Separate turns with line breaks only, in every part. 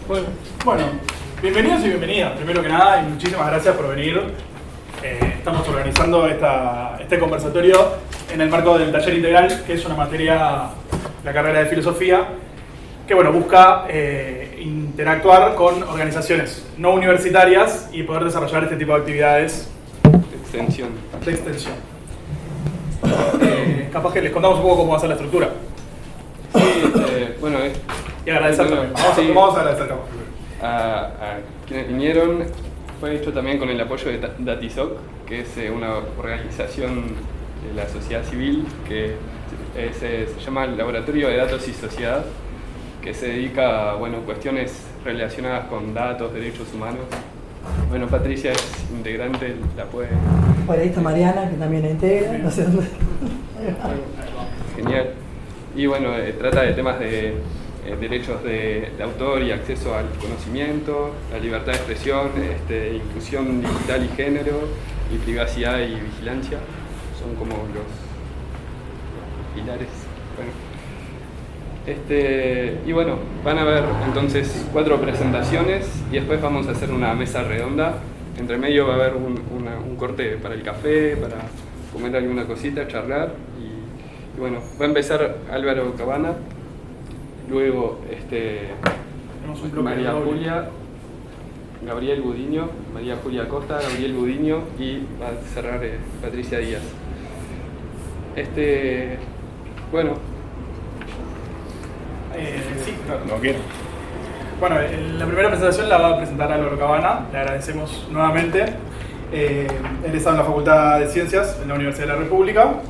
Bueno, bienvenidos y bienvenidas, primero que nada, y muchísimas gracias por venir. Estamos organizando este conversatorio en el marco del taller integral, que es una materia de la carrera de filosofía, que busca interactuar con organizaciones no universitarias y poder desarrollar este tipo de actividades
de extensión.
Capaz que les contamos un poco cómo va a ser la estructura.
Sí,
y agradecer también. Vamos a agradecer
a quienes vinieron. Fue hecho también con el apoyo de Datisoc, que es una organización de la sociedad civil que se llama Laboratorio de Datos y Sociedad, que se dedica a cuestiones relacionadas con datos, derechos humanos. Patricia es integrante, la puede...
Por ahí está Mariana, que también la integra, no sé dónde.
Genial. Y trata de temas de derechos de autor y acceso al conocimiento, la libertad de expresión, inclusión digital y género, y privacidad y vigilancia. Son como los pilares. Van a haber entonces 4 presentaciones y después vamos a hacer una mesa redonda. Entre medio va a haber un corte para el café, para comer alguna cosita, charlar. Y va a empezar Álvaro Cabana, luego María Julia, Gabriel Budiño, María Julia Costa, Gabriel Budiño, y va a cerrar Patricia Díaz.
Sí, no quiero. La primera presentación la va a presentar Álvaro Cabana, le agradecemos nuevamente. Él está en la Facultad de Ciencias en la Universidad de la República,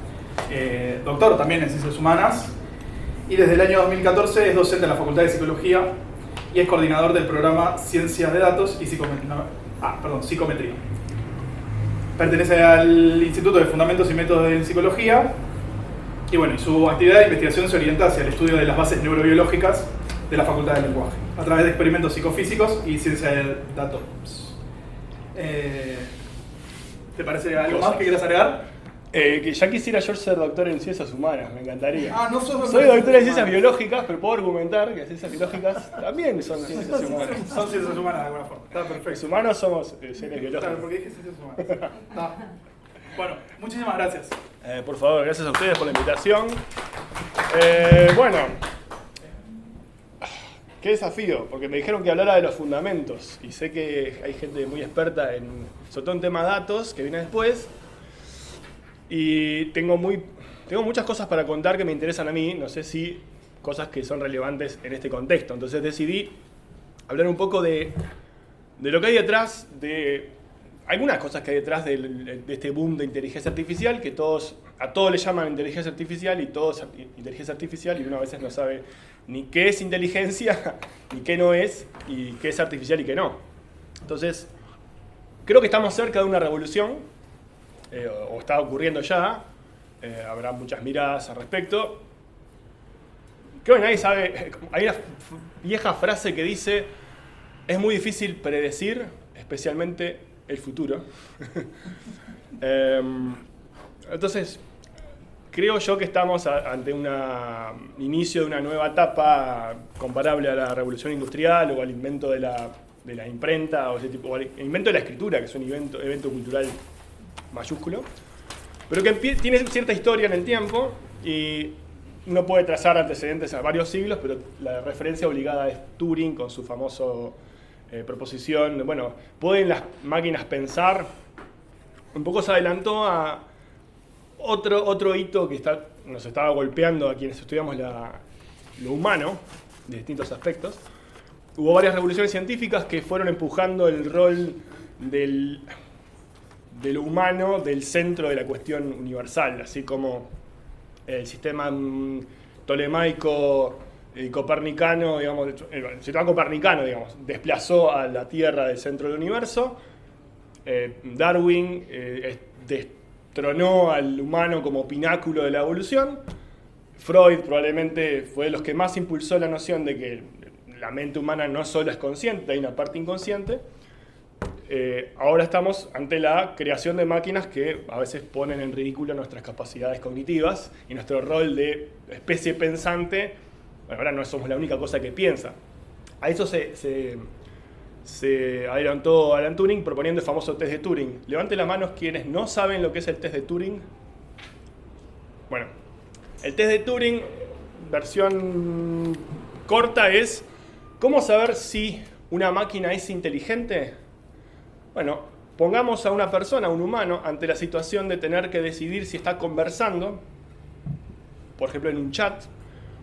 doctor también en Ciencias Humanas, y desde el año 2014 es docente en la Facultad de Psicología y es coordinador del programa Ciencias de Datos y Psicometría. Pertenece al Instituto de Fundamentos y Métodos en Psicología y su actividad de investigación se orienta hacia el estudio de las bases neurobiológicas de la Facultad de Lenguaje a través de experimentos psicofísicos y ciencia de datos. ¿Te parece algo más que quieras agregar?
Que ya quisiera yo ser doctor en ciencias humanas, me encantaría.
No sos doctor.
Soy doctor en ciencias biológicas, pero puedo argumentar que las ciencias biológicas también son ciencias humanas.
Son ciencias humanas de alguna forma. Está perfecto.
Los humanos somos seres biológicos.
Claro, porque dije ciencias humanas. Muchísimas gracias.
Por favor, gracias a ustedes por la invitación. Qué desafío, porque me dijeron que hablara de los fundamentos y sé que hay gente muy experta sobre todo en tema datos, que viene después. Y tengo muchas cosas para contar que me interesan a mí, no sé si cosas que son relevantes en este contexto. Entonces decidí hablar un poco de lo que hay detrás, de algunas cosas que hay detrás de este boom de inteligencia artificial, que a todos le llaman inteligencia artificial y todo es inteligencia artificial, y uno a veces no sabe ni qué es inteligencia, ni qué no es, y qué es artificial y qué no. Entonces, creo que estamos cerca de una revolución, o está ocurriendo ya, habrá muchas miradas al respecto. Creo que nadie sabe, hay una vieja frase que dice, es muy difícil predecir, especialmente el futuro. Entonces, creo yo que estamos ante un inicio de una nueva etapa comparable a la revolución industrial o al invento de la imprenta o ese tipo, o al invento de la escritura, que es un evento cultural mayúsculo, pero que tiene cierta historia en el tiempo y uno puede trazar antecedentes a varios siglos, pero la referencia obligada es Turing con su famoso proposición, ¿pueden las máquinas pensar? Un poco se adelantó a otro hito que nos estaba golpeando a quienes estudiamos lo humano, de distintos aspectos. Hubo varias revoluciones científicas que fueron empujando el rol de lo humano del centro de la cuestión universal, así como el sistema tolemaico y copernicano, el sistema copernicano, desplazó a la Tierra del centro del universo. Darwin destronó al humano como pináculo de la evolución. Freud probablemente fue de los que más impulsó la noción de que la mente humana no solo es consciente, hay una parte inconsciente. Ahora estamos ante la creación de máquinas que a veces ponen en ridículo nuestras capacidades cognitivas y nuestro rol de especie pensante. Bueno, ahora no somos la única cosa que piensa. A eso se adelantó Alan Turing proponiendo el famoso test de Turing. Levanten las manos quienes no saben lo que es el test de Turing. Bueno, el test de Turing, versión corta, es ¿cómo saber si una máquina es inteligente? Bueno, pongamos a una persona, a un humano, ante la situación de tener que decidir si está conversando, por ejemplo en un chat,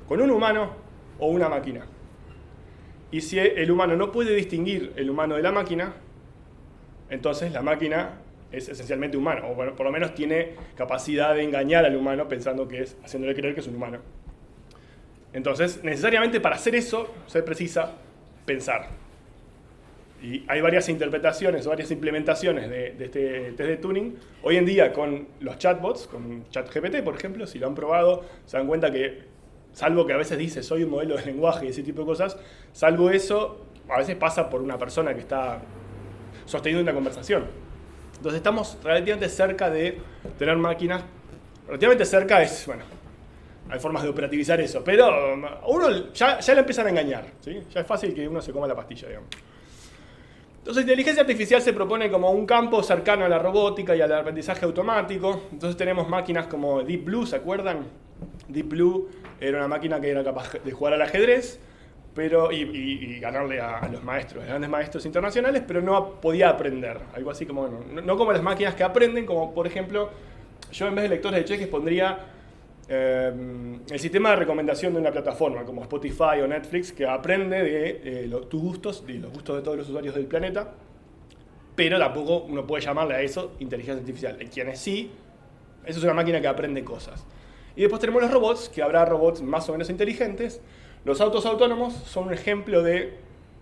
con un humano o una máquina. Y si el humano no puede distinguir el humano de la máquina, entonces la máquina es esencialmente humano, o bueno, por lo menos tiene capacidad de engañar al humano pensando que es, haciéndole creer que es un humano. Entonces, necesariamente para hacer eso, se precisa pensar. Y hay varias interpretaciones, varias implementaciones de este test de Turing. Hoy en día con los chatbots, con ChatGPT, por ejemplo, si lo han probado, se dan cuenta que, salvo que a veces dice soy un modelo de lenguaje y ese tipo de cosas, salvo eso, a veces pasa por una persona que está sosteniendo una conversación. Entonces estamos relativamente cerca de tener máquinas, relativamente cerca es, bueno, hay formas de operativizar eso, pero uno ya lo empiezan a engañar, ¿sí? Ya es fácil que uno se coma la pastilla, digamos. Entonces, inteligencia artificial se propone como un campo cercano a la robótica y al aprendizaje automático. Entonces tenemos máquinas como Deep Blue, ¿se acuerdan? Deep Blue era una máquina que era capaz de jugar al ajedrez y ganarle a los maestros, grandes maestros internacionales, pero no podía aprender. Algo así como, bueno, no como las máquinas que aprenden, como por ejemplo, yo en vez de lectores de cheques pondría el sistema de recomendación de una plataforma como Spotify o Netflix, que aprende de tus gustos y los gustos de todos los usuarios del planeta, pero tampoco uno puede llamarle a eso inteligencia artificial. En quienes sí, eso es una máquina que aprende cosas. Y después tenemos los robots, que habrá robots más o menos inteligentes. Los autos autónomos son un ejemplo de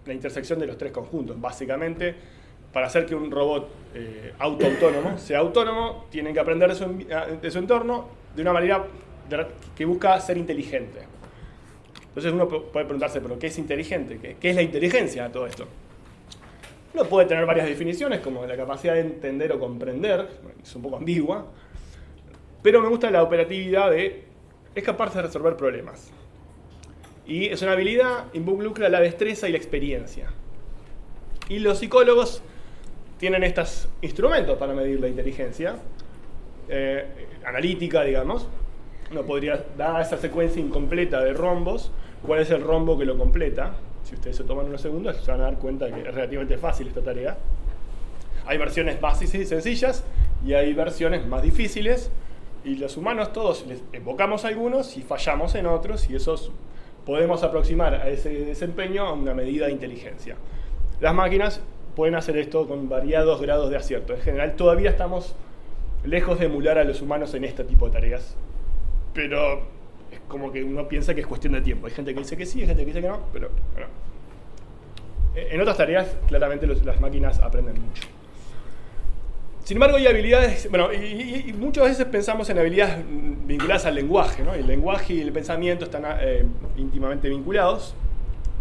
la intersección de los tres conjuntos. Básicamente, para hacer que un robot autónomo sea autónomo, tienen que aprender de su entorno de una manera que busca ser inteligente. Entonces uno puede preguntarse, ¿pero qué es inteligente? ¿Qué es la inteligencia de todo esto? Uno puede tener varias definiciones, como la capacidad de entender o comprender, es un poco ambigua, pero me gusta la operatividad es capaz de resolver problemas. Y es una habilidad, involucra la destreza y la experiencia. Y los psicólogos tienen estos instrumentos para medir la inteligencia, analítica, digamos. Uno podría dar esa secuencia incompleta de rombos, cuál es el rombo que lo completa. Si ustedes se toman unos segundos, se van a dar cuenta de que es relativamente fácil esta tarea. Hay versiones básicas y sencillas, y hay versiones más difíciles, y los humanos todos les evocamos algunos y fallamos en otros, y esos podemos aproximar a ese desempeño a una medida de inteligencia. Las máquinas pueden hacer esto con variados grados de acierto. En general, todavía estamos lejos de emular a los humanos en este tipo de tareas. Pero es como que uno piensa que es cuestión de tiempo. Hay gente que dice que sí, hay gente que dice que no, pero bueno. En otras tareas, claramente las máquinas aprenden mucho. Sin embargo, hay habilidades, bueno, y muchas veces pensamos en habilidades vinculadas al lenguaje, ¿no? El lenguaje y el pensamiento están íntimamente vinculados.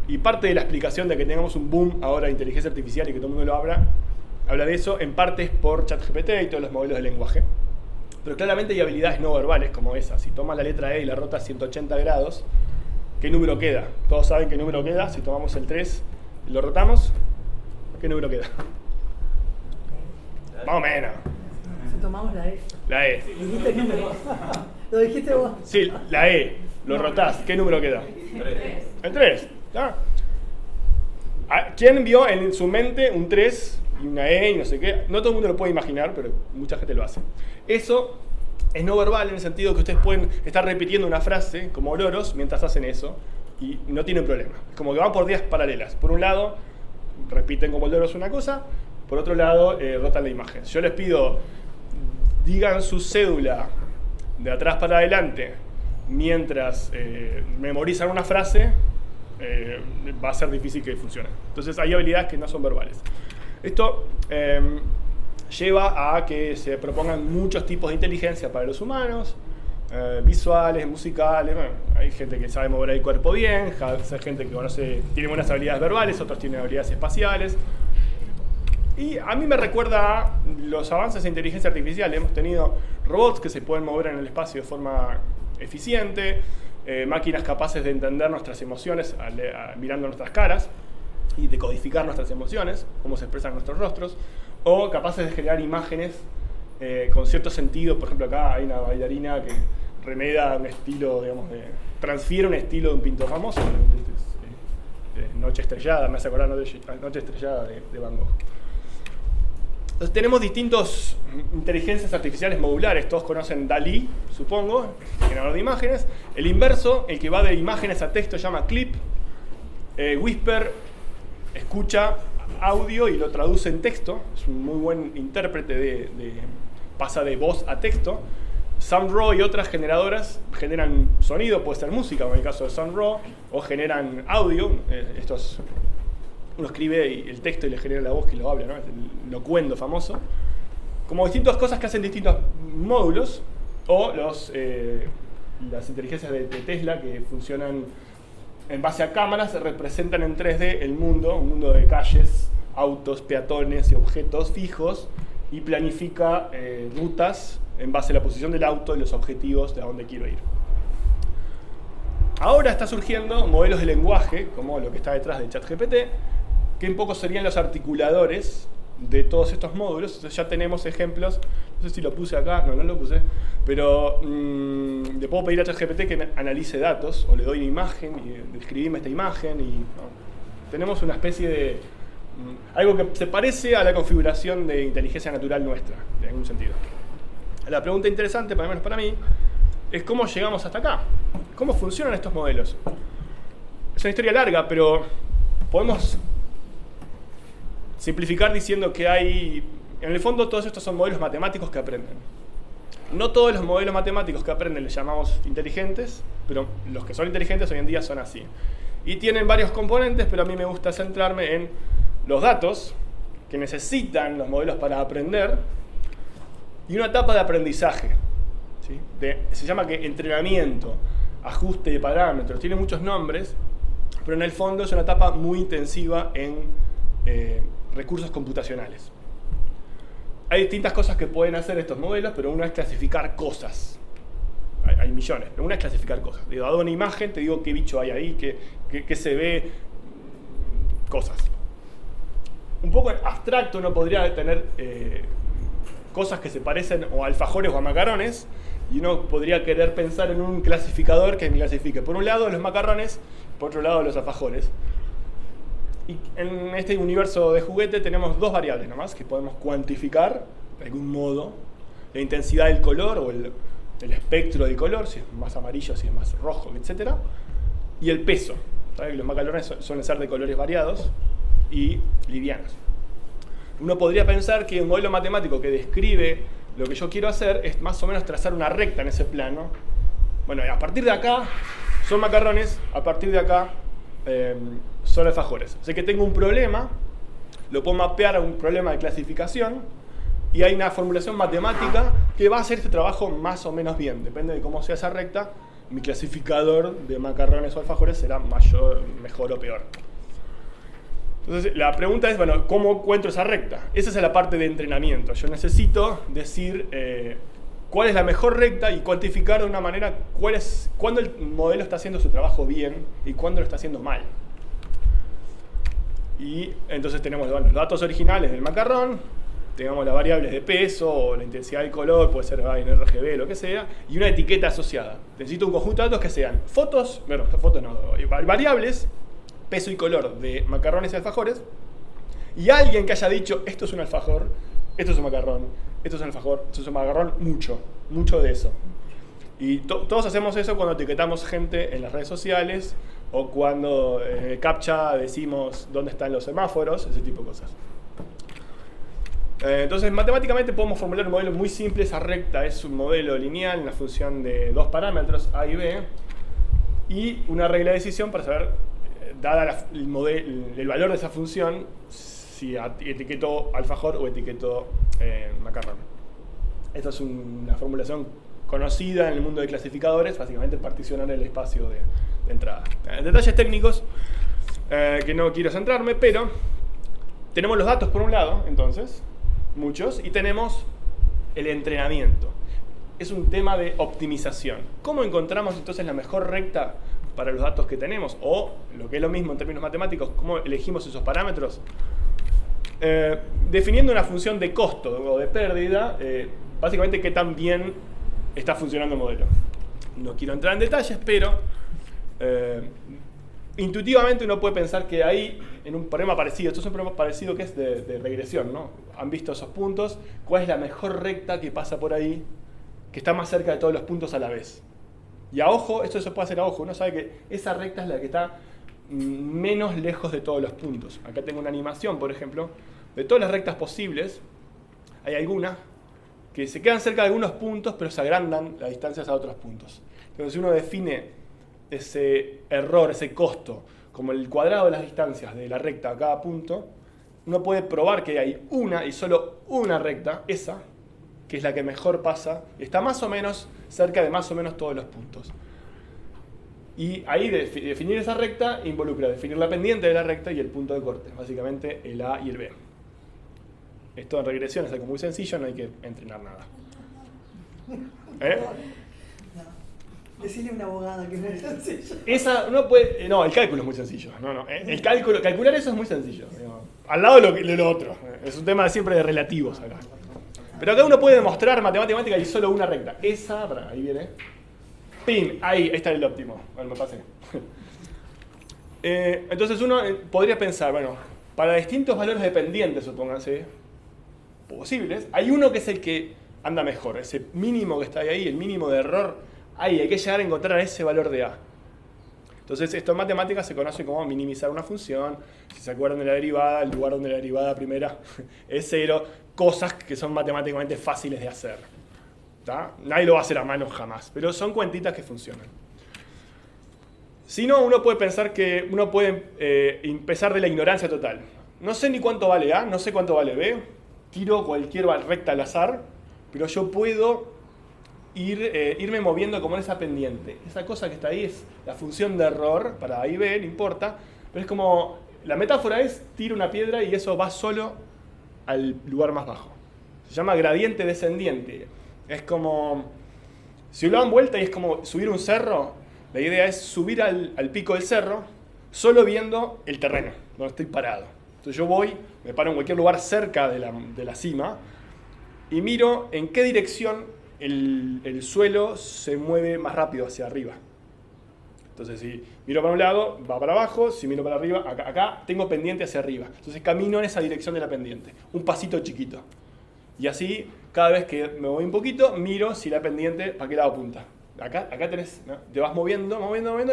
Y parte de la explicación de que tengamos un boom ahora de inteligencia artificial y que todo el mundo lo habla de eso, en parte es por ChatGPT y todos los modelos de lenguaje. Pero claramente hay habilidades no verbales como esa. Si tomas la letra E y la rotas 180 grados, ¿qué número queda? Todos saben qué número queda. Si tomamos el 3 y lo rotamos, ¿qué número queda? Más o menos.
Si tomamos la E.
La E.
¿Dijiste el número? ¿Lo dijiste vos?
Sí, la E. Lo rotás. ¿Qué número queda?
3.
El 3. ¿Ah? ¿Quién vio en su mente un 3 y una E y no sé qué? No todo el mundo lo puede imaginar, pero mucha gente lo hace. Eso es no verbal en el sentido que ustedes pueden estar repitiendo una frase como loros mientras hacen eso y no tienen problema. Es como que van por vías paralelas. Por un lado, repiten como loros una cosa, por otro lado, rotan la imagen. Yo les pido, digan su cédula de atrás para adelante mientras memorizan una frase, va a ser difícil que funcione. Entonces hay habilidades que no son verbales. Esto lleva a que se propongan muchos tipos de inteligencia para los humanos, visuales, musicales. Bueno, hay gente que sabe mover el cuerpo bien, hay gente que tiene buenas habilidades verbales, otros tienen habilidades espaciales. Y a mí me recuerda a los avances de inteligencia artificial. Hemos tenido robots que se pueden mover en el espacio de forma eficiente, máquinas capaces de entender nuestras emociones mirando nuestras caras y de codificar nuestras emociones, cómo se expresan nuestros rostros, o capaces de generar imágenes con cierto sentido. Por ejemplo, acá hay una bailarina que remeda un estilo, digamos, transfiere un estilo de un pintor famoso, Noche Estrellada, me hace acordar Noche Estrellada de Van Gogh. Entonces tenemos distintas inteligencias artificiales modulares. Todos conocen DALL-E, supongo, generador de imágenes. El inverso, el que va de imágenes a texto, se llama Clip. Whisper escucha audio y lo traduce en texto. Es un muy buen intérprete pasa de voz a texto. SoundRaw y otras generadoras generan sonido, puede ser música, como en el caso de SoundRaw, o generan audio. Uno escribe el texto y le genera la voz que lo habla, ¿no? El locuendo famoso. Como distintas cosas que hacen distintos módulos, o las inteligencias de Tesla que funcionan en base a cámaras, representan en 3D el mundo, un mundo de calles, autos, peatones y objetos fijos, y planifica rutas en base a la posición del auto y los objetivos de a dónde quiero ir. Ahora está surgiendo modelos de lenguaje, como lo que está detrás de ChatGPT, que un poco serían los articuladores de todos estos módulos. Entonces ya tenemos ejemplos, no sé si lo puse acá, no lo puse, pero le puedo pedir a ChatGPT que me analice datos, o le doy una imagen, y describime esta imagen, y tenemos una especie de algo que se parece a la configuración de inteligencia natural nuestra, en algún sentido. La pregunta interesante, por lo menos para mí, es cómo llegamos hasta acá. ¿Cómo funcionan estos modelos? Es una historia larga, pero podemos simplificar diciendo que en el fondo todos estos son modelos matemáticos que aprenden. No todos los modelos matemáticos que aprenden les llamamos inteligentes, pero los que son inteligentes hoy en día son así. Y tienen varios componentes, pero a mí me gusta centrarme en los datos que necesitan los modelos para aprender y una etapa de aprendizaje. ¿Sí? Se llama entrenamiento, ajuste de parámetros, tiene muchos nombres, pero en el fondo es una etapa muy intensiva en recursos computacionales. Hay distintas cosas que pueden hacer estos modelos, pero una es clasificar cosas. Hay millones, pero una es clasificar cosas. Digo, dado una imagen, te digo qué bicho hay ahí, qué se ve, cosas. Un poco abstracto, uno podría tener cosas que se parecen o a alfajores o a macarrones, y uno podría querer pensar en un clasificador que me clasifique por un lado los macarrones, por otro lado los alfajores. Y en este universo de juguete tenemos dos variables nomás que podemos cuantificar de algún modo: la intensidad del color o el espectro del color, si es más amarillo, si es más rojo, etc. Y el peso. ¿Sabe? Los macarrones suelen ser de colores variados y livianos. Uno podría pensar que un modelo matemático que describe lo que yo quiero hacer es más o menos trazar una recta en ese plano. Bueno, a partir de acá son macarrones, a partir de acá son alfajores. O sea que tengo un problema, lo puedo mapear a un problema de clasificación, y hay una formulación matemática que va a hacer este trabajo más o menos bien. Depende de cómo sea esa recta, mi clasificador de macarrones o alfajores será mejor o peor. Entonces la pregunta es, bueno, ¿cómo encuentro esa recta? Esa es la parte de entrenamiento. Yo necesito decir cuál es la mejor recta y cuantificar de una manera cuándo el modelo está haciendo su trabajo bien y cuándo lo está haciendo mal. Y entonces tenemos los datos originales del macarrón, tenemos las variables de peso o la intensidad del color, puede ser en RGB, lo que sea, y una etiqueta asociada. Necesito un conjunto de datos que sean variables, peso y color de macarrones y alfajores, y alguien que haya dicho, esto es un alfajor, esto es un macarrón, esto es un alfajor, esto es un macarrón, mucho de eso. Y todos hacemos eso cuando etiquetamos gente en las redes sociales, o cuando en el CAPTCHA decimos dónde están los semáforos, ese tipo de cosas. Entonces, matemáticamente podemos formular un modelo muy simple. Esa recta es un modelo lineal, una función de dos parámetros, A y B, y una regla de decisión para saber, dada el valor de esa función, si etiqueto alfajor o etiqueto macarrón. Esta es una formulación conocida en el mundo de clasificadores, básicamente particionar el espacio de entrada. Detalles técnicos que no quiero centrarme, pero tenemos los datos por un lado, entonces, muchos, y tenemos el entrenamiento. es un tema de optimización. ¿Cómo encontramos entonces la mejor recta para los datos que tenemos? O, lo que es lo mismo en términos matemáticos, ¿cómo elegimos esos parámetros? Definiendo una función de costo o de pérdida, básicamente qué tan bien está funcionando el modelo. No quiero entrar en detalles, pero intuitivamente uno puede pensar que ahí, en un problema parecido, esto es un problema parecido que es de regresión, ¿no? Han visto esos puntos, ¿cuál es la mejor recta que pasa por ahí, que está más cerca de todos los puntos a la vez? Y a ojo, esto se puede hacer a ojo, uno sabe que esa recta es la que está menos lejos de todos los puntos. Acá tengo una animación, por ejemplo, de todas las rectas posibles, hay algunas que se quedan cerca de algunos puntos, pero se agrandan las distancias a otros puntos. Entonces, si uno define ese error, ese costo, como el cuadrado de las distancias de la recta a cada punto, uno puede probar que hay una y solo una recta, esa, que es la que mejor pasa, está más o menos cerca de más o menos todos los puntos. Y ahí definir esa recta involucra definir la pendiente de la recta y el punto de corte, básicamente el A y el B. Esto en regresión es algo muy sencillo, no hay que entrenar nada.
Decirle a una abogada que no es sencillo.
Esa uno puede, no, el cálculo es muy sencillo. El cálculo, calcular eso es muy sencillo. Al lado de lo otro. Es un tema siempre de relativos acá. Pero acá uno puede demostrar matemáticamente que hay solo una recta. Esa, ahí viene. ¡Pim! Ahí está el óptimo. Bueno, me pasé. Entonces uno podría pensar, bueno, para distintos valores dependientes, supónganse, posibles, hay uno que es el que anda mejor. Ese mínimo que está ahí, el mínimo de error, ahí hay que llegar a encontrar ese valor de A. Entonces esto en matemáticas se conoce como minimizar una función. Si se acuerdan de la derivada, el lugar donde la derivada primera es 0, cosas que son matemáticamente fáciles de hacer. ¿Tá? Nadie lo va a hacer a mano jamás, pero son cuentitas que funcionan. Si no, uno puede pensar que uno puede empezar de la ignorancia total. No sé ni cuánto vale A, no sé cuánto vale B, tiro cualquier recta al azar, pero yo puedo irme moviendo como en esa pendiente. Esa cosa que está ahí es la función de error, para A y B, no importa, pero es como, la metáfora es, tiro una piedra y eso va solo al lugar más bajo. Se llama gradiente descendiente. Es como, si lo dan vuelta y es como subir un cerro, la idea es subir al pico del cerro solo viendo el terreno, donde estoy parado. Entonces yo voy, me paro en cualquier lugar cerca de la cima y miro en qué dirección el suelo se mueve más rápido hacia arriba. Entonces si miro para un lado, va para abajo, si miro para arriba, acá tengo pendiente hacia arriba. Entonces camino en esa dirección de la pendiente, un pasito chiquito. Y así, cada vez que me voy un poquito, miro si la pendiente para qué lado apunta. Acá tenés, ¿no? Te vas moviendo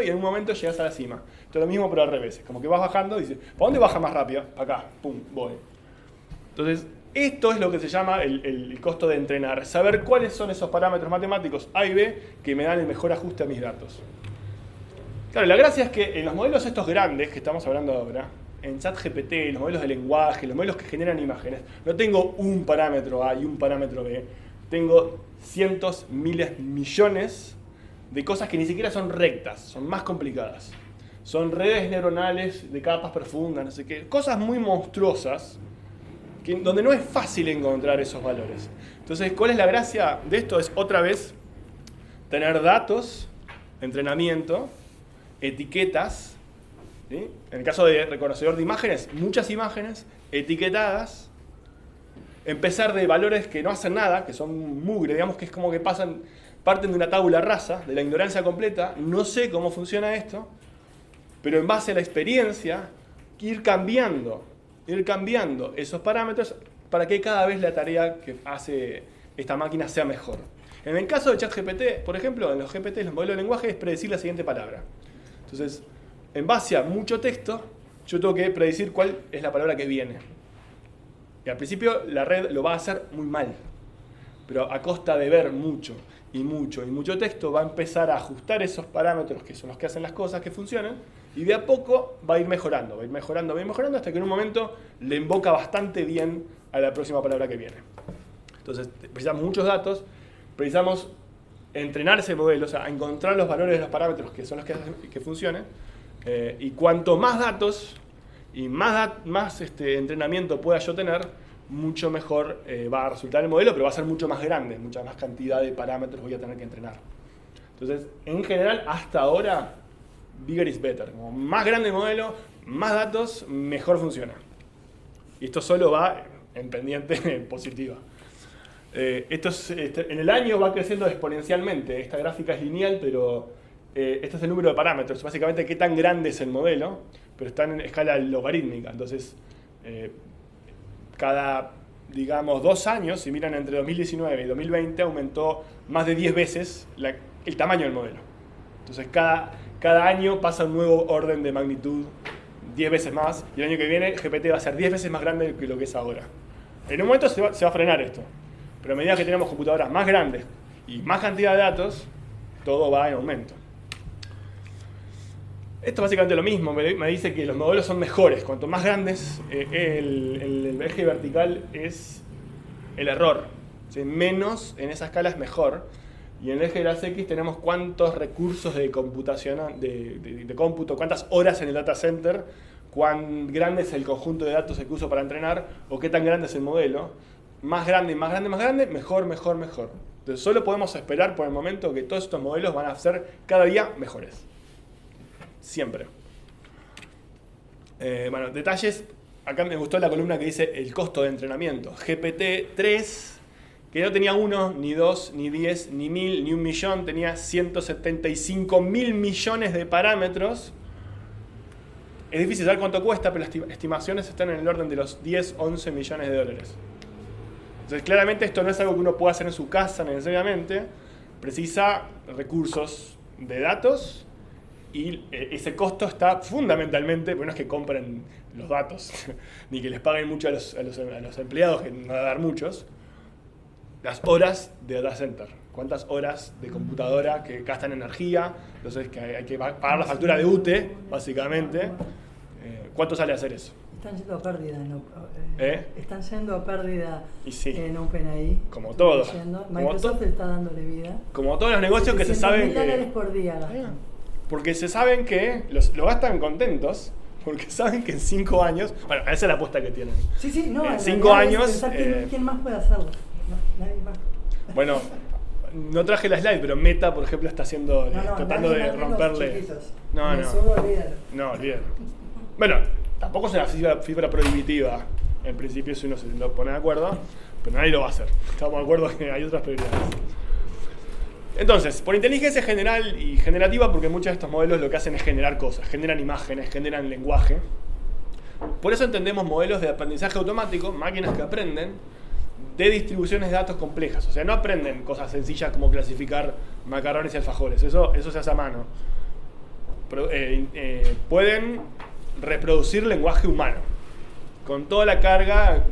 y en un momento llegas a la cima. Esto es lo mismo pero al revés. Como que vas bajando y dices, ¿para dónde baja más rápido? Acá, pum, voy. Entonces, esto es lo que se llama el costo de entrenar. Saber cuáles son esos parámetros matemáticos A y B que me dan el mejor ajuste a mis datos. Claro, la gracia es que en los modelos estos grandes que estamos hablando ahora, en ChatGPT, los modelos de lenguaje, los modelos que generan imágenes, no tengo un parámetro A y un parámetro B. Tengo cientos, miles, millones de cosas que ni siquiera son rectas, son más complicadas. Son redes neuronales de capas profundas, no sé qué. Cosas muy monstruosas, donde no es fácil encontrar esos valores. Entonces, ¿cuál es la gracia de esto? Es otra vez tener datos, entrenamiento, etiquetas, ¿sí? En el caso de reconocedor de imágenes, muchas imágenes etiquetadas, empezar de valores que no hacen nada, que son mugre, digamos que es como que parten de una tabula rasa, de la ignorancia completa, no sé cómo funciona esto, pero en base a la experiencia, ir cambiando esos parámetros para que cada vez la tarea que hace esta máquina sea mejor. En el caso de ChatGPT, por ejemplo, en los GPT, los modelos de lenguaje, es predecir la siguiente palabra. Entonces, en base a mucho texto, yo tengo que predecir cuál es la palabra que viene. Y al principio la red lo va a hacer muy mal, pero a costa de ver mucho texto va a empezar a ajustar esos parámetros que son los que hacen las cosas que funcionan y de a poco va a ir mejorando hasta que en un momento le invoca bastante bien a la próxima palabra que viene. Entonces precisamos muchos datos, precisamos entrenar ese modelo, o sea, encontrar los valores de los parámetros que son los que hacen que funcionen y cuanto más datos y más entrenamiento pueda yo tener, mucho mejor va a resultar el modelo, pero va a ser mucho más grande, mucha más cantidad de parámetros voy a tener que entrenar. Entonces, en general, hasta ahora, bigger is better. Como más grande el modelo, más datos, mejor funciona. Y esto solo va en pendiente positiva. En el año va creciendo exponencialmente. Esta gráfica es lineal, pero este es el número de parámetros. Básicamente, qué tan grande es el modelo, pero está en escala logarítmica. Entonces, cada, digamos, 2 años, si miran entre 2019 y 2020, aumentó más de 10 veces el tamaño del modelo. Entonces, cada año pasa un nuevo orden de magnitud, 10 veces más, y el año que viene GPT va a ser 10 veces más grande que lo que es ahora. En un momento se va a frenar esto, pero a medida que tenemos computadoras más grandes y más cantidad de datos, todo va en aumento. Esto es básicamente lo mismo, me dice que los modelos son mejores. Cuanto más grandes, el eje vertical es el error. ¿Sí? Menos en esa escala es mejor. Y en el eje de las X tenemos cuántos recursos de computación, de cómputo, cuántas horas en el data center, cuán grande es el conjunto de datos que uso para entrenar, o qué tan grande es el modelo. Más grande, más grande, más grande, mejor, mejor, mejor. Entonces solo podemos esperar por el momento que todos estos modelos van a ser cada día mejores. Siempre. Bueno, detalles. Acá me gustó la columna que dice el costo de entrenamiento. GPT-3, que no tenía 1, ni 2, ni 10, ni 1000, ni 1.000.000, tenía 175.000 millones de parámetros. Es difícil saber cuánto cuesta, pero las estimaciones están en el orden de los 10, 11 millones de dólares. Entonces, claramente esto no es algo que uno pueda hacer en su casa necesariamente. Precisa recursos de datos. Y ese costo está fundamentalmente, bueno, no es que compren los datos, ni que les paguen mucho a los empleados, que no va a dar muchos, las horas de data center. ¿Cuántas horas de computadora que gastan energía? Entonces que hay que pagar la factura de UTE, básicamente. ¿Cuánto sale hacer eso?
Están yendo a pérdida. Están yendo a pérdida
sí,
en OpenAI.
Como todo.
Microsoft está dándole vida.
Como todos los negocios que se saben que...
$700.000 por día gastan.
Porque se saben que lo gastan contentos, porque saben que en 5 años... Bueno, esa es la apuesta que tienen.
Sí, no.
En 5 años...
¿Quién más puede hacerlo? No, nadie más.
Bueno, no traje la slide, pero Meta, por ejemplo, está haciendo tratando de romperle... No, olvídalo. Bueno, tampoco es una fibra prohibitiva, en principio, si uno se lo pone de acuerdo, pero nadie lo va a hacer. Estamos de acuerdo que hay otras prioridades. Entonces, por inteligencia general y generativa, porque muchos de estos modelos lo que hacen es generar cosas, generan imágenes, generan lenguaje. Por eso entendemos modelos de aprendizaje automático, máquinas que aprenden de distribuciones de datos complejas. O sea, no aprenden cosas sencillas como clasificar macarrones y alfajores, eso se hace a mano. Pueden reproducir lenguaje humano, con toda la carga,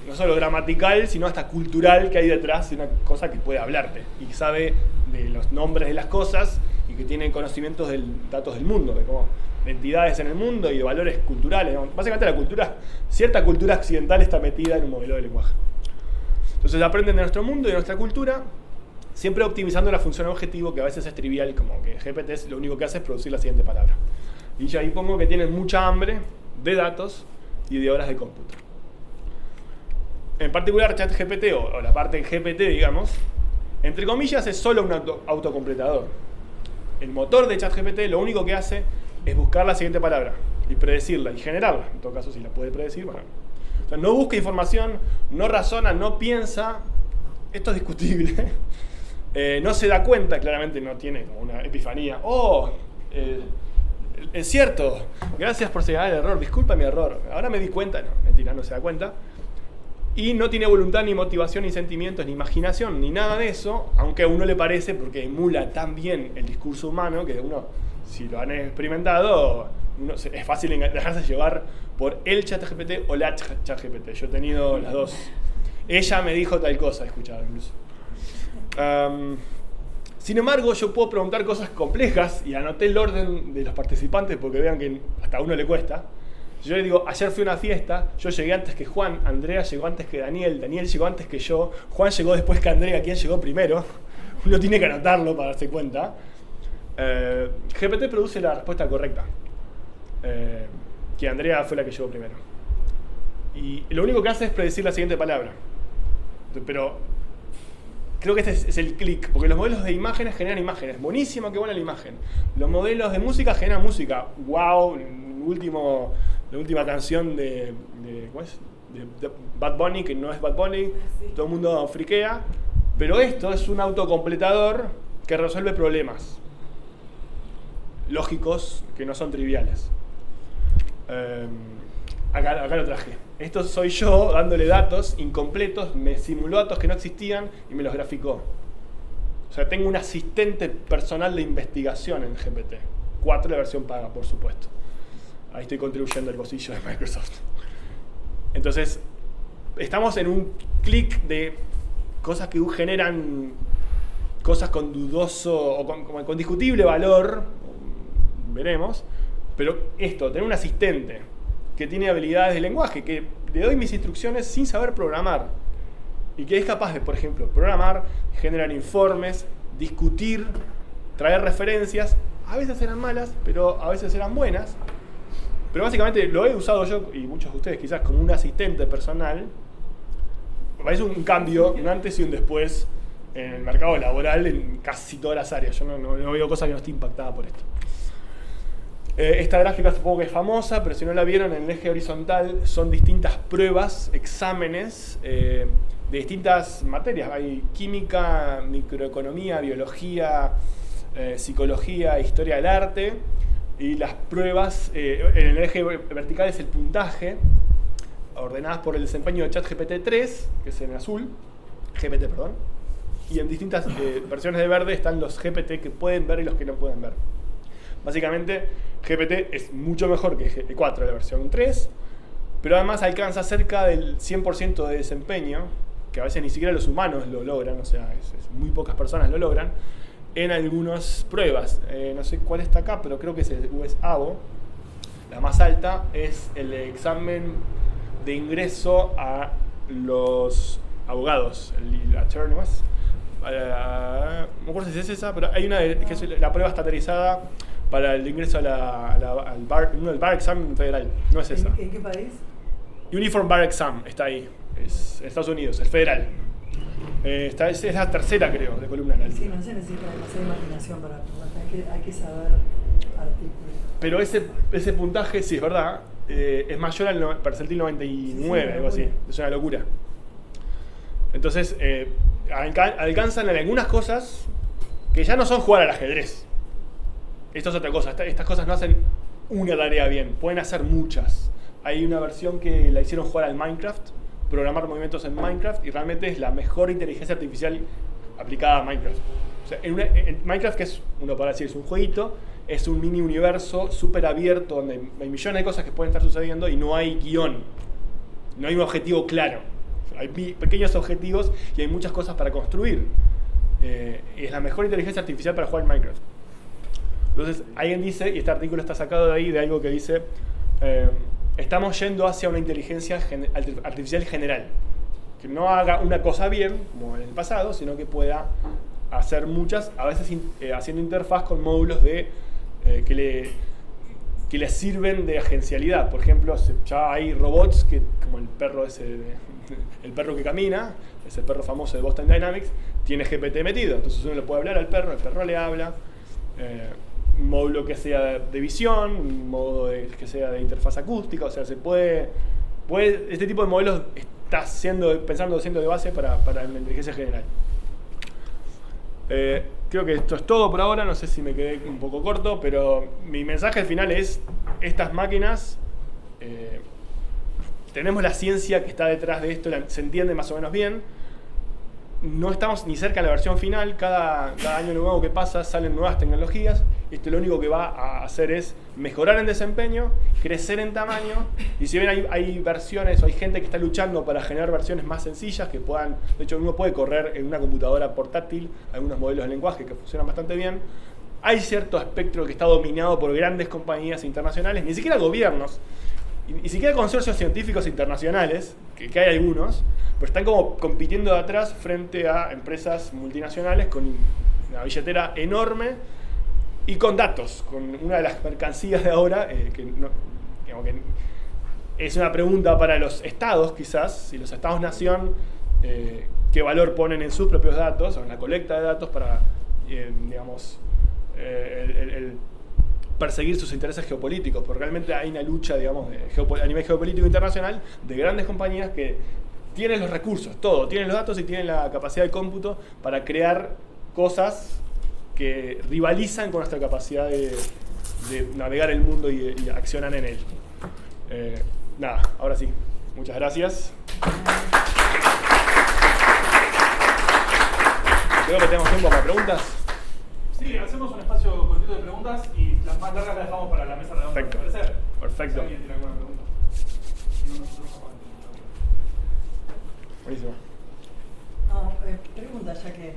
no solo gramatical, sino hasta cultural que hay detrás de una cosa que puede hablarte y sabe de los nombres de las cosas y que tiene conocimientos de datos del mundo, de entidades en el mundo y de valores culturales. Básicamente cierta cultura occidental está metida en un modelo de lenguaje. Entonces aprenden de nuestro mundo y de nuestra cultura, siempre optimizando la función objetivo, que a veces es trivial, como que GPT lo único que hace es producir la siguiente palabra. Y yo ahí pongo que tienen mucha hambre de datos y de horas de cómputo. En particular, ChatGPT o la parte GPT, digamos, entre comillas, es solo un autocompletador. El motor de ChatGPT lo único que hace es buscar la siguiente palabra y predecirla y generarla. En todo caso, si la puede predecir, bueno. O sea, no busca información, no razona, no piensa. Esto es discutible. No se da cuenta, claramente no tiene como una epifanía. Es cierto, gracias por señalar el error, disculpa mi error. Ahora me di cuenta, no, mentira, no se da cuenta. Y no tiene voluntad, ni motivación, ni sentimientos, ni imaginación, ni nada de eso, aunque a uno le parece, porque emula tan bien el discurso humano, que uno, si lo han experimentado, es fácil dejarse llevar por el ChatGPT o la ChatGPT. Yo he tenido las dos. Ella me dijo tal cosa, he escuchado incluso. Sin embargo, yo puedo preguntar cosas complejas y anoté el orden de los participantes porque vean que hasta a uno le cuesta. Yo le digo, ayer fui a una fiesta, yo llegué antes que Juan, Andrea llegó antes que Daniel, Daniel llegó antes que yo, Juan llegó después que Andrea, ¿quién llegó primero? Uno tiene que anotarlo para darse cuenta. GPT produce la respuesta correcta, que Andrea fue la que llegó primero. y lo único que hace es predecir la siguiente palabra. Pero creo que este es el clic, porque los modelos de imágenes generan imágenes. Buenísimo, qué buena la imagen. Los modelos de música generan música. ¡Wow! La última canción ¿cómo es? De Bad Bunny, que no es Bad Bunny, todo el mundo friquea. Pero esto es un autocompletador que resuelve problemas lógicos que no son triviales. Acá lo traje. Esto soy yo dándole datos incompletos, me simuló datos que no existían y me los graficó. O sea, tengo un asistente personal de investigación en GPT. 4 la versión paga, por supuesto. Ahí estoy contribuyendo al bolsillo de Microsoft. Entonces, estamos en un clic de cosas que generan cosas con dudoso o con discutible valor, veremos, pero tener un asistente que tiene habilidades de lenguaje, que le doy mis instrucciones sin saber programar, y que es capaz de, por ejemplo, programar, generar informes, discutir, traer referencias, a veces eran malas, pero a veces eran buenas, pero básicamente lo he usado yo, y muchos de ustedes quizás, como un asistente personal. Es un cambio, un antes y un después en el mercado laboral en casi todas las áreas. Yo no veo cosa que no esté impactada por esto. Esta gráfica supongo que es famosa, pero si no la vieron, en el eje horizontal son distintas pruebas, exámenes de distintas materias. Hay química, microeconomía, biología, psicología, historia del arte. Y las pruebas, en el eje vertical es el puntaje, ordenadas por el desempeño de ChatGPT 3, que es en azul, GPT, perdón, y en distintas versiones de verde están los GPT que pueden ver y los que no pueden ver. Básicamente, GPT es mucho mejor que GPT-4, la versión 3, pero además alcanza cerca del 100% de desempeño, que a veces ni siquiera los humanos lo logran, o sea, muy pocas personas lo logran, en algunas pruebas. No sé cuál está acá, pero creo que es el US ABO. La más alta es el examen de ingreso a los abogados, el attorney, no me acuerdo si es esa, pero hay una que es la prueba estandarizada para el ingreso al bar exam federal. No es esa.
¿En qué país?
Uniform Bar Exam está ahí, es en Estados Unidos, el federal. Es la tercera, creo, de columna analítica.
Sí, no se necesita demasiada imaginación para hay que saber articular.
Pero ese puntaje, sí, es verdad, es mayor al percentil 99, algo así. Es una locura. Entonces, alcanzan en algunas cosas que ya no son jugar al ajedrez. Esto es otra cosa. Estas cosas no hacen una tarea bien, pueden hacer muchas. Hay una versión que la hicieron jugar al Minecraft, programar movimientos en Minecraft, y realmente es la mejor inteligencia artificial aplicada a Minecraft. O sea, en Minecraft, que es, uno para decir, es un jueguito, es un mini universo súper abierto donde hay millones de cosas que pueden estar sucediendo y no hay guión, no hay un objetivo claro. O sea, hay pequeños objetivos y hay muchas cosas para construir. Es la mejor inteligencia artificial para jugar en Minecraft. Entonces, alguien dice, y este artículo está sacado de ahí, de algo que dice, estamos yendo hacia una inteligencia artificial general, que no haga una cosa bien, como en el pasado, sino que pueda hacer muchas, a veces haciendo interfaz con módulos que le sirven de agencialidad. Por ejemplo, ya hay robots como el perro el perro que camina, es el perro famoso de Boston Dynamics, tiene GPT metido, entonces uno le puede hablar al perro, el perro le habla. Un módulo que sea de visión, un módulo que sea de interfaz acústica, o sea, se puede este tipo de modelos está siendo de base para la inteligencia general. Creo que esto es todo por ahora, no sé si me quedé un poco corto, pero mi mensaje al final es, estas máquinas, tenemos la ciencia que está detrás de esto, se entiende más o menos bien. No estamos ni cerca de la versión final, cada año nuevo que pasa salen nuevas tecnologías. Esto lo único que va a hacer es mejorar en desempeño, crecer en tamaño, y si bien hay versiones o hay gente que está luchando para generar versiones más sencillas que puedan, de hecho uno puede correr en una computadora portátil algunos modelos de lenguaje que funcionan bastante bien, hay cierto espectro que está dominado por grandes compañías internacionales, ni siquiera gobiernos, ni siquiera consorcios científicos internacionales, que hay algunos, pero están como compitiendo de atrás frente a empresas multinacionales con una billetera enorme y con datos, con una de las mercancías de ahora, que es una pregunta para los estados, quizás, si los estados-nación, qué valor ponen en sus propios datos, o en la colecta de datos para, digamos, el perseguir sus intereses geopolíticos, porque realmente hay una lucha, digamos, a nivel geopolítico internacional de grandes compañías que tienen los recursos, todo, tienen los datos y tienen la capacidad de cómputo para crear cosas que rivalizan con nuestra capacidad de navegar el mundo y accionar en él. Nada, ahora sí, muchas gracias. Creo que tenemos tiempo para preguntas.
Sí, hacemos un espacio cortito de preguntas y las más largas las dejamos para la mesa redonda.
Perfecto.
¿Te parece?
Perfecto.
Si alguien tiene alguna pregunta. Si no, nosotros aguantamos.
Buenísimo.
Pregunta, ya que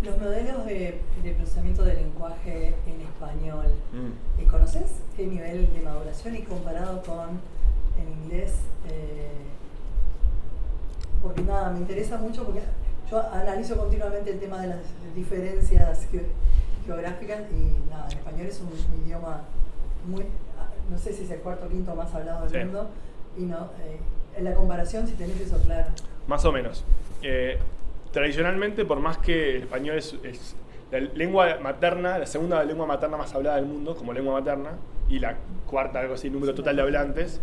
los modelos de procesamiento de lenguaje en español, ¿conoces qué nivel de maduración y comparado con en inglés? Porque nada, me interesa mucho porque yo analizo continuamente el tema de las diferencias geográficas y nada, el español es un idioma muy, no sé si es el cuarto o quinto más hablado del mundo, y no, en la comparación, si tenés eso claro.
Más o menos. Tradicionalmente, por más que el español es la lengua materna, la segunda lengua materna más hablada del mundo, como lengua materna, y la cuarta, algo así, número total de hablantes,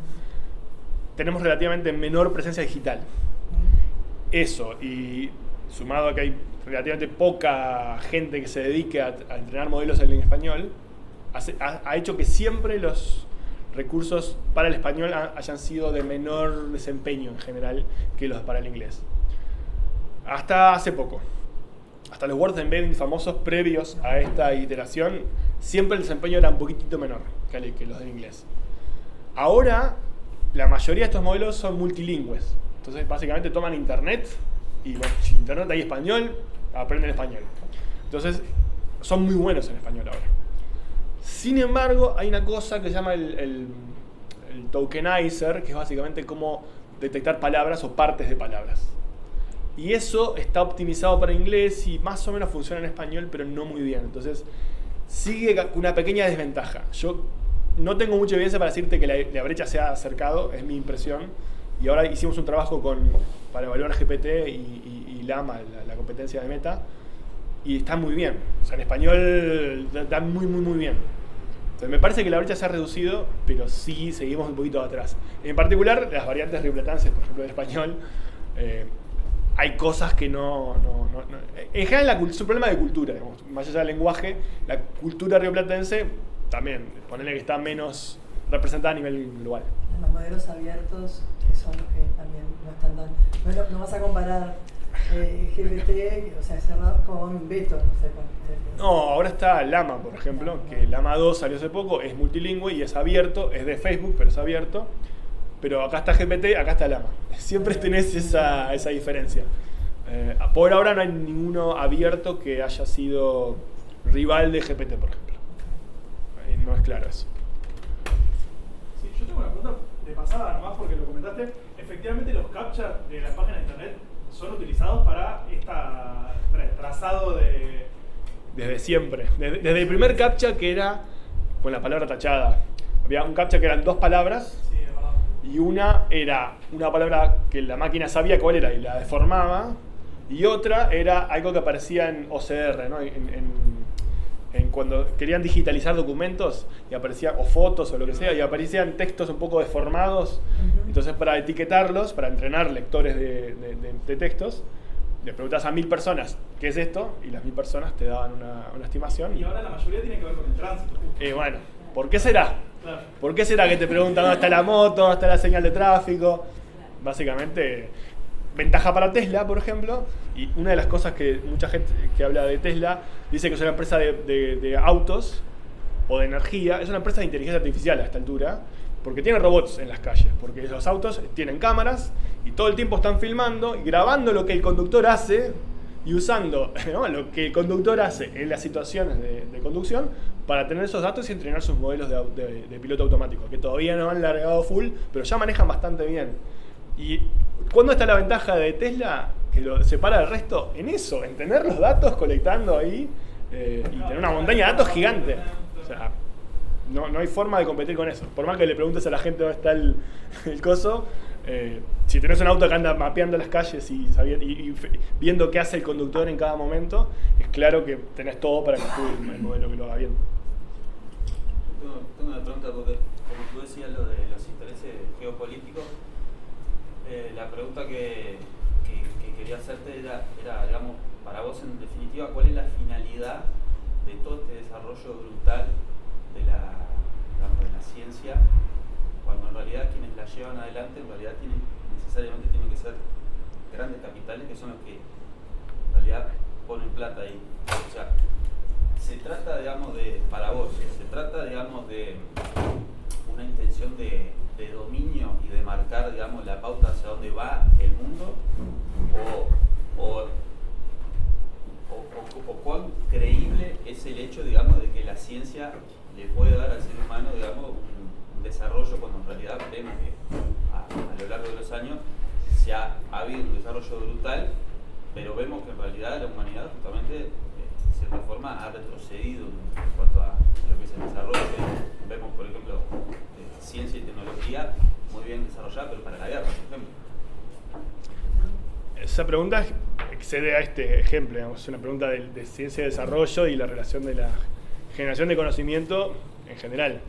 tenemos relativamente menor presencia digital. Eso, y sumado a que hay relativamente poca gente que se dedique a entrenar modelos en español, ha hecho que siempre los recursos para el español hayan sido de menor desempeño en general que los para el inglés. Hasta hace poco. Hasta los Word Embedding famosos previos a esta iteración, siempre el desempeño era un poquitito menor que los del inglés. Ahora, la mayoría de estos modelos son multilingües. Entonces, básicamente toman internet y, bueno, si internet hay español, aprenden español. Entonces, son muy buenos en español ahora. Sin embargo, hay una cosa que se llama el tokenizer, que es básicamente cómo detectar palabras o partes de palabras. Y eso está optimizado para inglés y más o menos funciona en español, pero no muy bien. Entonces, sigue con una pequeña desventaja. Yo no tengo mucha evidencia para decirte que la brecha se ha acercado, es mi impresión. Y ahora hicimos un trabajo para evaluar GPT y Llama, la competencia de Meta, y está muy bien. O sea, en español da muy, muy, muy bien. Entonces, me parece que la brecha se ha reducido, pero sí seguimos un poquito atrás. En particular, las variantes rioplatenses, por ejemplo, del español, hay cosas que no. En general, es un problema de cultura, digamos. Más allá del lenguaje, la cultura rioplatense también, ponerle que está menos representada a nivel global.
Los modelos abiertos son los que también no están tan. No vas a comparar GPT, o sea, cerrado con Beto, no sé.
No, ahora está Llama, por ejemplo, que Llama 2 salió hace poco, es multilingüe y es abierto, es de Facebook, pero es abierto. Pero acá está GPT, acá está Llama. Siempre tenés esa diferencia. Por ahora no hay ninguno abierto que haya sido rival de GPT, por ejemplo. No es claro eso.
Sí, yo tengo una pregunta de pasada nomás porque lo comentaste. Efectivamente, los captcha de las páginas de internet son utilizados para el trazado de...
Desde siempre. Desde el primer captcha, que era con la palabra tachada. Había un captcha que eran dos palabras.
Sí, es verdad.
Y una era una palabra que la máquina sabía cuál era y la deformaba. Y otra era algo que aparecía en OCR, ¿no? Cuando querían digitalizar documentos y aparecían, o fotos o lo que sea, y aparecían textos un poco deformados. Entonces, para etiquetarlos, para entrenar lectores de textos, le preguntas a 1000 personas qué es esto, y las 1000 personas te daban una estimación.
Y ahora la mayoría tiene que ver con el tránsito.
Bueno, ¿por qué será?
Claro.
¿Por qué será que te preguntan dónde está la moto, dónde está la señal de tráfico? Básicamente, ventaja para Tesla, por ejemplo, y una de las cosas que mucha gente que habla de Tesla dice que es una empresa de autos o de energía, es una empresa de inteligencia artificial a esta altura, porque tiene robots en las calles, porque los autos tienen cámaras y todo el tiempo están filmando y grabando lo que el conductor hace y usando, ¿no?, lo que el conductor hace en las situaciones de conducción para tener esos datos y entrenar sus modelos de piloto automático, que todavía no han largado full, pero ya manejan bastante bien. ¿Y cuándo está la ventaja de Tesla que lo separa del resto? En eso, en tener los datos colectando ahí y tener una montaña de datos gigante. O sea, no hay forma de competir con eso. Por más que le preguntes a la gente dónde está el coso, si tenés un auto que anda mapeando las calles y viendo qué hace el conductor en cada momento, es claro que tenés todo para construir el modelo que lo haga bien.
Tengo una pregunta, porque como tú decías lo de los intereses geopolíticos, la pregunta que quería hacerte era, digamos, para vos en definitiva, ¿cuál es la finalidad de todo este desarrollo brutal de la ciencia, cuando en realidad quienes la llevan adelante en realidad necesariamente tienen que ser grandes capitales que son los que en realidad ponen plata ahí? O sea, se trata, digamos, para vos, se trata, digamos, de una intención de dominio y de marcar, digamos, la pauta hacia dónde va el mundo, o cuán creíble es el hecho, digamos, de que la ciencia le puede dar al ser humano, digamos, un desarrollo, cuando en realidad vemos que a lo largo de los años ha habido un desarrollo brutal, pero vemos que en realidad la humanidad justamente de cierta forma ha retrocedido en cuanto a lo que es el desarrollo. Vemos, por ejemplo, ciencia y tecnología muy bien desarrollada, pero para la guerra, por ejemplo.
Esa pregunta excede a este ejemplo, digamos, es una pregunta de ciencia y desarrollo y la relación de la generación de conocimiento en general.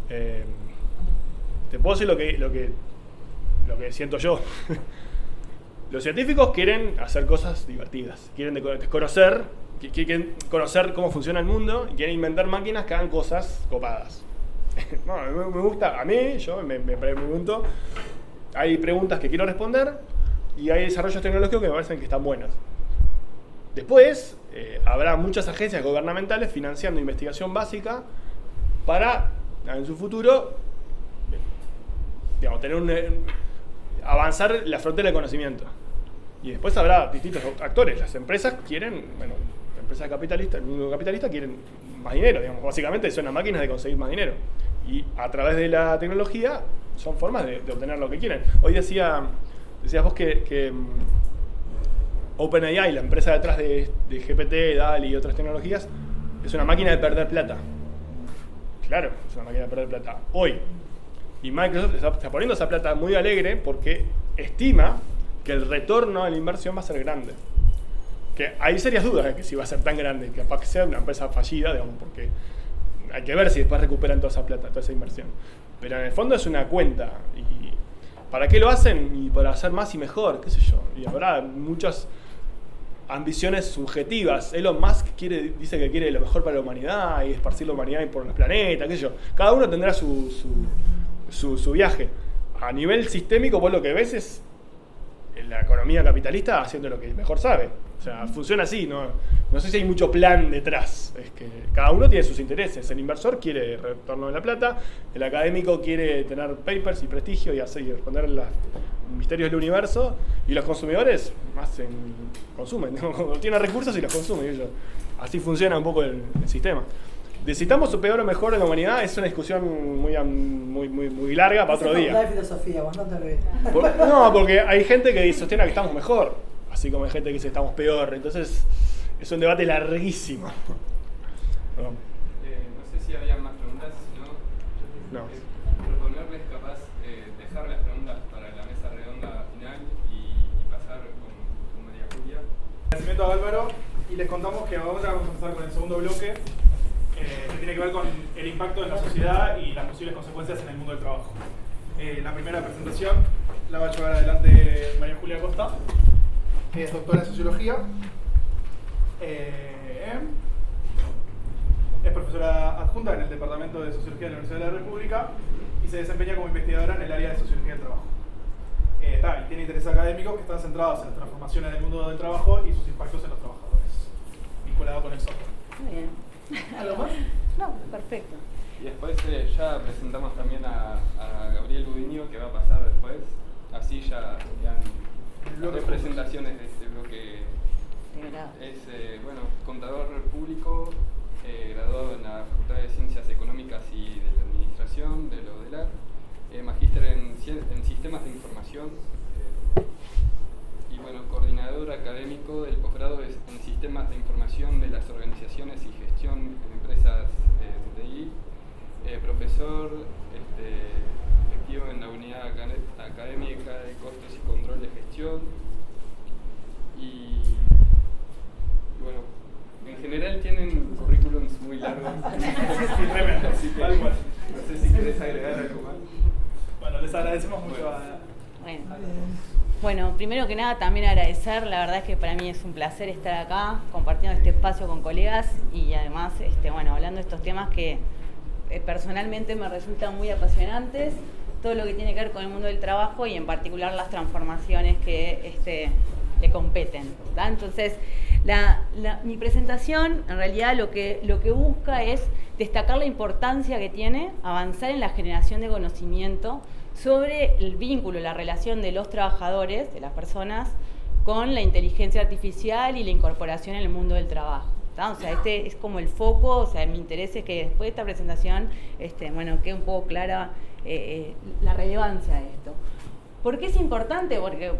Te puedo decir lo que siento yo. Los científicos quieren hacer cosas divertidas, quieren conocer cómo funciona el mundo y quieren inventar máquinas que hagan cosas copadas. No, me gusta, a mí, yo me pregunto, hay preguntas que quiero responder y hay desarrollos tecnológicos que me parecen que están buenos. Después, habrá muchas agencias gubernamentales financiando investigación básica para, en su futuro, digamos, avanzar la frontera del conocimiento. Y después habrá distintos actores. Las empresas quieren, la empresa capitalista, el mundo capitalista quieren más dinero, digamos. Básicamente son las máquinas de conseguir más dinero. Y a través de la tecnología son formas de obtener lo que quieren. Hoy decías vos que OpenAI, la empresa detrás de GPT, DALL-E y otras tecnologías, es una máquina de perder plata. Claro, es una máquina de perder plata. Hoy. Y Microsoft está poniendo esa plata muy alegre porque estima que el retorno a la inversión va a ser grande. Que hay serias dudas de que si va a ser tan grande, que capaz que sea una empresa fallida, digamos, porque hay que ver si después recuperan toda esa plata, toda esa inversión. Pero en el fondo es una cuenta. ¿Y para qué lo hacen? Y para hacer más y mejor, qué sé yo. Y habrá muchas ambiciones subjetivas. Elon Musk dice que quiere lo mejor para la humanidad y esparcir la humanidad por los planetas, qué sé yo. Cada uno tendrá su viaje. A nivel sistémico, vos lo que ves es la economía capitalista haciendo lo que mejor sabe. O sea, funciona así, no sé si hay mucho plan detrás. Es que cada uno tiene sus intereses. El inversor quiere retorno de la plata, el académico quiere tener papers y prestigio y responder los misterios del universo, y los consumidores consumen, tienen recursos y los consumen. Así funciona un poco el sistema. ¿Necesitamos o peor o mejor en la humanidad? Es una discusión muy larga para otro día.
La filosofía, vos no te olvides.
No, porque hay gente que sostiene que estamos mejor, así como hay gente que dice que estamos peor. Entonces, es un debate larguísimo.
No sé si había más preguntas, ¿no?
No.
Proponerles capaz dejar las preguntas para la mesa redonda final y pasar con María Julia.
Agradecimiento a Álvaro, y les contamos que ahora vamos a empezar con el segundo bloque, que tiene que ver con el impacto en la sociedad y las posibles consecuencias en el mundo del trabajo. La primera presentación la va a llevar adelante María Julia Costa, que es doctora en Sociología, es profesora adjunta en el Departamento de Sociología de la Universidad de la República y se desempeña como investigadora en el área de Sociología del Trabajo. Y tiene intereses académicos que están centrados en las transformaciones del mundo del trabajo y sus impactos en los trabajadores, vinculado con el software.
Muy bien.
¿Algo más?
No, perfecto.
Y después ya presentamos también a Gabriel Budinio, que va a pasar después. Así ya quedan las presentaciones de este bloque. Es contador público, graduado en la Facultad de Ciencias Económicas y de la Administración de la UDELAR, magíster en Sistemas de Información y coordinador académico del posgrado en Sistemas de Información de las Organizaciones y Gestión en Empresas de TI profesor efectivo en la unidad académica de costos y control de gestión. Y bueno, en general tienen currículums muy largos.
Sí, tremendo.
Así que,
Tal cual.
no sé si querés agregar algo más.
Bueno, les agradecemos mucho a...
Bueno, primero que nada también agradecer, la verdad es que para mí es un placer estar acá compartiendo este espacio con colegas y además hablando de estos temas que personalmente me resultan muy apasionantes, todo lo que tiene que ver con el mundo del trabajo y en particular las transformaciones que le competen, ¿verdad? Entonces, mi presentación en realidad lo que busca es destacar la importancia que tiene avanzar en la generación de conocimiento sobre el vínculo, la relación de los trabajadores, de las personas, con la inteligencia artificial y la incorporación en el mundo del trabajo. ¿Tá? O sea, este es como el foco, o sea, mi interés es que después de esta presentación, quede un poco clara la relevancia de esto. ¿Por qué es importante? Porque,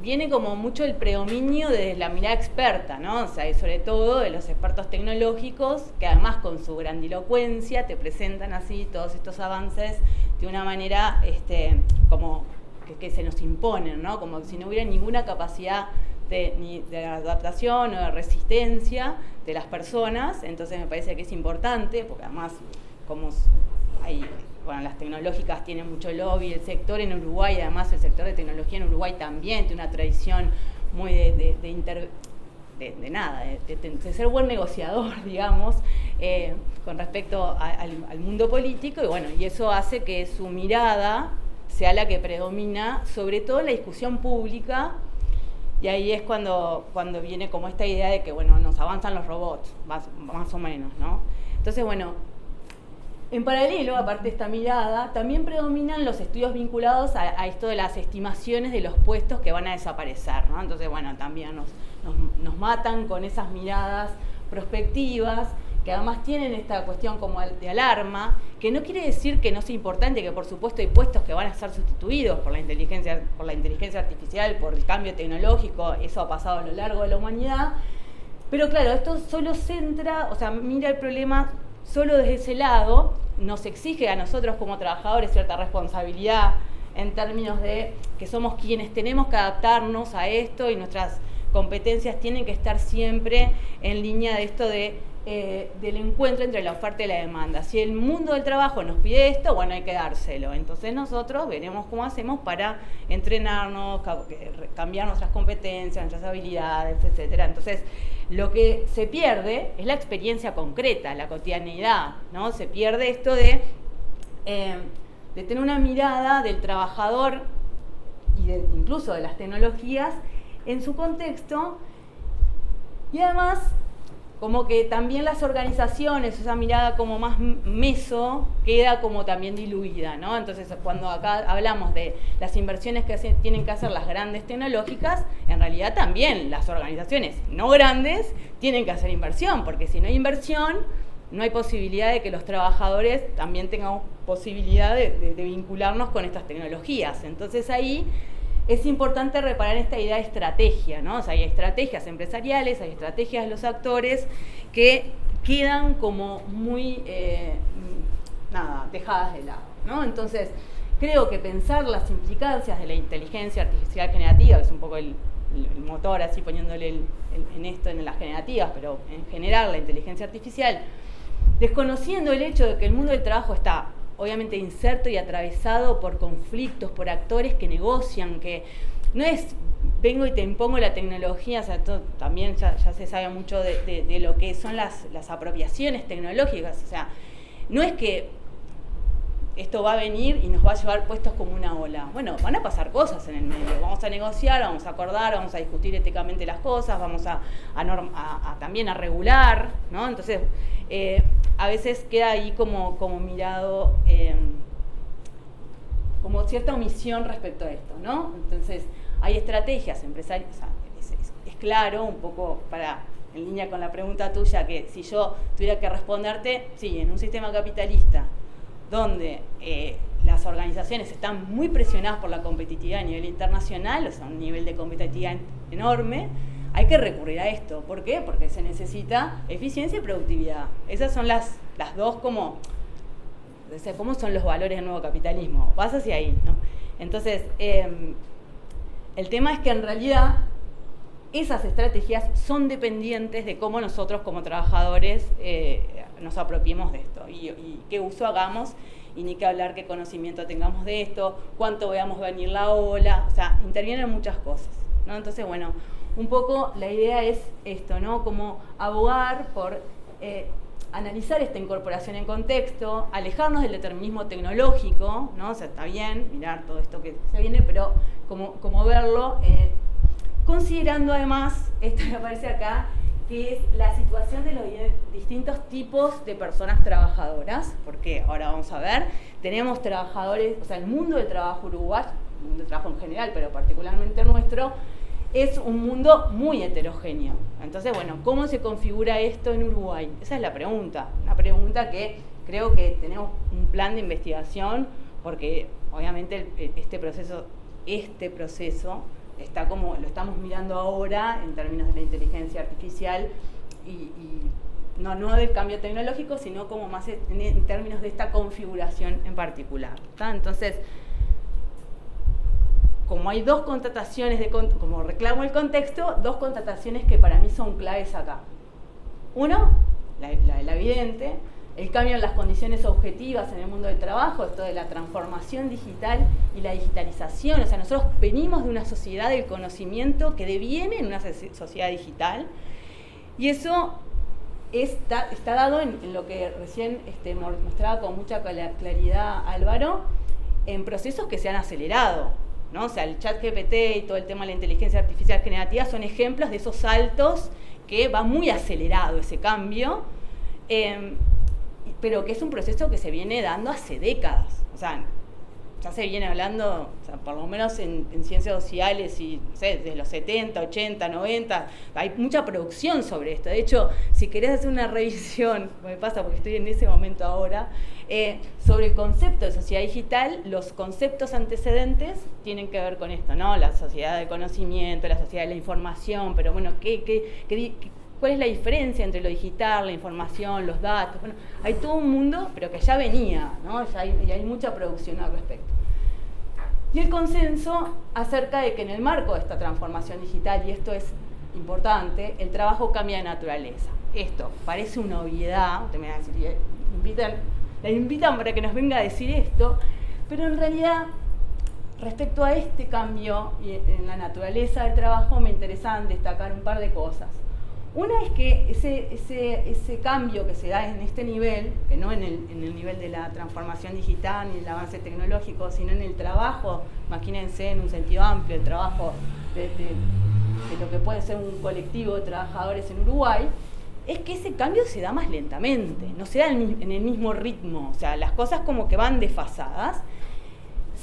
viene como mucho el predominio de la mirada experta, ¿no? O sea, y sobre todo de los expertos tecnológicos, que además con su grandilocuencia te presentan así todos estos avances de una manera como que se nos imponen, ¿no? Como si no hubiera ninguna capacidad ni de adaptación o de resistencia de las personas. Entonces me parece que es importante, porque además como las tecnológicas tienen mucho lobby, el sector en Uruguay, además el sector de tecnología en Uruguay también tiene una tradición muy de ser buen negociador, digamos, con respecto al mundo político, y eso hace que su mirada sea la que predomina, sobre todo en la discusión pública, y ahí es cuando viene como esta idea de que, nos avanzan los robots, más o menos, ¿no? Entonces, en paralelo, aparte de esta mirada, también predominan los estudios vinculados a esto de las estimaciones de los puestos que van a desaparecer, ¿no? Entonces, también nos matan con esas miradas prospectivas, que además tienen esta cuestión como de alarma, que no quiere decir que no sea importante, que por supuesto hay puestos que van a ser sustituidos por la inteligencia artificial, por el cambio tecnológico, eso ha pasado a lo largo de la humanidad, pero claro, esto solo mira el problema solo desde ese lado, nos exige a nosotros como trabajadores cierta responsabilidad en términos de que somos quienes tenemos que adaptarnos a esto y nuestras competencias tienen que estar siempre en línea de esto del encuentro entre la oferta y la demanda. Si el mundo del trabajo nos pide esto, hay que dárselo. Entonces nosotros veremos cómo hacemos para entrenarnos, cambiar nuestras competencias, nuestras habilidades, etcétera. Entonces, lo que se pierde es la experiencia concreta, la cotidianeidad, ¿no? Se pierde esto de tener una mirada del trabajador y incluso de las tecnologías en su contexto, y además como que también las organizaciones, esa mirada como más meso, queda como también diluida, ¿no? Entonces, cuando acá hablamos de las inversiones que tienen que hacer las grandes tecnológicas, en realidad también las organizaciones no grandes tienen que hacer inversión, porque si no hay inversión, no hay posibilidad de que los trabajadores también tengamos posibilidad de vincularnos con estas tecnologías. Entonces ahí es importante reparar esta idea de estrategia, ¿no? O sea, hay estrategias empresariales, hay estrategias de los actores que quedan como muy, dejadas de lado, ¿no? Entonces, creo que pensar las implicancias de la inteligencia artificial generativa, que es un poco el motor, así poniéndole en las generativas, pero en general la inteligencia artificial, desconociendo el hecho de que el mundo del trabajo está obviamente inserto y atravesado por conflictos, por actores que negocian, que no es vengo y te impongo la tecnología, o sea, también ya se sabe mucho de lo que son las apropiaciones tecnológicas, o sea, no es que esto va a venir y nos va a llevar puestos como una ola. Bueno, van a pasar cosas en el medio, vamos a negociar, vamos a acordar, vamos a discutir éticamente las cosas, vamos también a regular, ¿no? Entonces, a veces queda ahí como mirado como cierta omisión respecto a esto, ¿no? Entonces, hay estrategias empresariales, o sea, es claro, un poco en línea con la pregunta tuya, que si yo tuviera que responderte, sí, en un sistema capitalista donde las organizaciones están muy presionadas por la competitividad a nivel internacional, o sea, un nivel de competitividad enorme, hay que recurrir a esto. ¿Por qué? Porque se necesita eficiencia y productividad. Esas son las dos como decía, ¿cómo son los valores del nuevo capitalismo? Vas hacia ahí, ¿no? Entonces, el tema es que en realidad esas estrategias son dependientes de cómo nosotros como trabajadores nos apropiemos de esto y qué uso hagamos, y ni que hablar qué conocimiento tengamos de esto, cuánto veamos venir la ola, o sea, intervienen muchas cosas, ¿no? Entonces, bueno, un poco la idea es esto, ¿no? Como abogar por analizar esta incorporación en contexto, alejarnos del determinismo tecnológico, ¿no? O sea, está bien mirar todo esto que se viene, pero como verlo, considerando además, esto que aparece acá, que es la situación de los distintos tipos de personas trabajadoras, porque ahora vamos a ver, tenemos trabajadores, o sea, el mundo del trabajo uruguayo, el mundo del trabajo en general, pero particularmente nuestro, es un mundo muy heterogéneo. Entonces, bueno, ¿cómo se configura esto en Uruguay? Esa es la pregunta, una pregunta que creo que tenemos un plan de investigación, porque obviamente este proceso está como lo estamos mirando ahora en términos de la inteligencia artificial y no del cambio tecnológico, sino como más en términos de esta configuración en particular, ¿tá? Entonces, como hay dos constataciones, como reclamo el contexto, dos constataciones que para mí son claves acá. Uno, la evidente, el cambio en las condiciones objetivas en el mundo del trabajo, esto de la transformación digital y la digitalización. O sea, nosotros venimos de una sociedad del conocimiento que deviene en una sociedad digital, y eso está dado en lo que recién mostraba con mucha claridad Álvaro, en procesos que se han acelerado, ¿no? O sea, el ChatGPT y todo el tema de la inteligencia artificial generativa son ejemplos de esos saltos que va muy acelerado ese cambio, pero que es un proceso que se viene dando hace décadas. O sea, ya se viene hablando, o sea, por lo menos en ciencias sociales, y no sé, desde los 70, 80, 90, hay mucha producción sobre esto. De hecho, si querés hacer una revisión, me pasa porque estoy en ese momento ahora, sobre el concepto de sociedad digital, los conceptos antecedentes tienen que ver con esto, ¿no? La sociedad del conocimiento, la sociedad de la información, pero bueno, ¿cuál es la diferencia entre lo digital, la información, los datos? Bueno, hay todo un mundo, pero que ya venía, ¿no? Y hay mucha producción al respecto. Y el consenso acerca de que en el marco de esta transformación digital, y esto es importante, el trabajo cambia de naturaleza. Esto parece una obviedad, usted me va a decir, la invitan para que nos venga a decir esto, pero en realidad, respecto a este cambio en la naturaleza del trabajo, me interesan destacar un par de cosas. Una es que ese cambio que se da en este nivel, que no en el nivel de la transformación digital ni el avance tecnológico, sino en el trabajo, imagínense en un sentido amplio, el trabajo de lo que puede ser un colectivo de trabajadores en Uruguay, es que ese cambio se da más lentamente, no se da en el mismo ritmo, o sea, las cosas como que van desfasadas,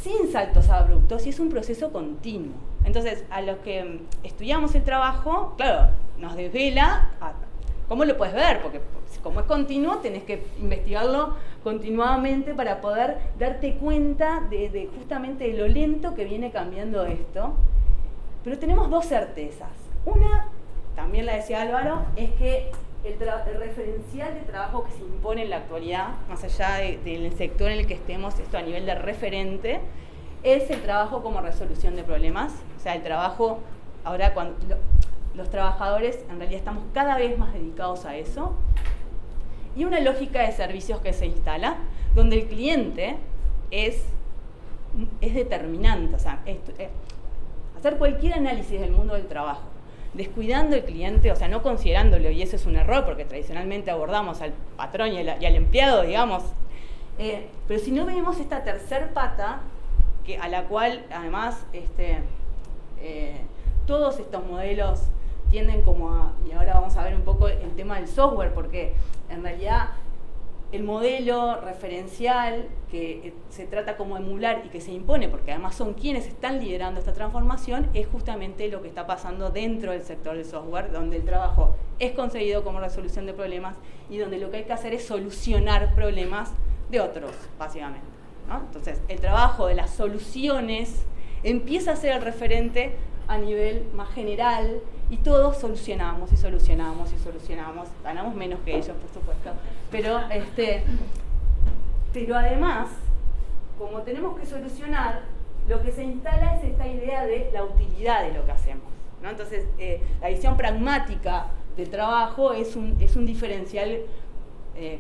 sin saltos abruptos, y es un proceso continuo. Entonces, a los que estudiamos el trabajo, claro, nos desvela cómo lo puedes ver, porque como es continuo, tenés que investigarlo continuamente para poder darte cuenta de justamente de lo lento que viene cambiando esto. Pero tenemos dos certezas. Una, también la decía Álvaro, es que el referencial de trabajo que se impone en la actualidad, más allá del sector en el que estemos, esto a nivel de referente, es el trabajo como resolución de problemas. O sea, el trabajo, ahora cuando los trabajadores en realidad estamos cada vez más dedicados a eso. Y una lógica de servicios que se instala, donde el cliente es determinante. O sea, hacer cualquier análisis del mundo del trabajo, descuidando al cliente, o sea, no considerándolo, y eso es un error, porque tradicionalmente abordamos al patrón y al empleado, digamos, pero si no vemos esta tercer pata, a la cual además todos estos modelos tienden y ahora vamos a ver un poco el tema del software, porque en realidad el modelo referencial que se trata como emular y que se impone, porque además son quienes están liderando esta transformación, es justamente lo que está pasando dentro del sector del software, donde el trabajo es concebido como resolución de problemas y donde lo que hay que hacer es solucionar problemas de otros, básicamente, ¿no? Entonces, el trabajo de las soluciones empieza a ser el referente a nivel más general, y todos solucionamos y solucionamos y solucionamos, ganamos menos que ellos, por supuesto, pero Pero además, como tenemos que solucionar, lo que se instala es esta idea de la utilidad de lo que hacemos, ¿no? Entonces, la visión pragmática del trabajo es un diferencial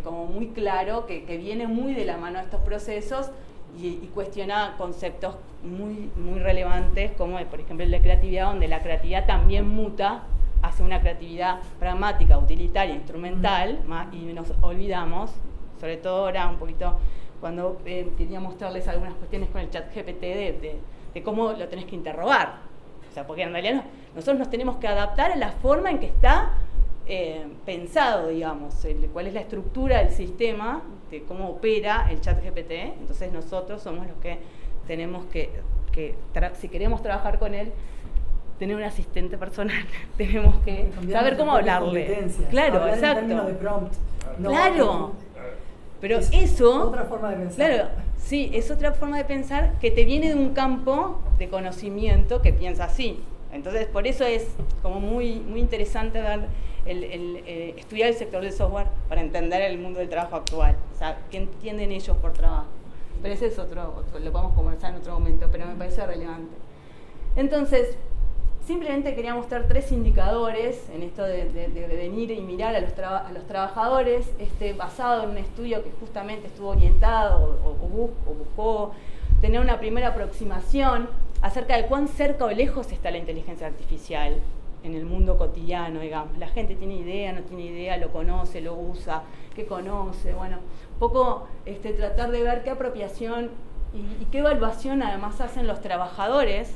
como muy claro, que viene muy de la mano de estos procesos y cuestiona conceptos muy relevantes, como por ejemplo el de creatividad, donde la creatividad también muta hacia una creatividad pragmática, utilitaria, instrumental, y nos olvidamos, sobre todo ahora un poquito cuando quería mostrarles algunas cuestiones con el chat GPT de cómo lo tenés que interrogar. O sea, porque en realidad nosotros nos tenemos que adaptar a la forma en que está pensado, digamos, cuál es la estructura del sistema, de cómo opera el chat GPT. Entonces nosotros somos los que tenemos que si queremos trabajar con él, tener un asistente personal, tenemos que saber cómo hablarle. Claro,
hablar
exacto.
en términos de prompt.
Claro. Pero
es
eso...
otra forma de pensar.
Claro, sí, es otra forma de pensar que te viene de un campo de conocimiento que piensa así. Entonces, por eso es como muy interesante ver estudiar el sector del software para entender el mundo del trabajo actual. O sea, qué entienden ellos por trabajo. Pero ese es otro, lo podemos conversar en otro momento, pero me parece relevante. Entonces, simplemente quería mostrar 3 indicadores en esto de venir y mirar a los trabajadores, basado en un estudio que justamente estuvo orientado o buscó tener una primera aproximación acerca de cuán cerca o lejos está la inteligencia artificial en el mundo cotidiano, digamos. La gente tiene idea, no tiene idea, lo conoce, lo usa, qué conoce, bueno, un poco tratar de ver qué apropiación y qué evaluación además hacen los trabajadores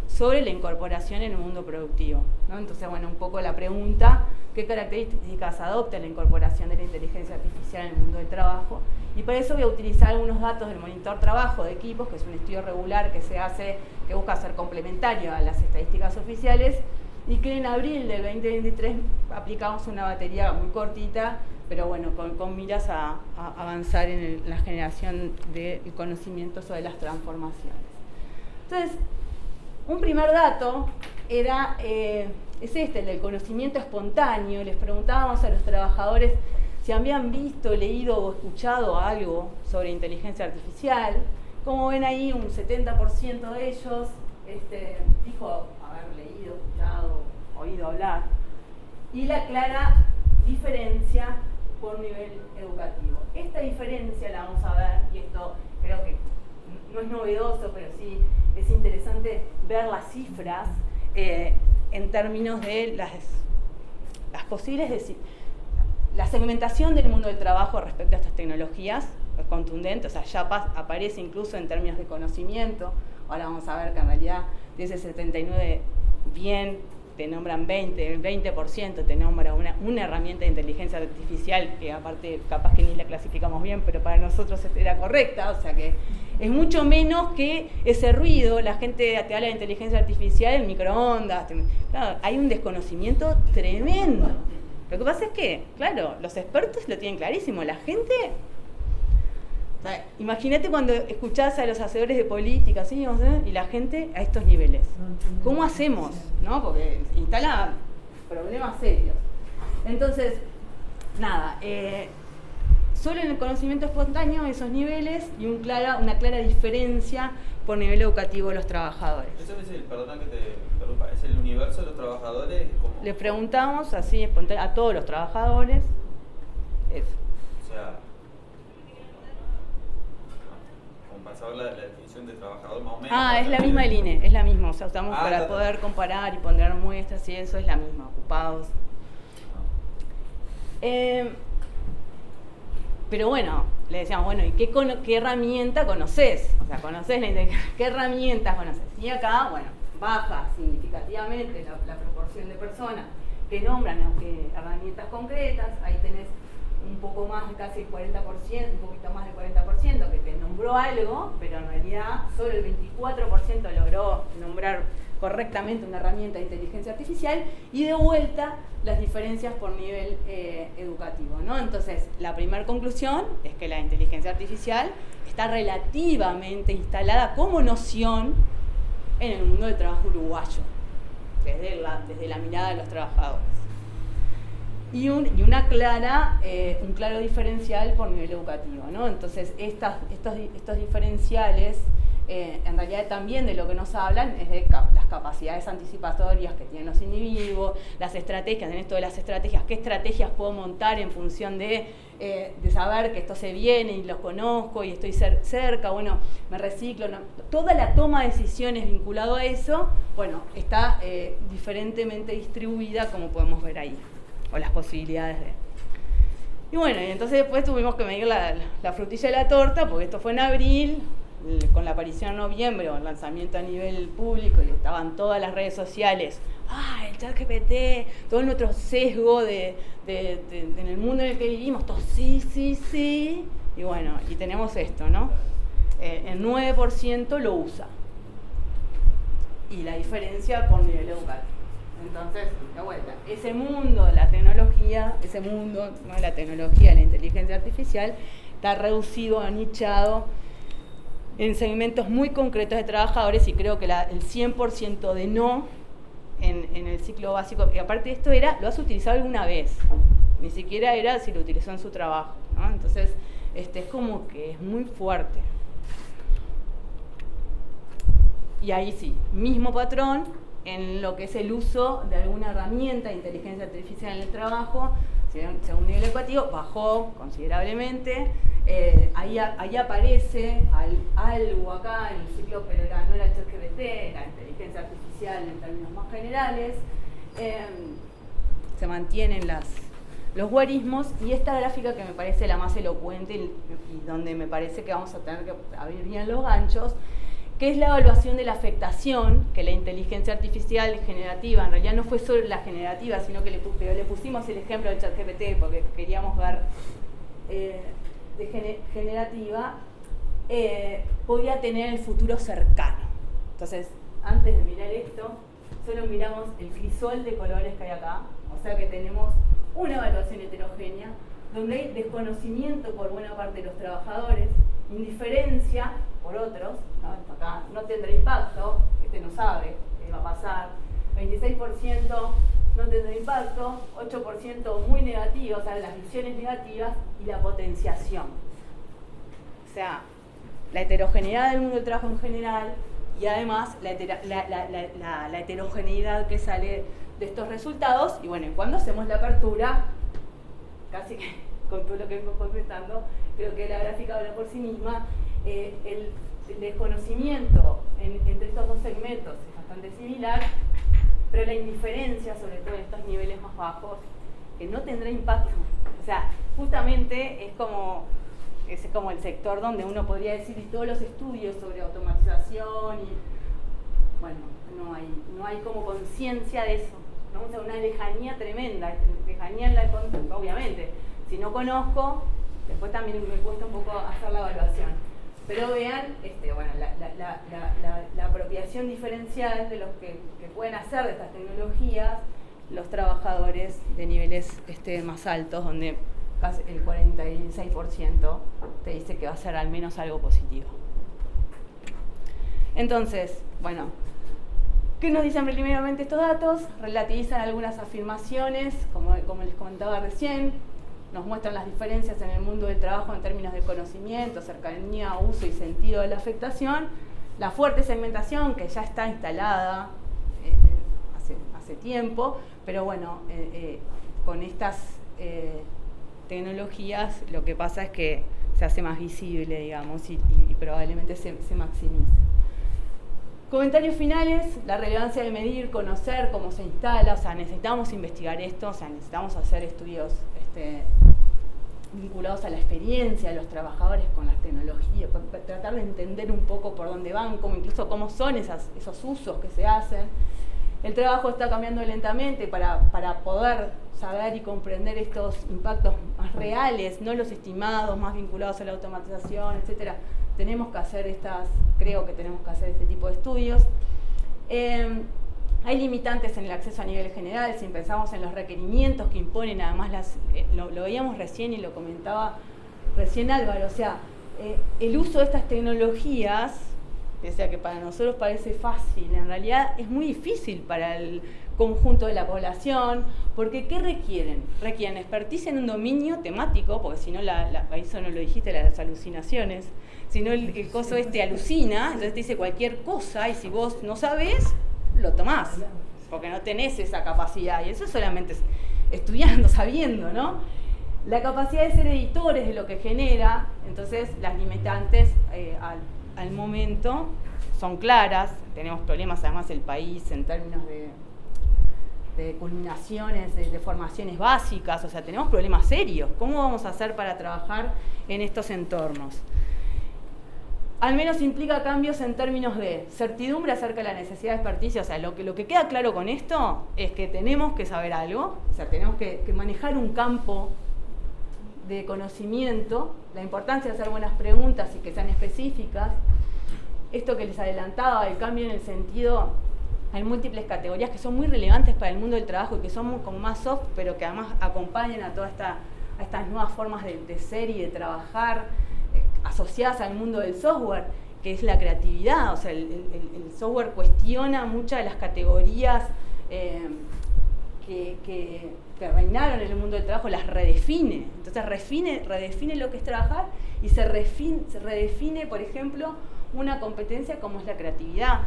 sobre la incorporación en el mundo productivo, ¿no? Entonces, bueno, un poco la pregunta, ¿qué características adopta la incorporación de la inteligencia artificial en el mundo del trabajo? Y para eso voy a utilizar algunos datos del Monitor Trabajo de Equipos, que es un estudio regular que se hace, que busca ser complementario a las estadísticas oficiales, y que en abril del 2023 aplicamos una batería muy cortita, pero bueno, con miras a avanzar en la generación de conocimiento sobre las transformaciones. Entonces, un primer dato era, es el del conocimiento espontáneo. Les preguntábamos a los trabajadores si habían visto, leído o escuchado algo sobre inteligencia artificial. Como ven ahí, un 70% de ellos dijo haber leído, escuchado, oído hablar. Y la clara diferencia por nivel educativo. Esta diferencia la vamos a ver, y esto creo que no es novedoso, pero sí es interesante ver las cifras en términos de las posibles la segmentación del mundo del trabajo respecto a estas tecnologías es contundente, o sea, ya aparece incluso en términos de conocimiento. Ahora vamos a ver que en realidad de ese 79 bien te nombran 20, el 20% te nombra una herramienta de inteligencia artificial que aparte capaz que ni la clasificamos bien, pero para nosotros era correcta, o sea que es mucho menos que ese ruido. La gente te habla de inteligencia artificial en microondas. Claro, hay un desconocimiento tremendo. Lo que pasa es que, claro, los expertos lo tienen clarísimo. La gente... O sea, imagínate cuando escuchás a los hacedores de política, ¿sí? Y la gente a estos niveles. ¿Cómo hacemos? ¿No? Porque instala problemas serios. Entonces, nada... solo en el conocimiento espontáneo esos niveles y una clara diferencia por nivel educativo de los trabajadores.
¿Eso es perdona que te interrumpa, es el universo de los trabajadores? ¿Cómo?
Les preguntamos así a todos los trabajadores eso.
O sea, como para saber la definición de trabajador más o menos.
Es la misma del INE, es la misma, o sea, usamos para poder comparar y poner muestras y eso, es la misma, ocupados. Pero bueno, le decíamos, bueno, ¿y qué herramienta conoces? O sea, ¿conoces la inteligencia? ¿Qué herramientas conoces? Y acá, bueno, baja significativamente la proporción de personas que nombran herramientas concretas. Ahí tenés un poco más, casi el 40%, un poquito más del 40% que te nombró algo, pero en realidad solo el 24% logró nombrar correctamente una herramienta de inteligencia artificial, y de vuelta las diferencias por nivel educativo, ¿no? Entonces, la primera conclusión es que la inteligencia artificial está relativamente instalada como noción en el mundo del trabajo uruguayo, desde la mirada de los trabajadores. y un claro diferencial por nivel educativo, ¿no? Entonces, estos diferenciales, en realidad también de lo que nos hablan es de las capacidades anticipatorias que tienen los individuos, las estrategias, en esto de las estrategias, qué estrategias puedo montar en función de saber que esto se viene y los conozco y estoy cerca, bueno, me reciclo, no. Toda la toma de decisiones vinculado a eso, bueno, está diferentemente distribuida, como podemos ver ahí, o las posibilidades de... Y bueno, y entonces después tuvimos que medir la frutilla de la torta, porque esto fue en abril, con la aparición en noviembre, o el lanzamiento a nivel público, y estaban todas las redes sociales, el ChatGPT, todo nuestro sesgo en el mundo en el que vivimos, todo sí, y bueno, y tenemos esto, ¿no? El 9% lo usa, y la diferencia por nivel educativo. Entonces, de vuelta, ese mundo de la tecnología, no de la tecnología, de la inteligencia artificial, está reducido, anichado en segmentos muy concretos de trabajadores, y creo que el 100% de no en el ciclo básico, y aparte de esto lo has utilizado alguna vez, ni siquiera era si lo utilizó en su trabajo, ¿no? Entonces, es como que es muy fuerte. Y ahí sí, mismo patrón en lo que es el uso de alguna herramienta de inteligencia artificial en el trabajo, según nivel educativo, bajó considerablemente. Ahí aparece algo acá en el ciclo, pero no era el ChatGPT, era inteligencia artificial en términos más generales. Se mantienen los guarismos, y esta gráfica que me parece la más elocuente y donde me parece que vamos a tener que abrir bien los ganchos, que es la evaluación de la afectación que la inteligencia artificial generativa, en realidad no fue solo la generativa, sino que le pusimos el ejemplo del ChatGPT porque queríamos ver de generativa, podía tener el futuro cercano. Entonces, antes de mirar esto, solo miramos el crisol de colores que hay acá, o sea que tenemos una evaluación heterogénea, donde hay desconocimiento por buena parte de los trabajadores, indiferencia por otros, ¿no? Acá no tendrá impacto, no sabe qué va a pasar, 26% no tendrá impacto, 8% muy negativo, o sea, las visiones negativas, y la potenciación. O sea, la heterogeneidad del mundo del trabajo en general, y además la heterogeneidad que sale de estos resultados. Y bueno, cuando hacemos la apertura, casi que con todo lo que vengo comentando, creo que la gráfica habla por sí misma. El desconocimiento entre estos dos segmentos es bastante similar, pero la indiferencia, sobre todo en estos niveles más bajos, que no tendrá impacto. O sea, justamente es como el sector donde uno podría decir, y todos los estudios sobre automatización, y bueno, no hay como conciencia de eso, ¿no? O sea, una lejanía tremenda, lejanía en la conducta, obviamente. Si no conozco, después también me cuesta un poco hacer la evaluación. Pero vean, bueno, la apropiación diferencial de los que pueden hacer de estas tecnologías los trabajadores de niveles más altos, donde casi el 46% te dice que va a ser al menos algo positivo. Entonces, bueno, ¿qué nos dicen preliminarmente estos datos? Relativizan algunas afirmaciones, como les comentaba recién, nos muestran las diferencias en el mundo del trabajo en términos de conocimiento, cercanía, uso y sentido de la afectación, la fuerte segmentación que ya está instalada hace tiempo, pero bueno, con estas tecnologías lo que pasa es que se hace más visible, digamos, y probablemente se maximice. Comentarios finales: la relevancia de medir, conocer cómo se instala, o sea, necesitamos investigar esto, o sea, necesitamos hacer estudios vinculados a la experiencia de los trabajadores con las tecnologías, para tratar de entender un poco por dónde van, incluso cómo son esos usos que se hacen. El trabajo está cambiando lentamente para poder saber y comprender estos impactos más reales, no los estimados, más vinculados a la automatización, etcétera. Creo que tenemos que hacer este tipo de estudios. Hay limitantes en el acceso a nivel general, si pensamos en los requerimientos que imponen, además lo veíamos recién y lo comentaba recién Álvaro, o sea, el uso de estas tecnologías Decía que para nosotros parece fácil, en realidad es muy difícil para el conjunto de la población, porque ¿qué requieren? Requieren experticia en un dominio temático, porque si no, eso no lo dijiste, las alucinaciones, si no el coso alucina, entonces te dice cualquier cosa, y si vos no sabés, lo tomás, porque no tenés esa capacidad, y eso es solamente estudiando, sabiendo, ¿no? La capacidad de ser editores de lo que genera, entonces las limitantes al momento son claras, tenemos problemas además el país en términos de culminaciones, de formaciones básicas, o sea, tenemos problemas serios. ¿Cómo vamos a hacer para trabajar en estos entornos? Al menos implica cambios en términos de certidumbre acerca de la necesidad de experticia. O sea, lo que queda claro con esto es que tenemos que saber algo, o sea, tenemos que manejar un campo de conocimiento, la importancia de hacer buenas preguntas y que sean específicas. Esto que les adelantaba, el cambio en el sentido, hay múltiples categorías que son muy relevantes para el mundo del trabajo y que son como más soft, pero que además acompañan a todas estas nuevas formas de ser y de trabajar asociadas al mundo del software, que es la creatividad. O sea, el software cuestiona muchas de las categorías que reinaron en el mundo del trabajo, las redefine. Entonces redefine lo que es trabajar y se redefine, por ejemplo, una competencia como es la creatividad.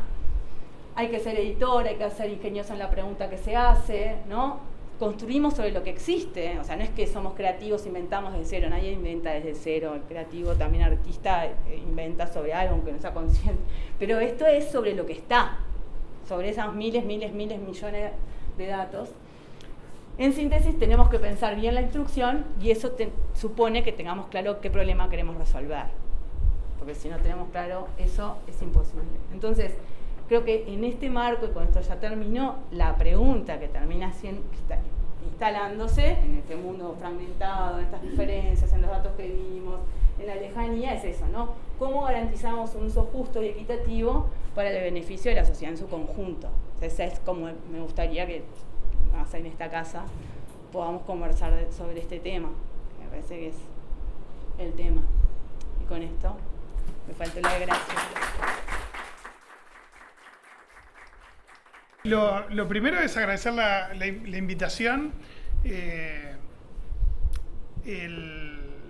Hay que ser editor, hay que ser ingenioso en la pregunta que se hace, ¿no? Construimos sobre lo que existe, o sea, no es que somos creativos, inventamos desde cero, nadie inventa desde cero, el creativo, también artista, inventa sobre algo, aunque no sea consciente, pero esto es sobre lo que está, sobre esas miles, millones de datos. En síntesis, tenemos que pensar bien la instrucción y eso supone que tengamos claro qué problema queremos resolver, porque si no tenemos claro eso, es imposible. Entonces, creo que en este marco, y con esto ya terminó, la pregunta que termina instalándose en este mundo fragmentado, en estas diferencias, en los datos que vimos, en la lejanía, es eso, ¿no? ¿Cómo garantizamos un uso justo y equitativo para el beneficio de la sociedad en su conjunto? O sea, esa es como me gustaría que, más en esta casa, podamos conversar sobre este tema. Me parece que es el tema. Y con esto, me faltó la gracia.
Lo primero es agradecer la invitación.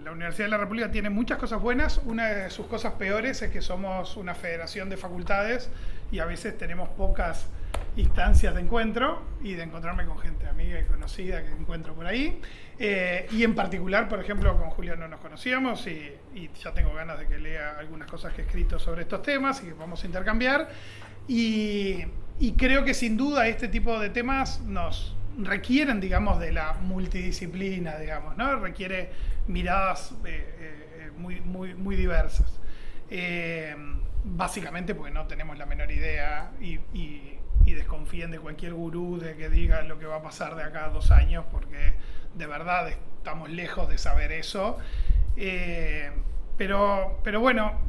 La Universidad de la República tiene muchas cosas buenas. Una de sus cosas peores es que somos una federación de facultades y a veces tenemos pocas instancias de encuentro y de encontrarme con gente amiga y conocida que encuentro por ahí. Y en particular, por ejemplo, con Julio no nos conocíamos y ya tengo ganas de que lea algunas cosas que he escrito sobre estos temas y que podamos intercambiar. Y creo que sin duda este tipo de temas nos requieren, digamos, de la multidisciplina, digamos, ¿no? Requiere miradas muy diversas. Básicamente porque no tenemos la menor idea y desconfíen de cualquier gurú de que diga lo que va a pasar de acá a 2 años, porque de verdad estamos lejos de saber eso. Pero bueno,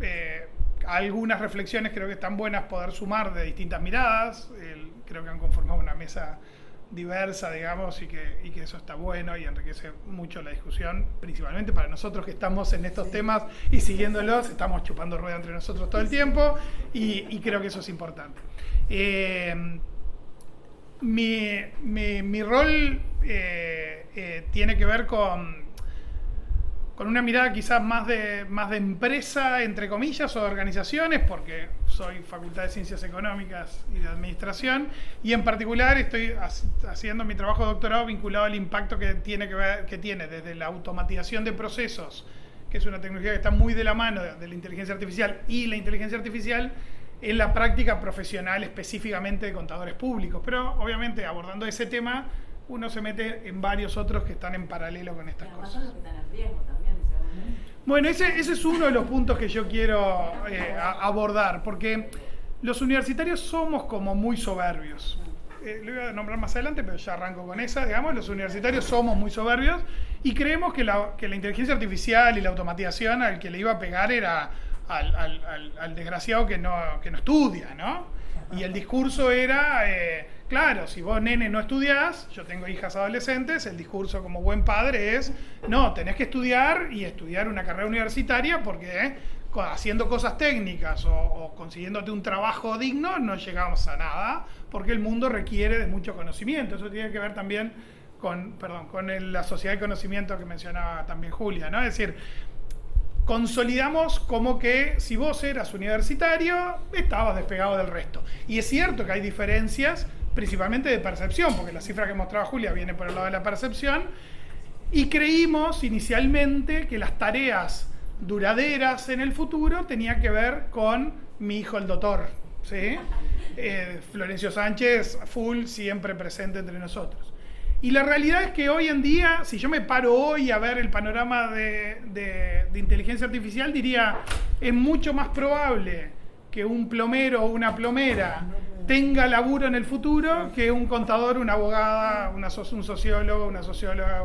algunas reflexiones creo que están buenas poder sumar de distintas miradas. Creo que han conformado una mesa diversa, digamos, y que eso está bueno y enriquece mucho la discusión, principalmente para nosotros que estamos en estos temas y siguiéndolos, estamos chupando rueda entre nosotros todo el tiempo y creo que eso es importante. Mi rol tiene que ver con una mirada quizás más de empresa, entre comillas, o de organizaciones, porque soy Facultad de Ciencias Económicas y de Administración, y en particular estoy haciendo mi trabajo de doctorado vinculado al impacto que tiene desde la automatización de procesos, que es una tecnología que está muy de la mano de la inteligencia artificial, y la inteligencia artificial en la práctica profesional específicamente de contadores públicos. Pero obviamente abordando ese tema, uno se mete en varios otros que están en paralelo con estas cosas.
Son los que están en riesgo también.
Bueno, ese es uno de los puntos que yo quiero abordar, porque los universitarios somos como muy soberbios. Lo voy a nombrar más adelante, pero ya arranco con esa, digamos. Los universitarios somos muy soberbios y creemos que la inteligencia artificial y la automatización al que le iba a pegar era al desgraciado que no estudia, ¿no? Y el discurso era, claro, si vos, nene, no estudiás, yo tengo hijas adolescentes, el discurso como buen padre es, no, tenés que estudiar y estudiar una carrera universitaria porque haciendo cosas técnicas o consiguiéndote un trabajo digno, no llegamos a nada, porque el mundo requiere de mucho conocimiento. Eso tiene que ver también con la sociedad de conocimiento que mencionaba también Julia, ¿no? Es decir, consolidamos como que si vos eras universitario, estabas despegado del resto. Y es cierto que hay diferencias, principalmente de percepción, porque la cifra que mostraba Julia viene por el lado de la percepción, y creímos inicialmente que las tareas duraderas en el futuro tenía que ver con mi hijo el doctor, ¿sí? Florencio Sánchez, full, siempre presente entre nosotros. Y la realidad es que hoy en día, si yo me paro hoy a ver el panorama de inteligencia artificial, diría, es mucho más probable que un plomero o una plomera tenga laburo en el futuro que un contador, una abogada, un sociólogo, una socióloga,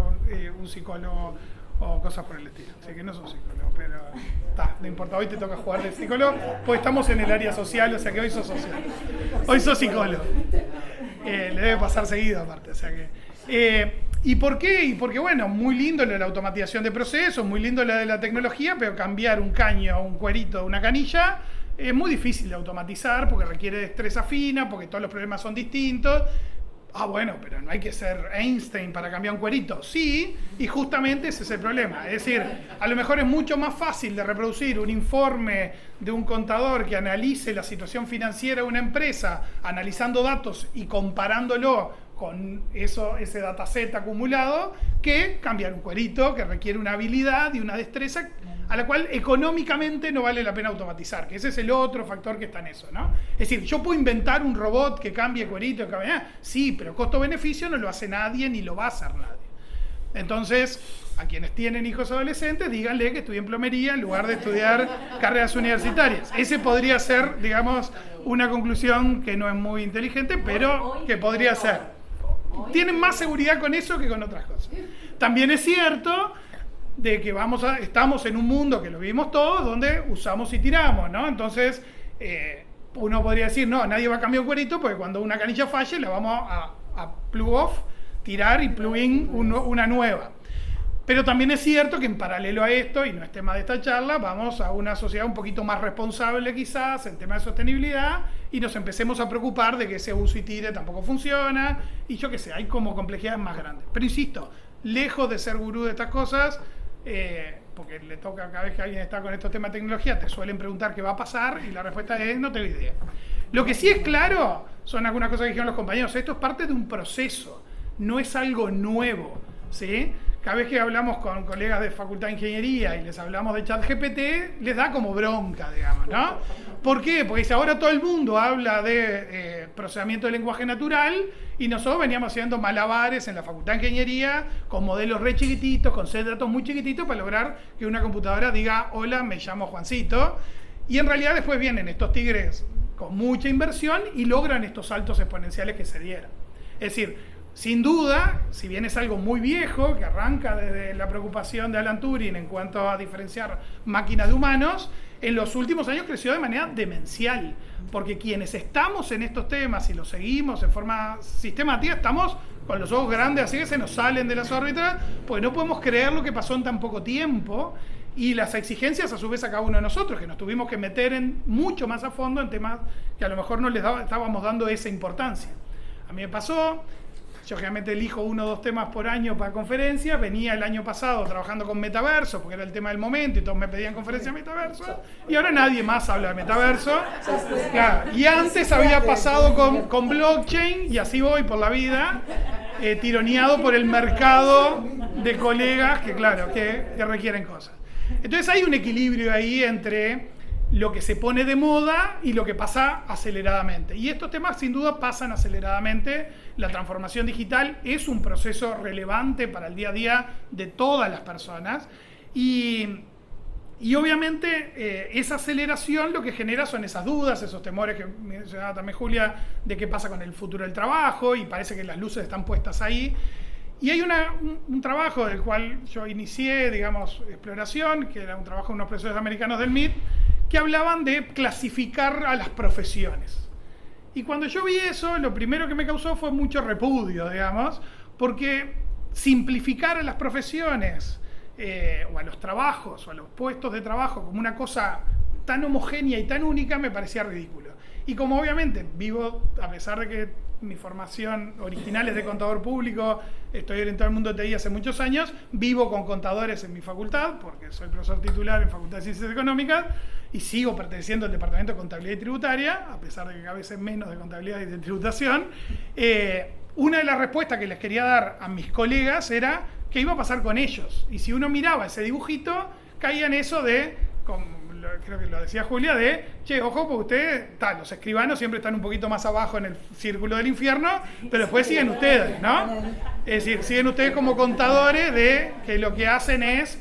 un psicólogo o cosas por el estilo. Sé que no soy psicólogo, pero no importa, hoy te toca jugar de psicólogo, pues estamos en el área social, o sea que hoy sos social. Hoy sos psicólogo. Le debe pasar seguido aparte, o sea que... ¿Y por qué? Y porque, bueno, muy lindo lo de la automatización de procesos, muy lindo lo de la tecnología, pero cambiar un caño, un cuerito, una canilla, es muy difícil de automatizar porque requiere destreza fina, porque todos los problemas son distintos. Bueno, pero no hay que ser Einstein para cambiar un cuerito. Sí, y justamente ese es el problema. Es decir, a lo mejor es mucho más fácil de reproducir un informe de un contador que analice la situación financiera de una empresa, analizando datos y comparándolo con ese dataset acumulado, que cambiar un cuerito que requiere una habilidad y una destreza a la cual económicamente no vale la pena automatizar, que ese es el otro factor que está en eso, ¿no? Es decir, yo puedo inventar un robot que cambie cuerito, sí, pero costo-beneficio no lo hace nadie ni lo va a hacer nadie. Entonces, a quienes tienen hijos adolescentes, díganle que estudien plomería en lugar de estudiar carreras universitarias. Ese podría ser, digamos, una conclusión que no es muy inteligente, pero que podría ser. Tienen más seguridad con eso que con otras cosas. También es cierto de que estamos en un mundo que lo vivimos todos, donde usamos y tiramos, ¿no? Entonces, uno podría decir, no, nadie va a cambiar un cuerito, porque cuando una canilla falle, la vamos a plug off, tirar y plug in una nueva. Pero también es cierto que en paralelo a esto, y no es tema de esta charla, vamos a una sociedad un poquito más responsable quizás en tema de sostenibilidad, y nos empecemos a preocupar de que ese uso y tire tampoco funciona, y yo qué sé, hay como complejidades más grandes. Pero insisto, lejos de ser gurú de estas cosas, porque le toca cada vez que alguien está con estos temas de tecnología, te suelen preguntar qué va a pasar, y la respuesta es, no tengo idea. Lo que sí es claro, son algunas cosas que dijeron los compañeros, esto es parte de un proceso, no es algo nuevo, ¿sí? Cada vez que hablamos con colegas de Facultad de Ingeniería y les hablamos de ChatGPT, les da como bronca, digamos, ¿no? ¿Por qué? Porque si ahora todo el mundo habla de procesamiento de lenguaje natural y nosotros veníamos haciendo malabares en la Facultad de Ingeniería con modelos re chiquititos, con set de datos muy chiquititos para lograr que una computadora diga, hola, me llamo Juancito. Y en realidad después vienen estos tigres con mucha inversión y logran estos saltos exponenciales que se dieron. Es decir, sin duda, si bien es algo muy viejo, que arranca desde la preocupación de Alan Turing en cuanto a diferenciar máquinas de humanos, en los últimos años creció de manera demencial, porque quienes estamos en estos temas y los seguimos en forma sistemática, estamos con los ojos grandes, así que se nos salen de las órbitas, porque no podemos creer lo que pasó en tan poco tiempo, y las exigencias a su vez a cada uno de nosotros, que nos tuvimos que meter mucho más a fondo en temas que a lo mejor no les estábamos dando esa importancia. A mí me pasó... Yo generalmente elijo 1 o 2 temas por año para conferencias. Venía el año pasado trabajando con metaverso, porque era el tema del momento y todos me pedían conferencias de metaverso. Y ahora nadie más habla de metaverso. Claro. Y antes había pasado con blockchain y así voy por la vida, tironeado por el mercado de colegas que, claro, que requieren cosas. Entonces hay un equilibrio ahí entre lo que se pone de moda y lo que pasa aceleradamente. Y estos temas sin duda pasan aceleradamente. La transformación digital es un proceso relevante para el día a día de todas las personas. Y obviamente esa aceleración lo que genera son esas dudas, esos temores que mencionaba también Julia, de qué pasa con el futuro del trabajo, y parece que las luces están puestas ahí. Y hay un trabajo del cual yo inicié, digamos, exploración, que era un trabajo de unos profesores americanos del MIT, que hablaban de clasificar a las profesiones. Y cuando yo vi eso, lo primero que me causó fue mucho repudio, digamos, porque simplificar a las profesiones, o a los trabajos, o a los puestos de trabajo como una cosa tan homogénea y tan única me parecía ridículo. Y como obviamente vivo, a pesar de que mi formación original es de contador público, estoy orientado al mundo de TI hace muchos años, vivo con contadores en mi facultad, porque soy profesor titular en Facultad de Ciencias Económicas, y sigo perteneciendo al Departamento de Contabilidad y Tributaria, a pesar de que a veces menos de contabilidad y de tributación. Una de las respuestas que les quería dar a mis colegas era qué iba a pasar con ellos. Y si uno miraba ese dibujito, caía en eso de, creo que lo decía Julia, de, che, ojo, porque ustedes, los escribanos siempre están un poquito más abajo en el círculo del infierno, pero después siguen ustedes, ¿no? Es decir, siguen ustedes como contadores de que lo que hacen es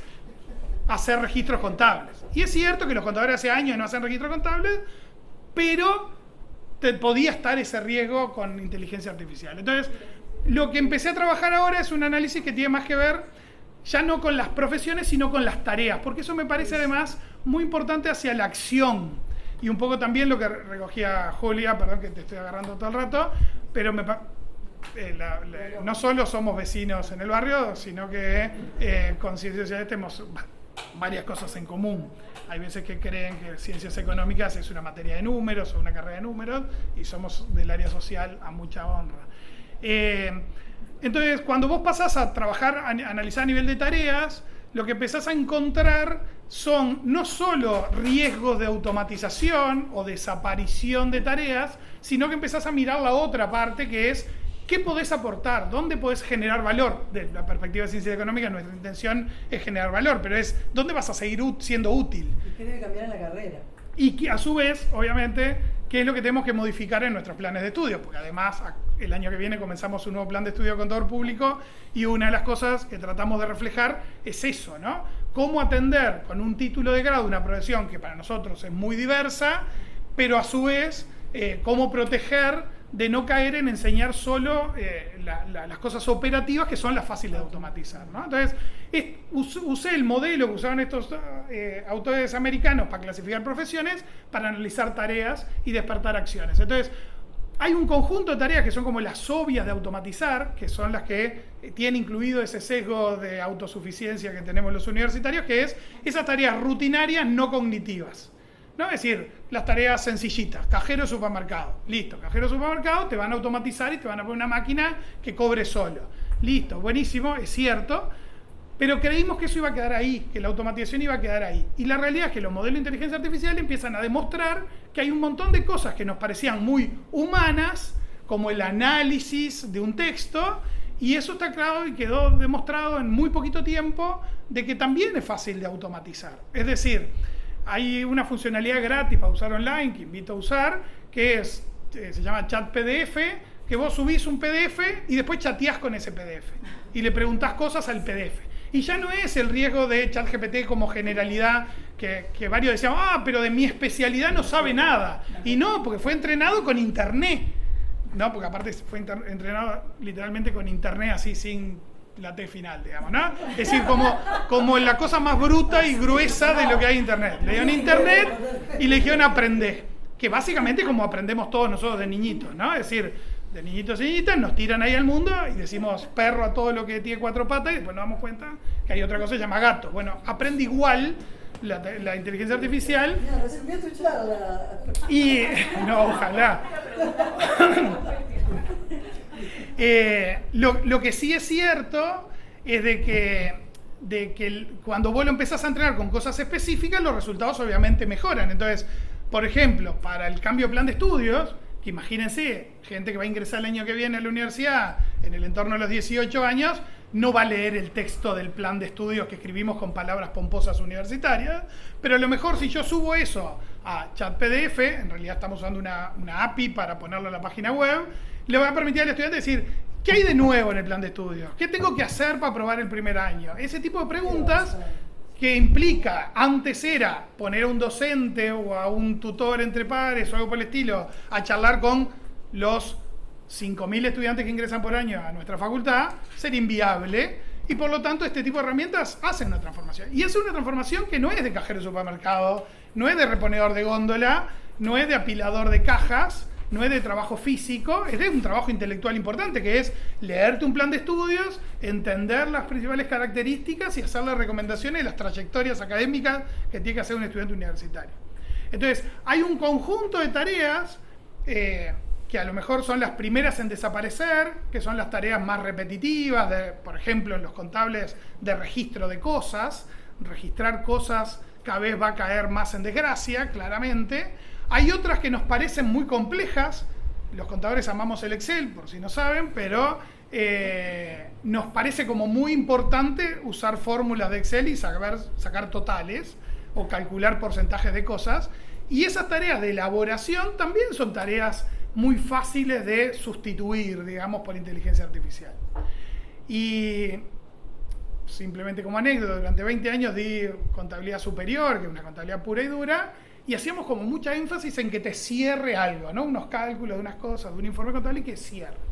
hacer registros contables. Y es cierto que los contadores hace años no hacen registros contables, pero podía estar ese riesgo con inteligencia artificial. Entonces, lo que empecé a trabajar ahora es un análisis que tiene más que ver ya no con las profesiones, sino con las tareas, porque eso me parece además muy importante hacia la acción. Y un poco también lo que recogía Julia, perdón que te estoy agarrando todo el rato, pero no solo somos vecinos en el barrio, sino que con Ciencias Sociales tenemos varias cosas en común. Hay veces que creen que Ciencias Económicas es una materia de números o una carrera de números, y somos del área social a mucha honra. Entonces, cuando vos pasás a trabajar, a analizar a nivel de tareas, lo que empezás a encontrar son no solo riesgos de automatización o desaparición de tareas, sino que empezás a mirar la otra parte, que es qué podés aportar, dónde podés generar valor. Desde la perspectiva de ciencias económicas, nuestra intención es generar valor, pero es dónde vas a seguir siendo útil.
¿Y qué debe cambiar en la carrera?
Y que a su vez, obviamente, qué es lo que tenemos que modificar en nuestros planes de estudio, porque además el año que viene comenzamos un nuevo plan de estudio de contador público, y una de las cosas que tratamos de reflejar es eso, ¿no? Cómo atender con un título de grado una profesión que para nosotros es muy diversa, pero a su vez cómo proteger de no caer en enseñar solo las cosas operativas que son las fáciles de automatizar, ¿no? Entonces, usé el modelo que usaban estos autores americanos para clasificar profesiones, para analizar tareas y despertar acciones. Entonces, hay un conjunto de tareas que son como las obvias de automatizar, que son las que tienen incluido ese sesgo de autosuficiencia que tenemos los universitarios, que es esas tareas rutinarias no cognitivas, ¿no? Es decir, las tareas sencillitas, cajero de supermercado, listo, cajero de supermercado, te van a automatizar y te van a poner una máquina que cobre solo. Listo, buenísimo, es cierto, pero creímos que eso iba a quedar ahí, que la automatización iba a quedar ahí. Y la realidad es que los modelos de inteligencia artificial empiezan a demostrar que hay un montón de cosas que nos parecían muy humanas, como el análisis de un texto, y eso está claro y quedó demostrado en muy poquito tiempo de que también es fácil de automatizar. Es decir, hay una funcionalidad gratis para usar online que invito a usar, que se llama Chat PDF, que vos subís un PDF y después chateás con ese PDF y le preguntás cosas al PDF. Y ya no es el riesgo de ChatGPT como generalidad, que varios decían, pero de mi especialidad no sabe nada. Y no, porque fue entrenado con Internet. No, porque aparte fue entrenado literalmente con Internet, así sin la T final, digamos, ¿no? Es decir, como la cosa más bruta y gruesa de lo que hay en Internet. Le dieron Internet y le dijeron aprender. Que básicamente como aprendemos todos nosotros de niñitos, ¿no? Es decir, de niñitos y niñitas nos tiran ahí al mundo y decimos perro a todo lo que tiene cuatro patas y después nos damos cuenta que hay otra cosa que se llama gato. Bueno, aprende igual la inteligencia artificial.
Mira, resumió tu charla.
Y no, ojalá. Lo que sí es cierto es de que cuando vos lo empezás a entrenar con cosas específicas, los resultados obviamente mejoran. Entonces, por ejemplo, para el cambio de plan de estudios, que imagínense, gente que va a ingresar el año que viene a la universidad en el entorno de los 18 años, no va a leer el texto del plan de estudios que escribimos con palabras pomposas universitarias, pero a lo mejor si yo subo eso a ChatPDF, en realidad estamos usando una API para ponerlo en la página web, le va a permitir al estudiante decir, ¿qué hay de nuevo en el plan de estudios? ¿Qué tengo que hacer para aprobar el primer año? Ese tipo de preguntas que implica, antes era poner a un docente o a un tutor entre pares o algo por el estilo a charlar con los 5.000 estudiantes que ingresan por año a nuestra facultad, sería inviable, y por lo tanto este tipo de herramientas hacen una transformación. Y es una transformación que no es de cajero de supermercado, no es de reponedor de góndola, no es de apilador de cajas, no es de trabajo físico, es de un trabajo intelectual importante, que es leerte un plan de estudios, entender las principales características y hacerle recomendaciones de las trayectorias académicas que tiene que hacer un estudiante universitario. Entonces, hay un conjunto de tareas que a lo mejor son las primeras en desaparecer, que son las tareas más repetitivas, por ejemplo, en los contables de registro de cosas. Registrar cosas cada vez va a caer más en desgracia, claramente. Hay otras que nos parecen muy complejas. Los contadores amamos el Excel, por si no saben, pero nos parece como muy importante usar fórmulas de Excel y sacar totales o calcular porcentajes de cosas. Y esas tareas de elaboración también son tareas muy fáciles de sustituir, digamos, por inteligencia artificial. Y simplemente como anécdota, durante 20 años di contabilidad superior, que es una contabilidad pura y dura, y hacíamos como mucha énfasis en que te cierre algo, ¿no? Unos cálculos de unas cosas, de un informe contable que cierre.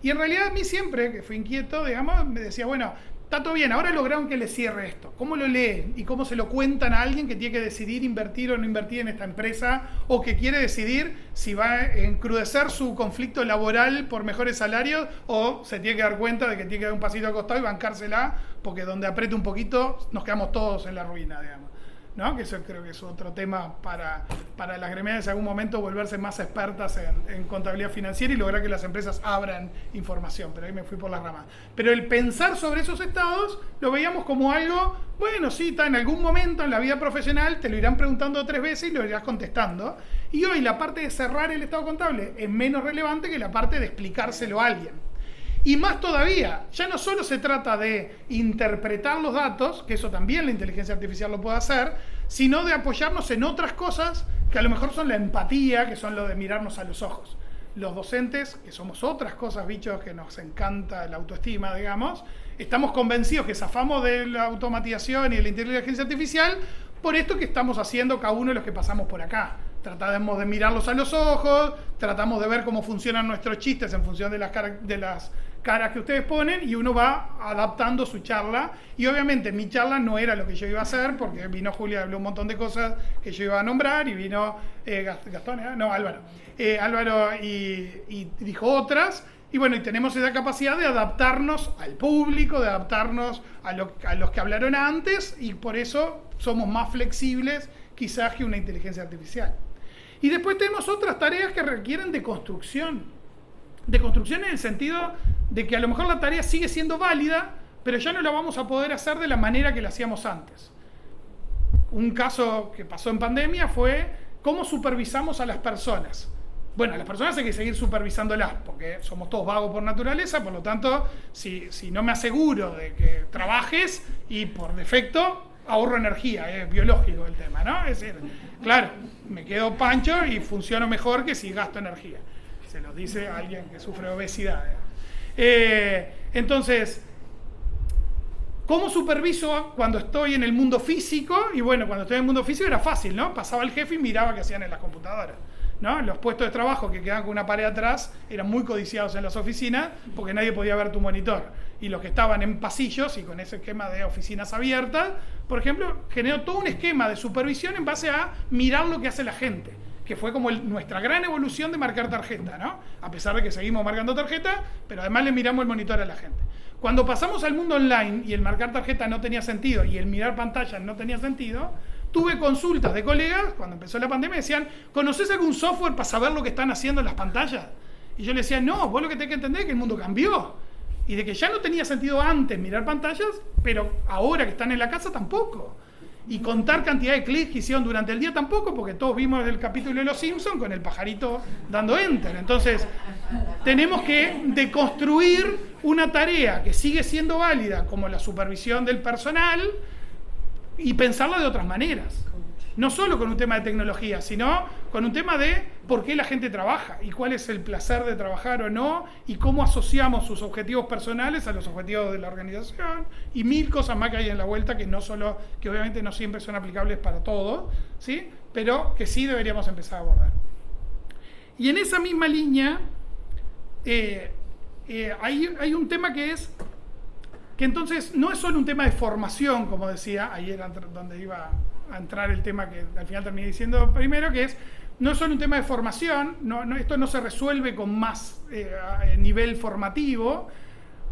Y en realidad a mí siempre, que fui inquieto, digamos, me decía, bueno, está todo bien, ahora lograron que le cierre esto. ¿Cómo lo leen? ¿Y cómo se lo cuentan a alguien que tiene que decidir invertir o no invertir en esta empresa? O que quiere decidir si va a encrudecer su conflicto laboral por mejores salarios o se tiene que dar cuenta de que tiene que dar un pasito al costado y bancársela, porque donde apriete un poquito nos quedamos todos en la ruina, digamos. ¿No? Que eso creo que es otro tema para las gremiales en algún momento volverse más expertas en contabilidad financiera y lograr que las empresas abran información, pero ahí me fui por las ramas. Pero el pensar sobre esos estados lo veíamos como algo, bueno, sí, está en algún momento en la vida profesional, te lo irán preguntando 3 veces y lo irás contestando. Y hoy la parte de cerrar el estado contable es menos relevante que la parte de explicárselo a alguien. Y más todavía, ya no solo se trata de interpretar los datos, que eso también la inteligencia artificial lo puede hacer, sino de apoyarnos en otras cosas que a lo mejor son la empatía, que son lo de mirarnos a los ojos. Los docentes, que somos otras cosas, bichos, que nos encanta la autoestima, digamos, estamos convencidos que zafamos de la automatización y de la inteligencia artificial por esto que estamos haciendo cada uno de los que pasamos por acá. Tratamos de mirarlos a los ojos, tratamos de ver cómo funcionan nuestros chistes en función de las caras que ustedes ponen y uno va adaptando su charla. Y obviamente mi charla no era lo que yo iba a hacer porque vino Julia y habló un montón de cosas que yo iba a nombrar y vino Álvaro y dijo otras. Y bueno, y tenemos esa capacidad de adaptarnos al público, de adaptarnos a los que hablaron antes y por eso somos más flexibles quizás que una inteligencia artificial. Y después tenemos otras tareas que requieren de construcción. De construcción en el sentido de que a lo mejor la tarea sigue siendo válida, pero ya no la vamos a poder hacer de la manera que la hacíamos antes. Un caso que pasó en pandemia fue cómo supervisamos a las personas. Bueno, a las personas hay que seguir supervisándolas, porque somos todos vagos por naturaleza, por lo tanto, si no me aseguro de que trabajes y por defecto ahorro energía, es biológico el tema, ¿no? Es decir, claro, me quedo pancho y funciono mejor que si gasto energía. Se lo dice alguien que sufre obesidad. Entonces, ¿cómo superviso cuando estoy en el mundo físico? Y bueno, cuando estoy en el mundo físico era fácil, ¿no? Pasaba el jefe y miraba qué hacían en las computadoras, ¿no? Los puestos de trabajo que quedaban con una pared atrás eran muy codiciados en las oficinas porque nadie podía ver tu monitor. Y los que estaban en pasillos y con ese esquema de oficinas abiertas, por ejemplo, generó todo un esquema de supervisión en base a mirar lo que hace la gente, que fue como nuestra gran evolución de marcar tarjeta, ¿no? A pesar de que seguimos marcando tarjeta, pero además le miramos el monitor a la gente. Cuando pasamos al mundo online y el marcar tarjeta no tenía sentido y el mirar pantallas no tenía sentido, tuve consultas de colegas, cuando empezó la pandemia, decían, ¿conoces algún software para saber lo que están haciendo en las pantallas? Y yo le decía, no, vos lo que tenés que entender es que el mundo cambió. Y de que ya no tenía sentido antes mirar pantallas, pero ahora que están en la casa tampoco. Y contar cantidad de clics que hicieron durante el día tampoco, porque todos vimos el capítulo de Los Simpsons con el pajarito dando enter. Entonces, tenemos que deconstruir una tarea que sigue siendo válida, como la supervisión del personal, y pensarla de otras maneras. No solo con un tema de tecnología, sino con un tema de por qué la gente trabaja y cuál es el placer de trabajar o no y cómo asociamos sus objetivos personales a los objetivos de la organización y 1000 cosas más que hay en la vuelta que obviamente no siempre son aplicables para todos, ¿sí? Pero que sí deberíamos empezar a abordar. Y en esa misma línea hay un tema que entonces no es solo un tema de formación, como decía, ahí era donde iba a entrar el tema que al final terminé diciendo primero, que no es solo un tema de formación, esto no se resuelve con más nivel formativo,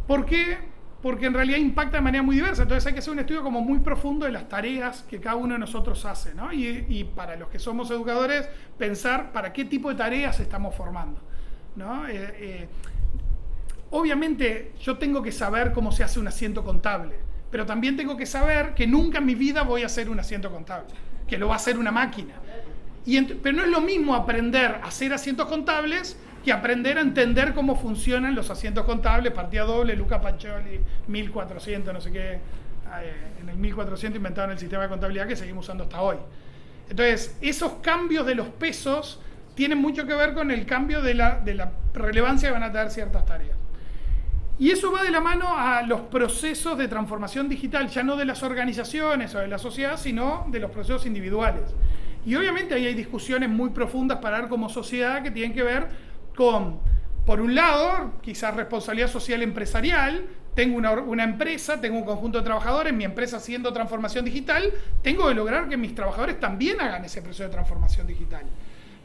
porque porque en realidad impacta de manera muy diversa. Entonces hay que hacer un estudio como muy profundo de las tareas que cada uno de nosotros hace, ¿no? Y para los que somos educadores, pensar para qué tipo de tareas estamos formando, ¿no? Obviamente yo tengo que saber cómo se hace un asiento contable, pero también tengo que saber que nunca en mi vida voy a hacer un asiento contable, que lo va a hacer una máquina. Pero no es lo mismo aprender a hacer asientos contables que aprender a entender cómo funcionan los asientos contables, partida doble, Luca Pacioli, 1400, no sé qué, en el 1400 inventaron el sistema de contabilidad que seguimos usando hasta hoy. Entonces, esos cambios de los pesos tienen mucho que ver con el cambio de la relevancia que van a tener ciertas tareas. Y eso va de la mano a los procesos de transformación digital, ya no de las organizaciones o de la sociedad, sino de los procesos individuales. Y obviamente ahí hay discusiones muy profundas para ver como sociedad que tienen que ver con, por un lado, quizás responsabilidad social empresarial. Tengo una empresa, tengo un conjunto de trabajadores, mi empresa haciendo transformación digital, tengo que lograr que mis trabajadores también hagan ese proceso de transformación digital.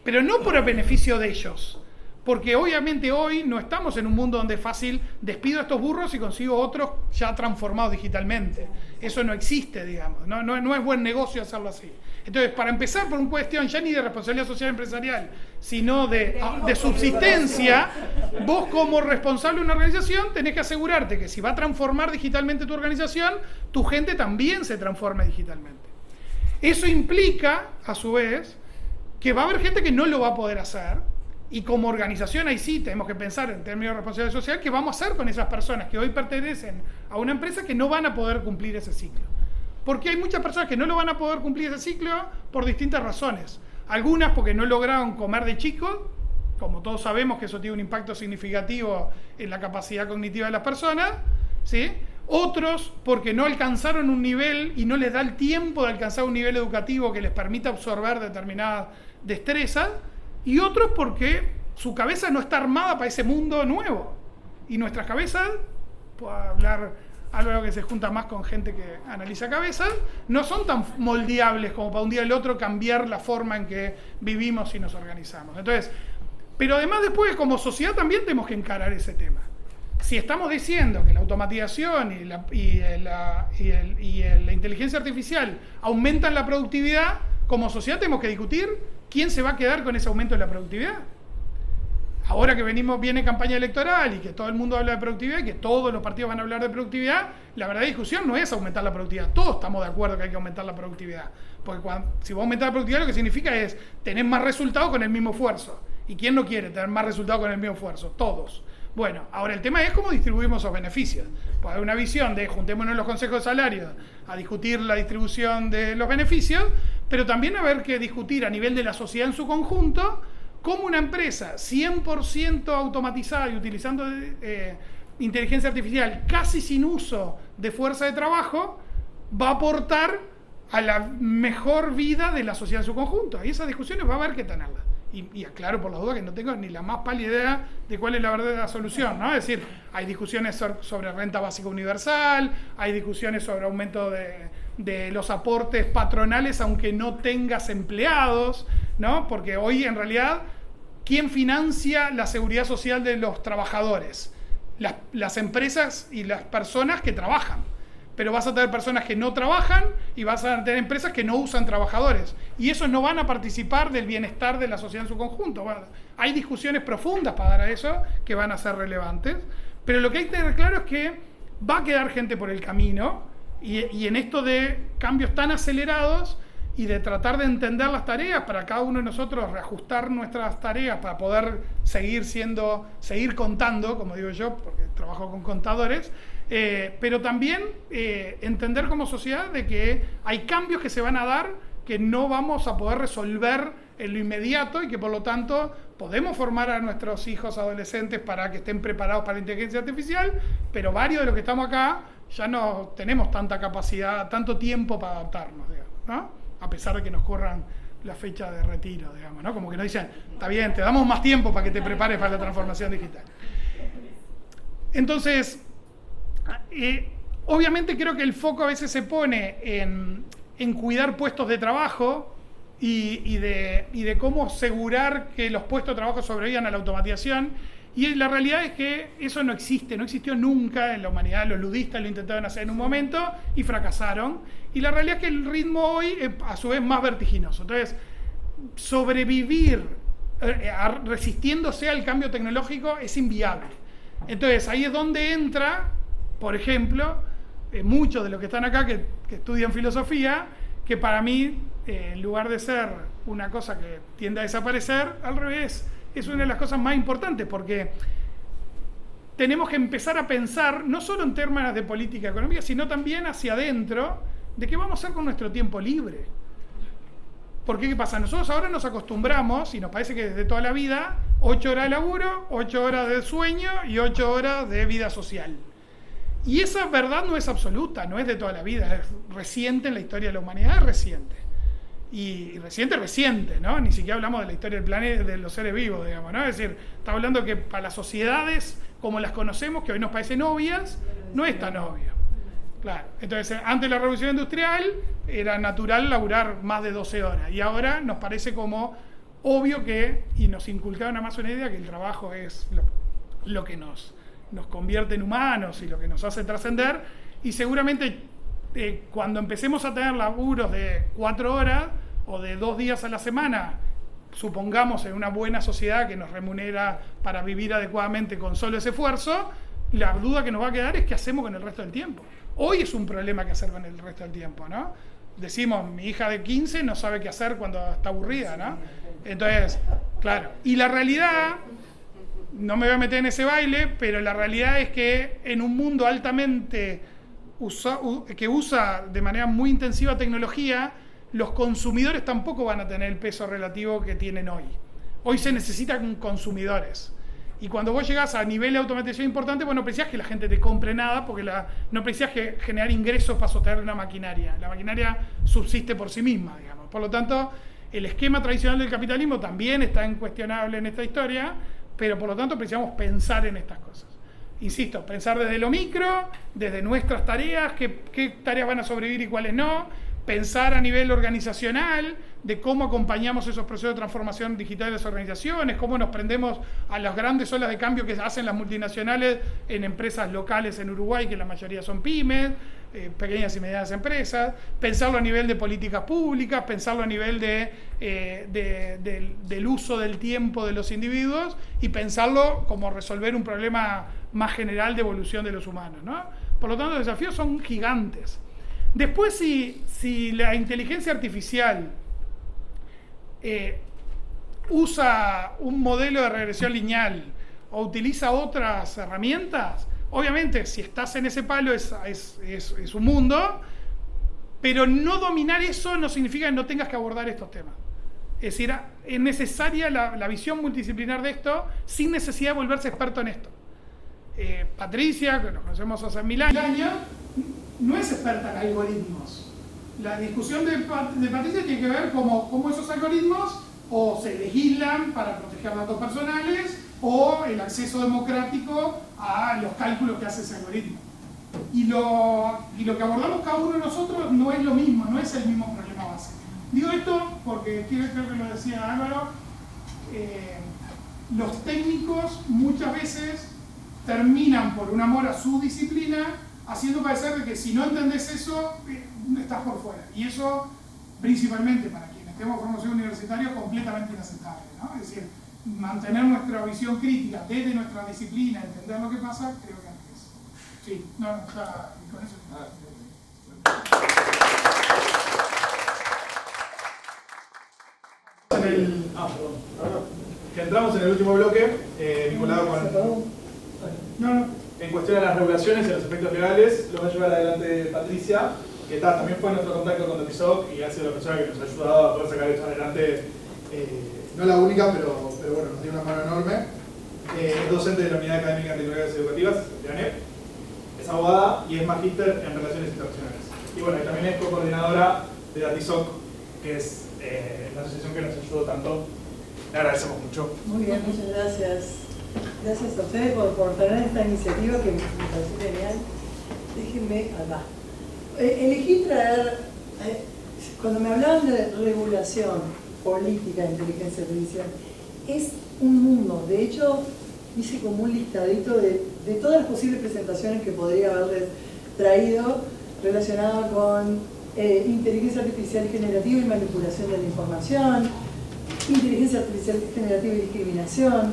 Pero no por el beneficio de ellos, porque obviamente hoy no estamos en un mundo donde es fácil despido a estos burros y consigo otros ya transformados digitalmente. Eso no existe, digamos, no es buen negocio hacerlo así. Entonces, para empezar por una cuestión ya ni de responsabilidad social empresarial, sino de subsistencia, vos como responsable de una organización tenés que asegurarte que si va a transformar digitalmente tu organización, tu gente también se transforme digitalmente. Eso implica, a su vez, que va a haber gente que no lo va a poder hacer, y como organización ahí sí tenemos que pensar en términos de responsabilidad social qué vamos a hacer con esas personas que hoy pertenecen a una empresa que no van a poder cumplir ese ciclo. Porque hay muchas personas que no lo van a poder cumplir ese ciclo por distintas razones. Algunas porque no lograron comer de chicos, como todos sabemos que eso tiene un impacto significativo en la capacidad cognitiva de las personas, ¿sí? Otros porque no alcanzaron un nivel y no les da el tiempo de alcanzar un nivel educativo que les permita absorber determinadas destrezas, y otros porque su cabeza no está armada para ese mundo nuevo. Y nuestras cabezas, puedo hablar algo que se junta más con gente que analiza cabezas, no son tan moldeables como para un día o el otro cambiar la forma en que vivimos y nos organizamos. Entonces, pero además después como sociedad también tenemos que encarar ese tema. Si estamos diciendo que la automatización y la inteligencia artificial aumentan la productividad, como sociedad tenemos que discutir quién se va a quedar con ese aumento de la productividad. Ahora que viene campaña electoral y que todo el mundo habla de productividad y que todos los partidos van a hablar de productividad, la verdadera discusión no es aumentar la productividad. Todos estamos de acuerdo que hay que aumentar la productividad. Porque si vos aumentás la productividad, lo que significa es tener más resultados con el mismo esfuerzo. ¿Y quién no quiere tener más resultados con el mismo esfuerzo? Todos. Bueno, ahora el tema es cómo distribuimos esos beneficios. Puede haber una visión de juntémonos en los consejos de salarios a discutir la distribución de los beneficios, pero también haber que discutir a nivel de la sociedad en su conjunto cómo una empresa 100% automatizada y utilizando inteligencia artificial casi sin uso de fuerza de trabajo va a aportar a la mejor vida de la sociedad en su conjunto. Y esas discusiones va a haber que tenerlas. Y aclaro por las dudas que no tengo ni la más pálida idea de cuál es la verdadera solución, ¿no? Es decir, hay discusiones sobre renta básica universal, hay discusiones sobre aumento de los aportes patronales aunque no tengas empleados, ¿no? Porque hoy en realidad, ¿quién financia la seguridad social de los trabajadores? Las empresas y las personas que trabajan. Pero vas a tener personas que no trabajan y vas a tener empresas que no usan trabajadores. Y esos no van a participar del bienestar de la sociedad en su conjunto. Bueno, hay discusiones profundas para dar a eso que van a ser relevantes. Pero lo que hay que tener claro es que va a quedar gente por el camino. Y en esto de cambios tan acelerados y de tratar de entender las tareas para cada uno de nosotros, reajustar nuestras tareas para poder seguir contando, como digo yo, porque trabajo con contadores, pero también entender como sociedad de que hay cambios que se van a dar que no vamos a poder resolver en lo inmediato y que por lo tanto podemos formar a nuestros hijos adolescentes para que estén preparados para la inteligencia artificial, pero varios de los que estamos acá ya no tenemos tanta capacidad, tanto tiempo para adaptarnos, digamos, ¿no? A pesar de que nos corran la fecha de retiro, digamos, ¿no? Como que nos dicen, está bien, te damos más tiempo para que te prepares para la transformación digital. Entonces, obviamente creo que el foco a veces se pone en cuidar puestos de trabajo, y de cómo asegurar que los puestos de trabajo sobrevivan a la automatización. Y la realidad es que eso no existe, no existió nunca en la humanidad. Los ludistas lo intentaron hacer en un momento y fracasaron. Y la realidad es que el ritmo hoy es a su vez más vertiginoso. Entonces, sobrevivir resistiéndose al cambio tecnológico es inviable. Entonces, ahí es donde entra, por ejemplo, muchos de los que están acá que estudian filosofía, que para mí, en lugar de ser una cosa que tiende a desaparecer, al revés, es una de las cosas más importantes, porque tenemos que empezar a pensar, no solo en términos de política económica, sino también hacia adentro, de qué vamos a hacer con nuestro tiempo libre. Porque, ¿qué pasa? Nosotros ahora nos acostumbramos, y nos parece que desde toda la vida, 8 horas de laburo, 8 horas de sueño y 8 horas de vida social. Y esa verdad no es absoluta, no es de toda la vida, es reciente en la historia de la humanidad, es reciente. Y reciente, ¿no? Ni siquiera hablamos de la historia del planeta, de los seres vivos, digamos, ¿no? Es decir, está hablando que para las sociedades como las conocemos, que hoy nos parecen obvias, no es tan obvio. Claro. Entonces, antes de la Revolución Industrial era natural laburar más de 12 horas. Y ahora nos parece como obvio que, y nos inculcaron además una idea, que el trabajo es lo que nos convierte en humanos y lo que nos hace trascender. Y seguramente cuando empecemos a tener laburos de 4 horas o de 2 días a la semana, supongamos en una buena sociedad que nos remunera para vivir adecuadamente con solo ese esfuerzo, la duda que nos va a quedar es qué hacemos con el resto del tiempo. Hoy es un problema qué hacer con el resto del tiempo, ¿no? Decimos, mi hija de 15 no sabe qué hacer cuando está aburrida, ¿no? Entonces, claro. Y la realidad, no me voy a meter en ese baile, pero la realidad es que en un mundo altamente que usa de manera muy intensiva tecnología, los consumidores tampoco van a tener el peso relativo que tienen hoy. Hoy se necesitan consumidores. Y cuando vos llegás a nivel de automatización importante, vos no precisás que la gente te compre nada, porque no precisás que generar ingresos para sostener una maquinaria. La maquinaria subsiste por sí misma, digamos. Por lo tanto, el esquema tradicional del capitalismo también está incuestionable en esta historia, pero por lo tanto precisamos pensar en estas cosas. Insisto, pensar desde lo micro, desde nuestras tareas, qué tareas van a sobrevivir y cuáles no, pensar a nivel organizacional, de cómo acompañamos esos procesos de transformación digital de las organizaciones, cómo nos prendemos a las grandes olas de cambio que hacen las multinacionales en empresas locales en Uruguay, que la mayoría son pymes, pequeñas y medianas empresas, pensarlo a nivel de políticas públicas, pensarlo a nivel del uso del tiempo de los individuos y pensarlo como resolver un problema más general de evolución de los humanos, ¿no? Por lo tanto, los desafíos son gigantes. Después, si la inteligencia artificial usa un modelo de regresión lineal o utiliza otras herramientas, obviamente si estás en ese palo es un mundo, pero no dominar eso no significa que no tengas que abordar estos temas. Es decir, es necesaria la visión multidisciplinar de esto sin necesidad de volverse experto en esto. Patricia, que nos conocemos hace 1000 años, no es experta en algoritmos. La discusión de Patricia tiene que ver cómo esos algoritmos o se legislan para proteger datos personales o el acceso democrático a los cálculos que hace ese algoritmo. Y lo que abordamos cada uno de nosotros no es lo mismo, no es el mismo problema base. Digo esto porque creo que lo decía Álvaro, los técnicos muchas veces terminan por un amor a su disciplina haciendo parecer de que si no entendés eso, estás por fuera. Y eso, principalmente para quienes tenemos formación universitaria, es completamente inaceptable, ¿no? Es decir, mantener nuestra visión crítica desde nuestra disciplina, entender lo que pasa, creo que antes. Sí, no, está con eso.
Que entramos en el último bloque, vinculado con... En cuestión de las regulaciones y los aspectos legales, lo va a llevar adelante Patricia, que también fue nuestro contacto con DATISOC y ha sido la persona que nos ha ayudado a poder sacar esto adelante. No la única, pero bueno, nos dio una mano enorme. Es docente de la Unidad Académica de Tecnologías Educativas, de ANEP. Es abogada y es magíster en Relaciones Internacionales. Y bueno, también es co-coordinadora de DATISOC, que es la asociación que nos ayudó tanto. Le agradecemos mucho.
Muy bien, muchas gracias. Gracias a ustedes por tener esta iniciativa que me parece genial. Déjenme acá. Elegí traer, Cuando me hablaban de regulación política de inteligencia artificial, es un mundo. De hecho, hice como un listadito de todas las posibles presentaciones que podría haberles traído relacionadas con inteligencia artificial generativa y manipulación de la información, inteligencia artificial generativa y discriminación,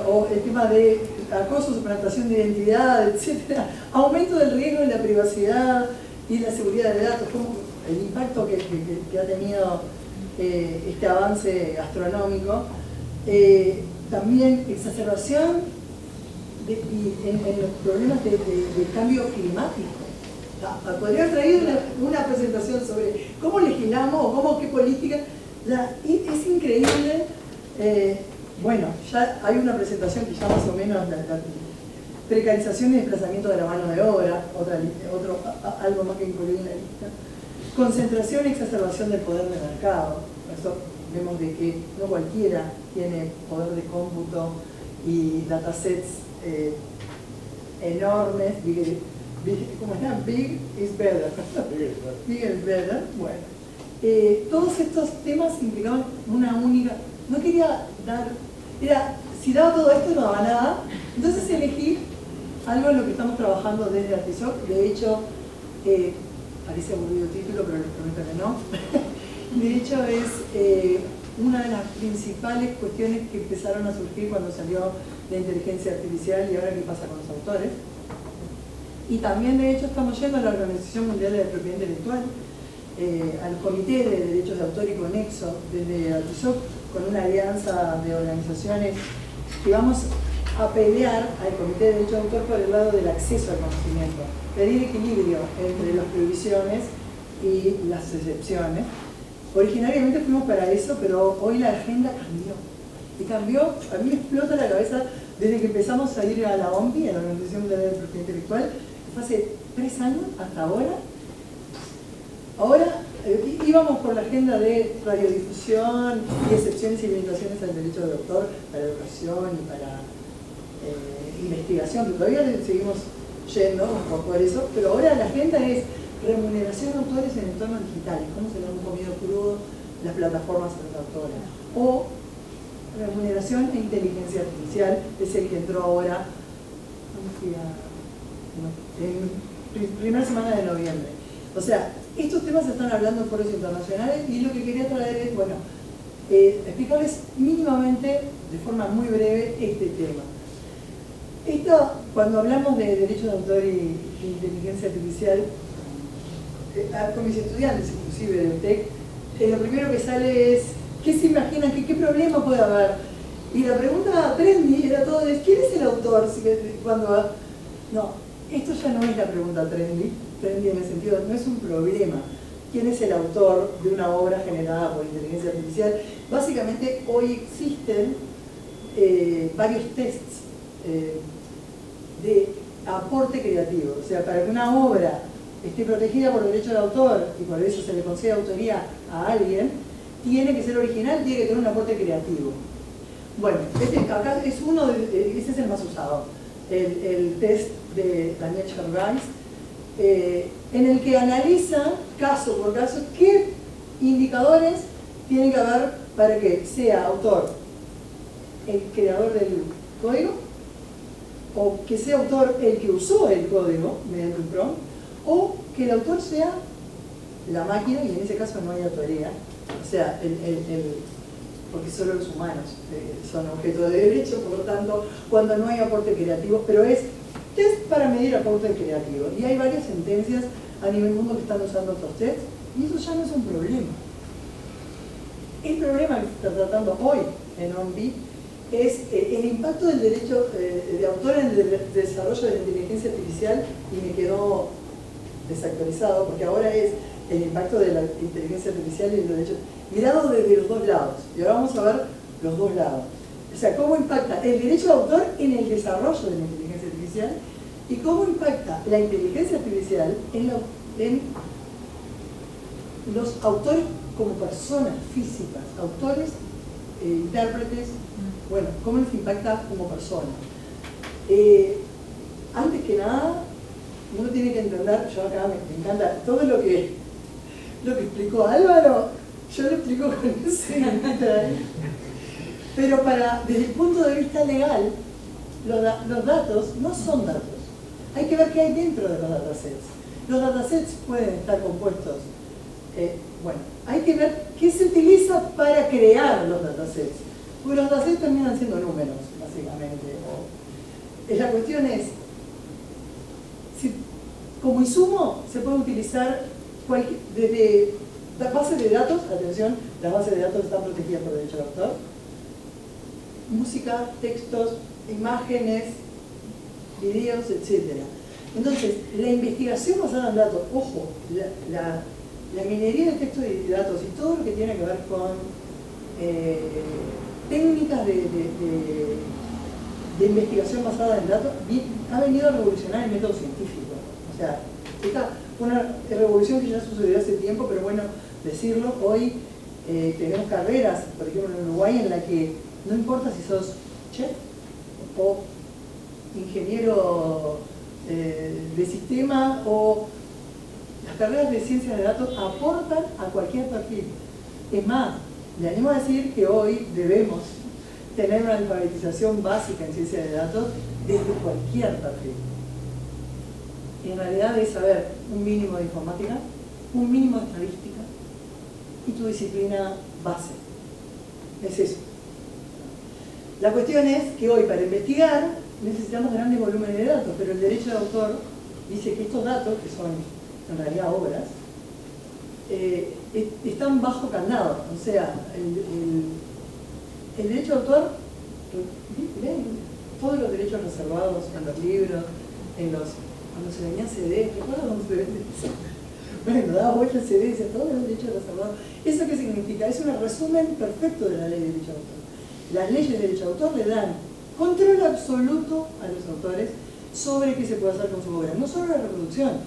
o el tema de acoso, suplantación de identidad, etc. Aumento del riesgo de la privacidad y la seguridad de datos, como el impacto que ha tenido este avance astronómico. También exacerbación en los problemas de cambio climático. Podría haber traído una presentación sobre cómo legislamos o qué política. Es increíble. Bueno, ya hay una presentación que ya más o menos la precarización y desplazamiento de la mano de obra, algo más que incluir en la lista. Concentración y exacerbación del poder de mercado. Eso vemos de que no cualquiera tiene poder de cómputo y datasets enormes. ¿Cómo se llama? Big is better. Big is better. Bueno. Todos estos temas implicaban una única. No quería dar. Si daba todo esto no daba nada. Entonces elegí algo en lo que estamos trabajando desde Artisoc. De hecho, parece aburrido el título, pero les prometo que no. De hecho, es una de las principales cuestiones que empezaron a surgir cuando salió la inteligencia artificial y ahora qué pasa con los autores. Y también, de hecho, estamos yendo a la Organización Mundial de la Propiedad Intelectual, al Comité de Derechos de Autor y Conexo desde Artisoc, con una alianza de organizaciones que vamos a pelear al Comité de Derechos de Autor por el lado del acceso al conocimiento, pedir equilibrio entre las prohibiciones y las excepciones. Originariamente fuimos para eso, pero hoy la agenda cambió. Y cambió, a mí me explota la cabeza desde que empezamos a ir a la OMPI, a la Organización Mundial de la Propiedad Intelectual, que fue hace 3 años hasta ahora. Ahora íbamos por la agenda de radiodifusión y excepciones y limitaciones al derecho de autor para educación y para investigación, que todavía seguimos yendo por eso, pero ahora la agenda es remuneración de autores en entornos digitales, cómo se le han comido crudo las plataformas a los autores, o remuneración e inteligencia artificial, es el que entró ahora en primera semana de noviembre. O sea, estos temas se están hablando en foros internacionales y lo que quería traer es, bueno, explicarles mínimamente, de forma muy breve, este tema. Cuando hablamos de derechos de autor y inteligencia artificial, con mis estudiantes, inclusive del TEC, lo primero que sale es, ¿qué se imaginan? ¿Qué problema puede haber? Y la pregunta trendy era todo de, ¿quién es el autor? No, esto ya no es la pregunta trendy en el sentido, no es un problema. ¿Quién es el autor de una obra generada por inteligencia artificial? Básicamente, hoy existen varios tests de aporte creativo. O sea, para que una obra esté protegida por derecho de autor y por eso se le concede autoría a alguien, tiene que ser original, tiene que tener un aporte creativo. Bueno, acá es ese es el más usado, el test de Daniel Gervais, en el que analiza caso por caso qué indicadores tiene que haber para que sea autor el creador del código, o que sea autor el que usó el código mediante un prompt, o que el autor sea la máquina, y en ese caso no hay autoría, o sea, porque solo los humanos son objeto de derecho, por lo tanto, cuando no hay aporte creativo, pero es test para medir aporte creativo. Y hay varias sentencias a nivel mundo que están usando estos tests, y eso ya no es un problema. El problema que se está tratando hoy en OMPI es el impacto del derecho de autor en el desarrollo de la inteligencia artificial, y me quedó desactualizado, porque ahora es el impacto de la inteligencia artificial y el derecho, mirado desde los dos lados. Y ahora vamos a ver los dos lados. O sea, cómo impacta el derecho de autor en el desarrollo de la inteligencia artificial y cómo impacta la inteligencia artificial en los autores como personas físicas, autores, intérpretes, bueno, cómo les impacta como personas. Antes que nada, uno tiene que entender, yo acá me encanta todo lo que lo que explicó Álvaro, yo lo explico con ese pero desde el punto de vista legal, los datos no son datos. Hay que ver qué hay dentro de los datasets. Los datasets pueden estar compuestos, bueno, hay que ver qué se utiliza para crear los datasets. Porque los datasets terminan siendo números, básicamente. La cuestión es, como insumo se puede utilizar desde bases de datos, atención, las bases de datos están protegidas por derecho de autor, música, textos, imágenes, videos, etc. Entonces, la investigación basada en datos, ojo, la minería de textos y de datos y todo lo que tiene que ver con técnicas de investigación basada en datos ha venido a revolucionar el método científico. O sea, esta fue una revolución que ya sucedió hace tiempo, pero bueno, decirlo, hoy tenemos carreras, por ejemplo en Uruguay, en la que no importa si sos chef o ingeniero de sistema, o las carreras de ciencias de datos aportan a cualquier perfil. Es más, le animo a decir que hoy debemos tener una alfabetización básica en ciencias de datos desde cualquier perfil. En realidad es saber un mínimo de informática, un mínimo de estadística y tu disciplina base. Es eso. La cuestión es que hoy para investigar necesitamos grandes volúmenes de datos, pero el derecho de autor dice que estos datos, que son en realidad obras, están bajo candado. O sea, el derecho de autor, todos los derechos reservados en los libros, cuando se venían CD, ¿recuerdas cuando se vendía eso? Bueno, daba vuelta el CD y decía todos los derechos reservados. ¿Eso qué significa? Es un resumen perfecto de la ley de derecho de autor. Las leyes de derecho de autor le dan control absoluto a los autores sobre qué se puede hacer con su obra. No solo la reproducción,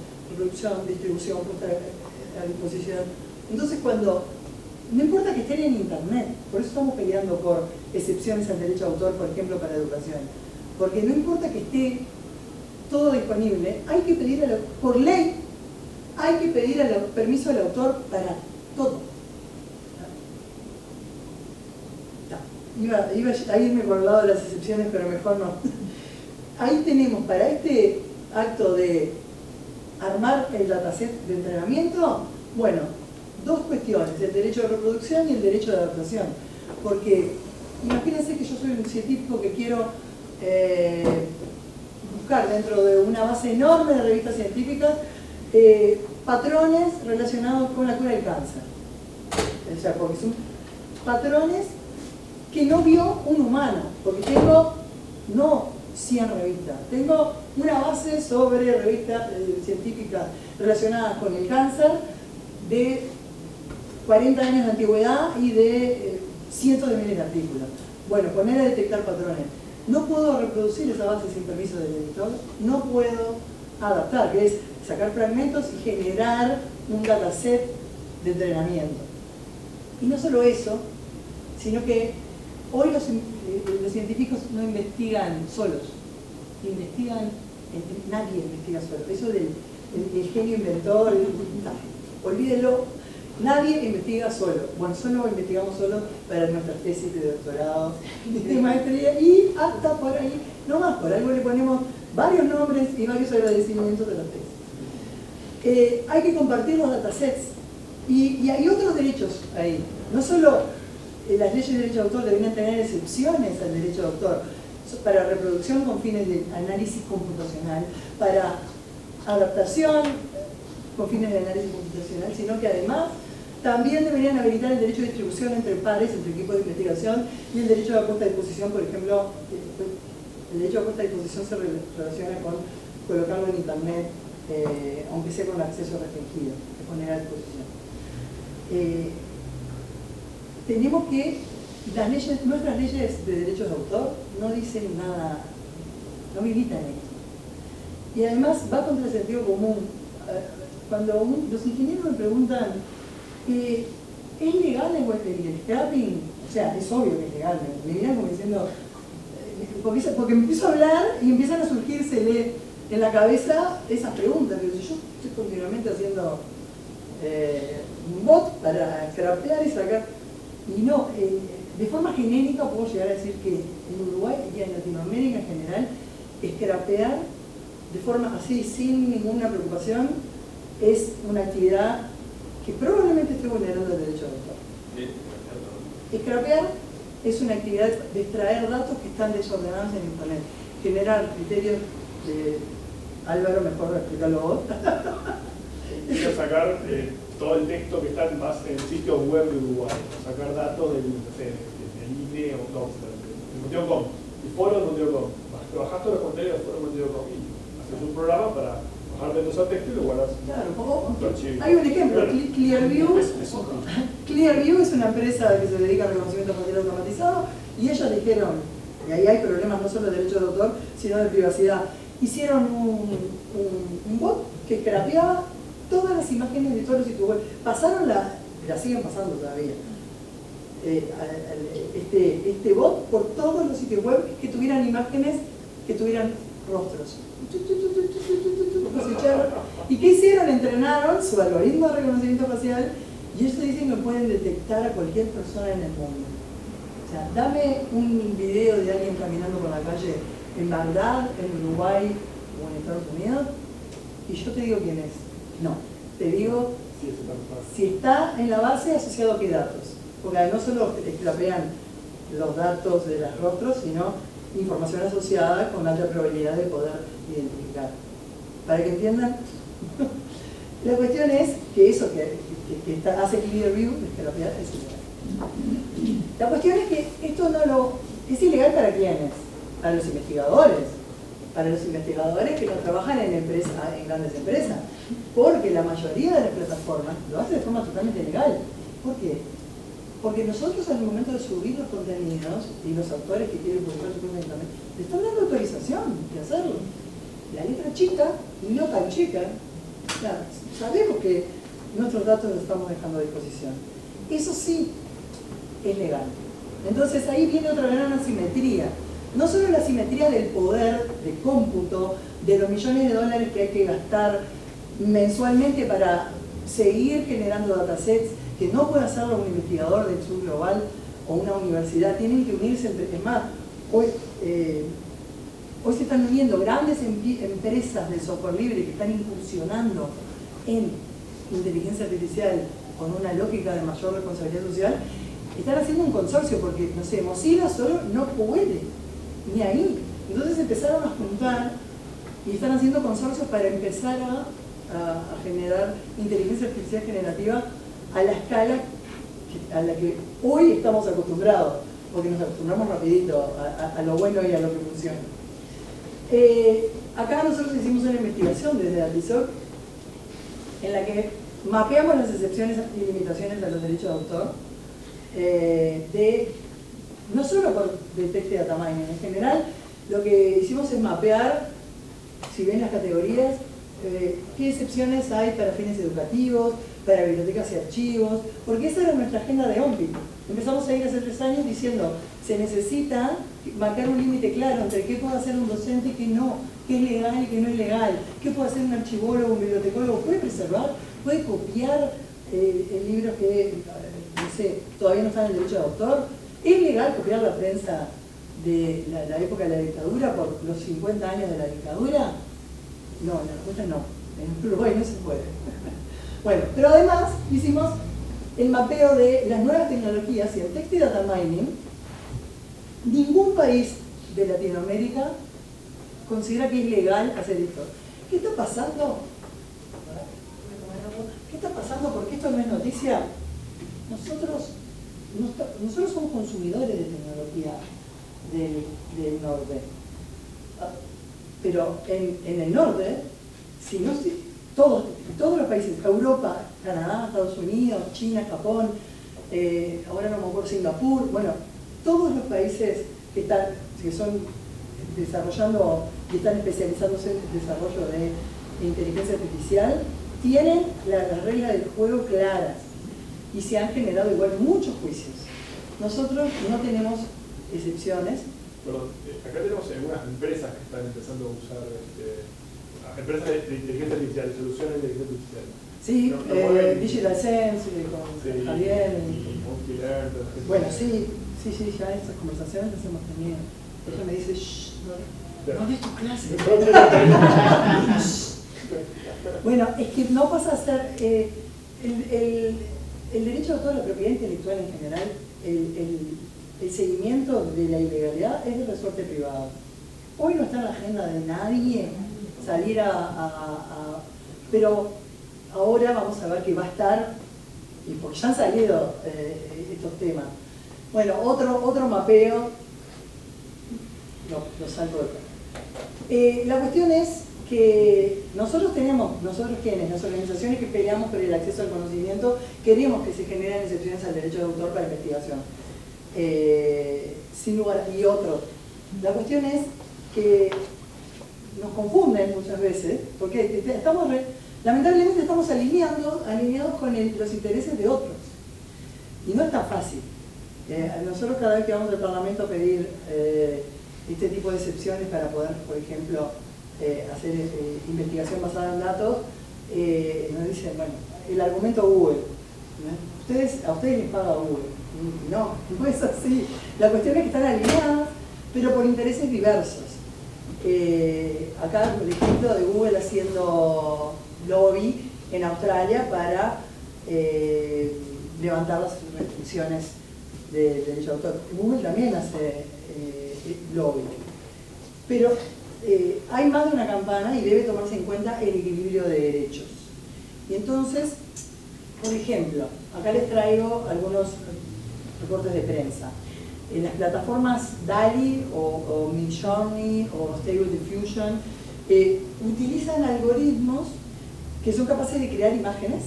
distribución, puesta a disposición. Entonces no importa que estén en internet, por eso estamos peleando por excepciones al derecho de autor, por ejemplo, para educación. Porque no importa que esté todo disponible, hay que pedir por ley, hay que pedir permiso al autor para todo. Iba a irme por el lado de las excepciones, pero mejor no. Ahí tenemos para este acto de armar el dataset de entrenamiento, bueno, dos cuestiones, el derecho de reproducción y el derecho de adaptación. Porque imagínense que yo soy un científico que quiero buscar dentro de una base enorme de revistas científicas patrones relacionados con la cura del cáncer. O sea, porque son patrones que no vio un humano, porque tengo no 100 revistas, tengo una base sobre revistas científicas relacionadas con el cáncer de 40 años de antigüedad y de cientos de miles de artículos. Bueno, poner a detectar patrones. No puedo reproducir esa base sin permiso del editor, no puedo adaptar, que es sacar fragmentos y generar un dataset de entrenamiento. Y no solo eso, sino que hoy los científicos no investigan solos, nadie investiga solo. Eso del genio inventor, olvídenlo, nadie investiga solo. Bueno, solo investigamos solo para nuestras tesis de doctorado, de maestría y hasta por ahí, no más, por algo le ponemos varios nombres y varios agradecimientos de las tesis. Hay que compartir los datasets y hay otros derechos ahí, no solo las leyes de derecho de autor deberían tener excepciones al derecho de autor para reproducción con fines de análisis computacional, para adaptación con fines de análisis computacional, sino que además también deberían habilitar el derecho de distribución entre pares, entre equipos de investigación y el derecho de puesta a disposición. Por ejemplo, el derecho a puesta a disposición se relaciona con colocarlo en internet, aunque sea con acceso restringido, de poner a disposición. Tenemos que nuestras leyes de derechos de autor no dicen nada, no militan esto. Y además va contra el sentido común. Cuando los ingenieros me preguntan, ¿es legal el scrapping? O sea, es obvio que es legal, me miran como diciendo, porque me empiezo a hablar y empiezan a surgírsele en la cabeza esas preguntas, pero si yo estoy continuamente haciendo un bot para scrapear y sacar. Y no, de forma genérica puedo llegar a decir que en Uruguay y en Latinoamérica en general, scrapear de forma así, sin ninguna preocupación, es una actividad que probablemente esté vulnerando el derecho de autor. Scrapear es una actividad de extraer datos que están desordenados en Internet, generar criterios de... Álvaro, mejor explicarlo vos.
Quiero sacar todo el texto que está más en sitios web de Uruguay, sacar datos del, no sé, del INE o .com, y foros.com. Bajás todos los contenidos de foros.com y haces un programa para bajarte todo texto y lo guardas.
Claro, hay un ejemplo, Clearview es una empresa que se dedica al reconocimiento facial automatizado y ellos dijeron, y ahí hay problemas no solo de derechos de autor, sino de privacidad. Hicieron un bot que scrapeaba todas las imágenes de todos los sitios web. Pasaron la siguen pasando todavía. Este bot por todos los sitios web que tuvieran imágenes, que tuvieran rostros. ¿Y qué hicieron? Entrenaron su algoritmo de reconocimiento facial y ellos dicen que pueden detectar a cualquier persona en el mundo. O sea, dame un video de alguien caminando por la calle en Bagdad, en Uruguay o en Estados Unidos y yo te digo quién es. No, te digo si está en la base asociado a qué datos. Porque no solo scrapean los datos de los rostros, sino información asociada con alta probabilidad de poder identificar. Para que entiendan, la cuestión es que eso que hace Clearview, scrapear, es ilegal. La cuestión es que esto es ilegal para quiénes, para los investigadores que no trabajan en grandes empresas, porque la mayoría de las plataformas lo hace de forma totalmente legal. ¿Por qué? Porque nosotros al momento de subir los contenidos y los autores que quieren publicar su cuenta en internet, le están dando autorización de hacerlo. La letra chica y no tan chica, claro, sabemos que nuestros datos los estamos dejando a disposición. Eso sí es legal. Entonces ahí viene otra gran asimetría. No solo la asimetría del poder de cómputo, de los millones de dólares que hay que gastar mensualmente para seguir generando datasets que no puede hacerlo un investigador del sur global o una universidad, tienen que unirse entre... Es más, hoy se están uniendo grandes empresas de software libre que están incursionando en inteligencia artificial con una lógica de mayor responsabilidad social, están haciendo un consorcio porque, no sé, Mozilla solo no puede, ni ahí. Entonces empezaron a juntar y están haciendo consorcios para empezar a generar inteligencia artificial generativa a la escala a la que hoy estamos acostumbrados, porque nos acostumbramos rapidito a lo bueno y a lo que funciona. Acá nosotros hicimos una investigación desde Datisoc en la que mapeamos las excepciones y limitaciones a los derechos de autor, no solo por Detect Data Mining, en general lo que hicimos es mapear, si ven las categorías, qué excepciones hay para fines educativos, para bibliotecas y archivos, porque esa era nuestra agenda de OMPI. Empezamos a ir hace 3 años diciendo, se necesita marcar un límite claro entre qué puede hacer un docente y qué no, qué es legal y qué no es legal, qué puede hacer un archivólogo, un bibliotecólogo, puede preservar, puede copiar libros que, no sé, todavía no están en el derecho de autor. ¿Es legal copiar la prensa de la época de la dictadura por los 50 años de la dictadura? No, la respuesta no. En Uruguay no se puede. Bueno, pero además hicimos el mapeo de las nuevas tecnologías y el Text Data Mining. Ningún país de Latinoamérica considera que es legal hacer esto. ¿Qué está pasando? ¿Qué está pasando? Porque esto no es noticia. Nosotros somos consumidores de tecnología del norte. Pero en el norte, todos los países, Europa, Canadá, Estados Unidos, China, Japón, ahora no me acuerdo, Singapur, bueno, todos los países que son desarrollando y están especializándose en el desarrollo de inteligencia artificial, tienen las reglas del juego claras y se han generado igual muchos juicios. Nosotros no tenemos excepciones.
Perdón, acá tenemos algunas empresas que están empezando a usar empresas de inteligencia artificial, soluciones de inteligencia artificial.
Sí,
Lo mueven.
Digital Sense, con
Sí.
Javier.
Multilert, todo eso.
Bueno, sí, ya estas conversaciones las hemos tenido. Ella me dice, shh, no des tu clase. Bueno, es que no pasa a ser el derecho de autor, la propiedad intelectual en general, el seguimiento de la ilegalidad es de resorte privado. Hoy no está en la agenda de nadie salir pero ahora vamos a ver que va a estar, y porque ya han salido estos temas. Bueno, otro mapeo, lo salto de acá. La cuestión es que nosotros quienes, las organizaciones que peleamos por el acceso al conocimiento, queremos que se generen excepciones al derecho de autor para investigación. Sin lugar, y otro. La cuestión es que nos confunden muchas veces, porque lamentablemente estamos alineados con los intereses de otros. Y no es tan fácil. Nosotros cada vez que vamos al Parlamento a pedir este tipo de excepciones para poder, por ejemplo, hacer investigación basada en datos, nos dicen, bueno, el argumento Google, ¿no? A ustedes les paga Google. Y no es así. La cuestión es que están alineadas, pero por intereses diversos. Acá el ejemplo de Google haciendo lobby en Australia para levantar las restricciones de derecho de autor. Google también hace lobby. Pero hay más de una campana y debe tomarse en cuenta el equilibrio de derechos. Y entonces, por ejemplo, acá les traigo algunos reportes de prensa. En las plataformas DALL-E o Midjourney o Stable Diffusion utilizan algoritmos que son capaces de crear imágenes,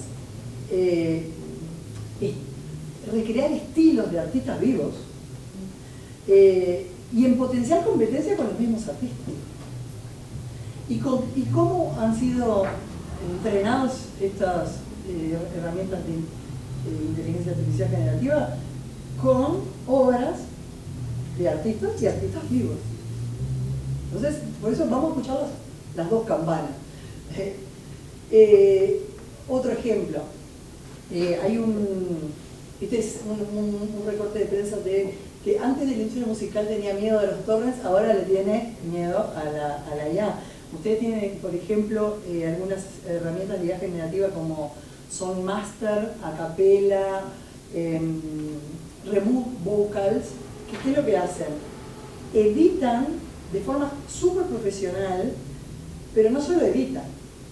recrear estilos de artistas vivos y en potencial competencia con los mismos artistas. ¿Y cómo han sido entrenados estas herramientas de inteligencia artificial generativa? Con obras de artistas y artistas vivos. Entonces, por eso vamos a escuchar las dos campanas. Otro ejemplo. Este es un recorte de prensa de que antes de la industria musical tenía miedo de los torrents, ahora le tiene miedo a la IA. Ustedes tienen, por ejemplo, algunas herramientas de IA generativa como Songmaster, Acapella, Remove Vocals, ¿qué es lo que hacen? Editan de forma súper profesional, pero no solo editan,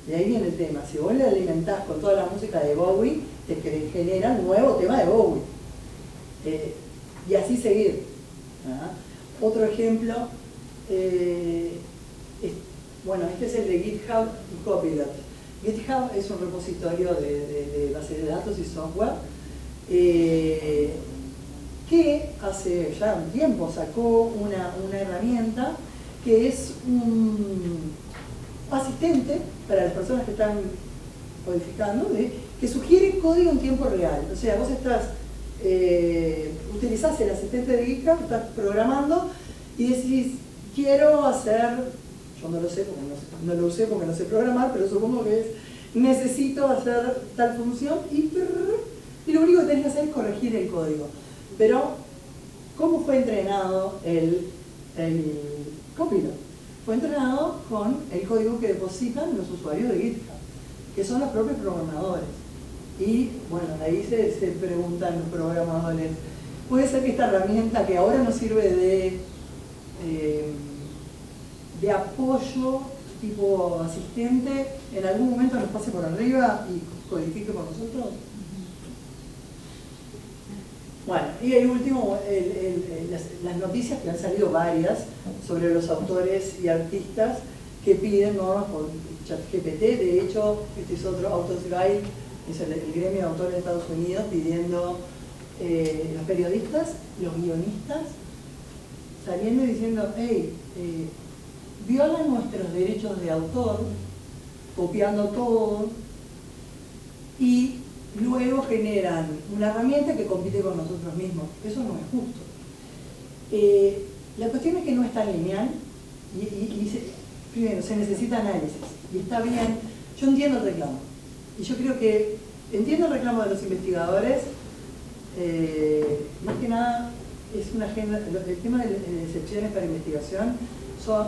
de ahí viene el tema. Si vos le alimentás con toda la música de Bowie, te genera un nuevo tema de Bowie. Y así seguir. Otro ejemplo, bueno, este es el de GitHub y Copilot. GitHub es un repositorio de bases de datos y software que hace ya un tiempo sacó una herramienta que es un asistente para las personas que están codificando, que sugiere código en tiempo real. O sea, vos utilizás el asistente de GitHub, estás programando y decís, quiero hacer, yo no lo sé porque no lo usé porque no sé programar, pero supongo que es, necesito hacer tal función y lo único que tenés que hacer es corregir el código. Pero, ¿cómo fue entrenado el Copilot? Fue entrenado con el código que depositan los usuarios de GitHub, que son los propios programadores. Y, bueno, de ahí se preguntan los programadores, ¿puede ser que esta herramienta que ahora nos sirve de apoyo tipo asistente, en algún momento nos pase por arriba y codifique por nosotros? Bueno, y el último, las noticias que han salido varias sobre los autores y artistas que piden normas por ChatGPT. De hecho, este es otro Authors Guide, es el gremio de autores de Estados Unidos pidiendo los periodistas, los guionistas, saliendo y diciendo, hey, violan nuestros derechos de autor, copiando todo, y luego generan una herramienta que compite con nosotros mismos. Eso no es justo. La cuestión es que no es tan lineal y primero se necesita análisis y está bien, yo entiendo el reclamo, Y yo creo que entiendo el reclamo de los investigadores, más que nada es una agenda, el tema de excepciones para investigación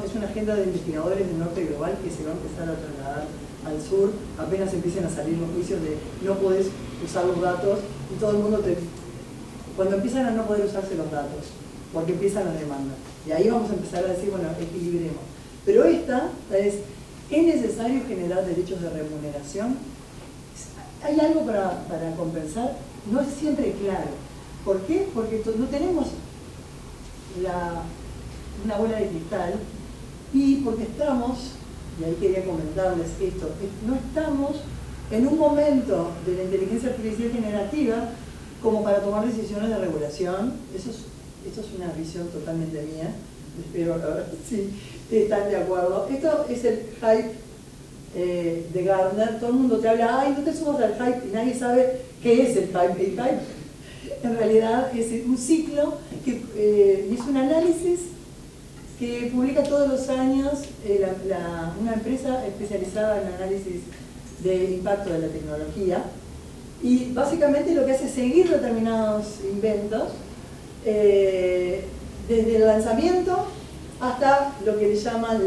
es una agenda de investigadores del norte global que se va a empezar a trasladar al sur, apenas empiecen a salir los juicios de no podés usar los datos y todo el mundo cuando empiezan a no poder usarse los datos, porque empiezan las demandas. Y ahí vamos a empezar a decir, bueno, equilibremos. Pero esta es necesario generar derechos de remuneración. Hay algo para compensar, no es siempre claro. ¿Por qué? Porque no tenemos una bola de cristal y porque estamos, y ahí quería comentarles esto, no estamos en un momento de la inteligencia artificial generativa como para tomar decisiones de regulación. Esto es una visión totalmente mía, espero ahora sí están de acuerdo. Esto es el hype de Gartner. Todo el mundo te habla, ay, no te subas al hype, y nadie sabe qué es el hype. El hype en realidad es un ciclo y es un análisis que publica todos los años una empresa especializada en análisis de impacto de la tecnología, y básicamente lo que hace es seguir determinados inventos desde el lanzamiento hasta lo que le llaman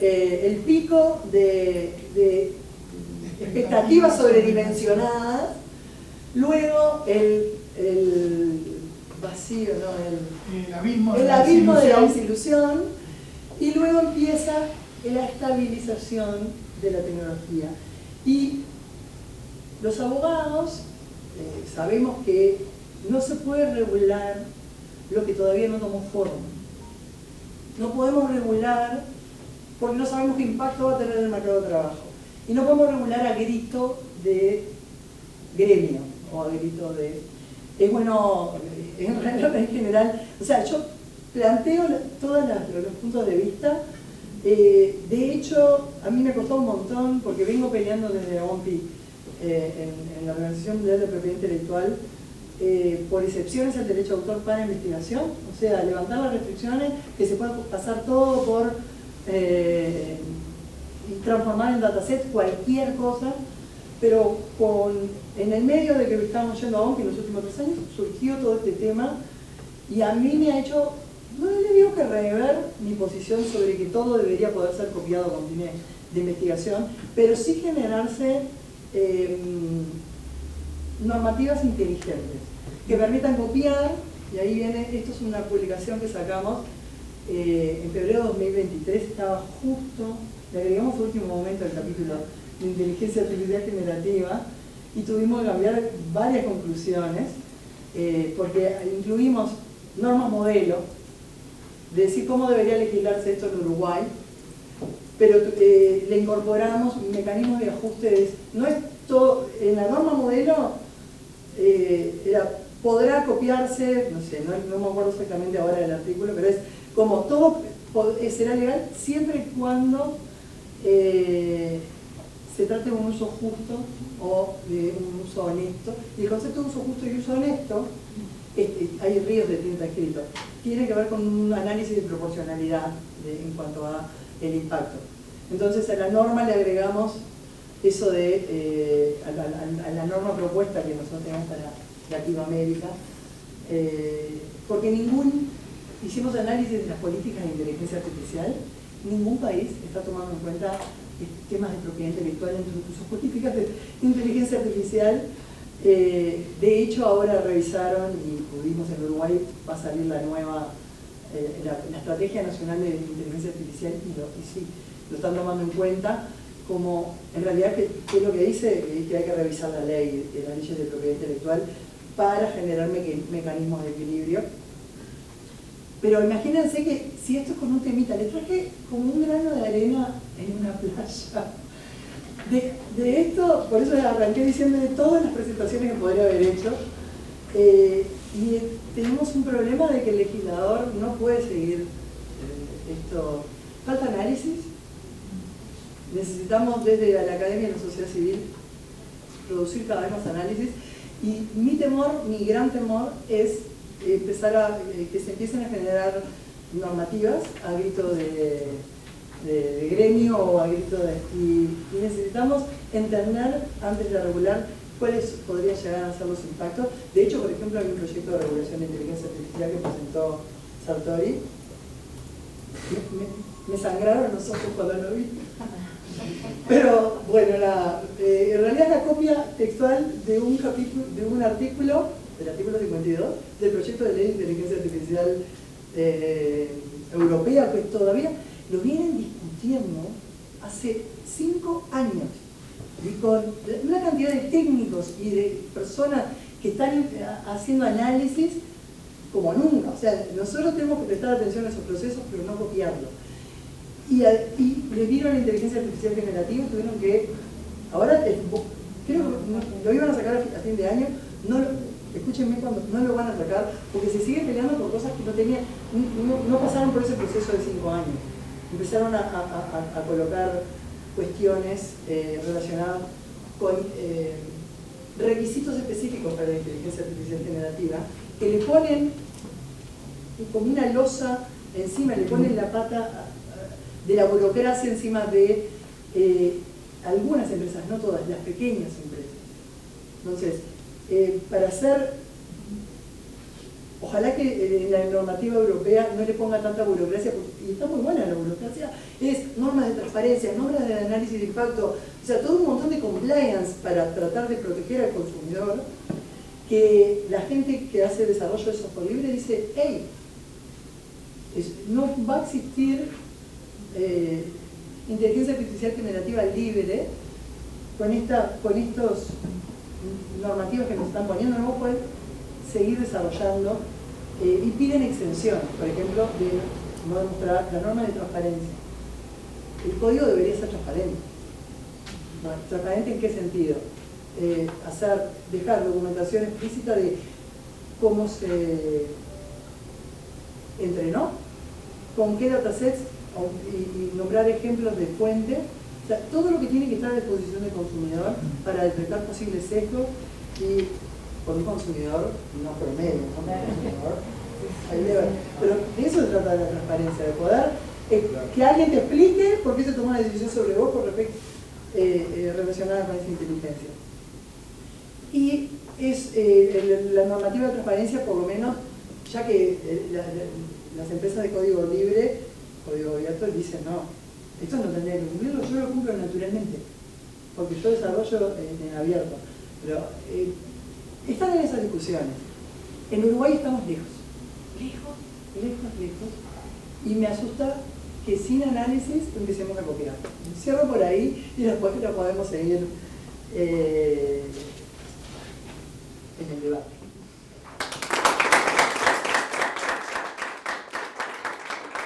el pico de expectativas sobredimensionadas, luego el vacío, ¿no? el abismo de la desilusión, y luego empieza la estabilización de la tecnología. Y los abogados sabemos que no se puede regular lo que todavía no tomó forma. No podemos regular porque no sabemos qué impacto va a tener en el mercado de trabajo. Y no podemos regular a grito de gremio o a grito de... Es bueno, en general, o sea, yo planteo todos los puntos de vista. De hecho, a mí me costó un montón porque vengo peleando desde OMPI en la Organización Mundial de Propiedad Intelectual por excepciones al derecho de autor para investigación, o sea, levantar las restricciones, que se pueda pasar todo por y transformar en dataset cualquier cosa, pero en el medio de que estábamos yendo a OMPI en los últimos 3 años, surgió todo este tema y a mí me ha hecho, no le digo que rever mi posición sobre que todo debería poder ser copiado con fines de investigación, pero sí generarse normativas inteligentes que permitan copiar, y ahí viene, esto es una publicación que sacamos en febrero de 2023, estaba justo, le agregamos el último momento al capítulo de inteligencia artificial generativa y tuvimos que cambiar varias conclusiones porque incluimos normas modelo de decir cómo debería legislarse esto en Uruguay, pero le incorporamos mecanismos de ajuste. No es todo, en la norma modelo podrá copiarse, no sé, no me acuerdo exactamente ahora del artículo, pero es como todo será legal siempre y cuando se trate de un uso justo o de un uso honesto. Y el concepto de uso justo y uso honesto, hay ríos de tinta escrito, tiene que ver con un análisis de proporcionalidad en cuanto a el impacto. Entonces a la norma le agregamos eso de, a la norma propuesta que nosotros tenemos para Latinoamérica, porque hicimos análisis de las políticas de inteligencia artificial, ningún país está tomando en cuenta temas de propiedad intelectual entre sus políticas de inteligencia artificial. De hecho, ahora revisaron y pudimos en Uruguay, va a salir la nueva, la Estrategia Nacional de Inteligencia Artificial y sí, lo están tomando en cuenta, como en realidad que es lo que dice, que hay que revisar la ley, las leyes de propiedad intelectual para generar mecanismos de equilibrio. Pero imagínense que si esto es con un temita, le traje como un grano de arena en una playa. De esto, por eso arranqué diciendo de todas las presentaciones que podría haber hecho, y tenemos un problema de que el legislador no puede seguir esto. Falta análisis, necesitamos desde la academia y la sociedad civil producir cada vez más análisis, y mi temor, mi gran temor es empezar que se empiecen a generar normativas a grito de gremio o a grito y necesitamos entender antes de regular cuáles podrían llegar a ser los impactos. De hecho, por ejemplo, hay un proyecto de regulación de inteligencia artificial que presentó Sartori. Me sangraron los ojos cuando lo vi. Pero bueno, en realidad es la copia textual de un capítulo, de un artículo, del artículo 52, del proyecto de ley de inteligencia artificial europea, que todavía lo vienen discutiendo hace 5 años. Y con una cantidad de técnicos y de personas que están haciendo análisis como nunca. O sea, nosotros tenemos que prestar atención a esos procesos, pero no copiarlo. Y les dieron la inteligencia artificial generativa y tuvieron que... Ahora, creo que lo iban a sacar a fin de año, escúchenme cuando no lo van a sacar, porque se sigue peleando por cosas que no pasaron por ese proceso de 5 años. Empezaron a colocar cuestiones relacionadas con requisitos específicos para la inteligencia artificial generativa, que le ponen como una losa encima, le ponen la pata de la burocracia encima de algunas empresas, no todas, las pequeñas empresas. Entonces, para hacer, ojalá que la normativa europea no le ponga tanta burocracia, y está muy buena la burocracia, es normas de transparencia, normas de análisis de impacto, o sea, todo un montón de compliance para tratar de proteger al consumidor, que la gente que hace desarrollo de software libre dice, hey, no va a existir inteligencia artificial generativa libre con estos normativos que nos están poniendo, no pueden seguir desarrollando y piden exención, por ejemplo, voy a mostrar la norma de transparencia. El código debería ser transparente. Bueno, ¿transparente en qué sentido? Dejar documentación explícita de cómo se entrenó, con qué datasets y nombrar ejemplos de fuente. O sea, todo lo que tiene que estar a disposición del consumidor para detectar posibles sesgos y por un consumidor no promedio, ¿no? Pero de eso se trata de la transparencia, de poder que alguien te explique por qué se tomó una decisión sobre vos por respecto relacionada con esa inteligencia. Y es la normativa de transparencia, por lo menos, ya que las empresas de código libre, código abierto, dicen no, esto no tendría que cumplirlo, yo lo cumplo naturalmente, porque yo desarrollo en abierto. Pero están en esas discusiones. En Uruguay estamos lejos. Lejos. Y me asusta que sin análisis empecemos a copiar. Cierro por ahí y después lo podemos seguir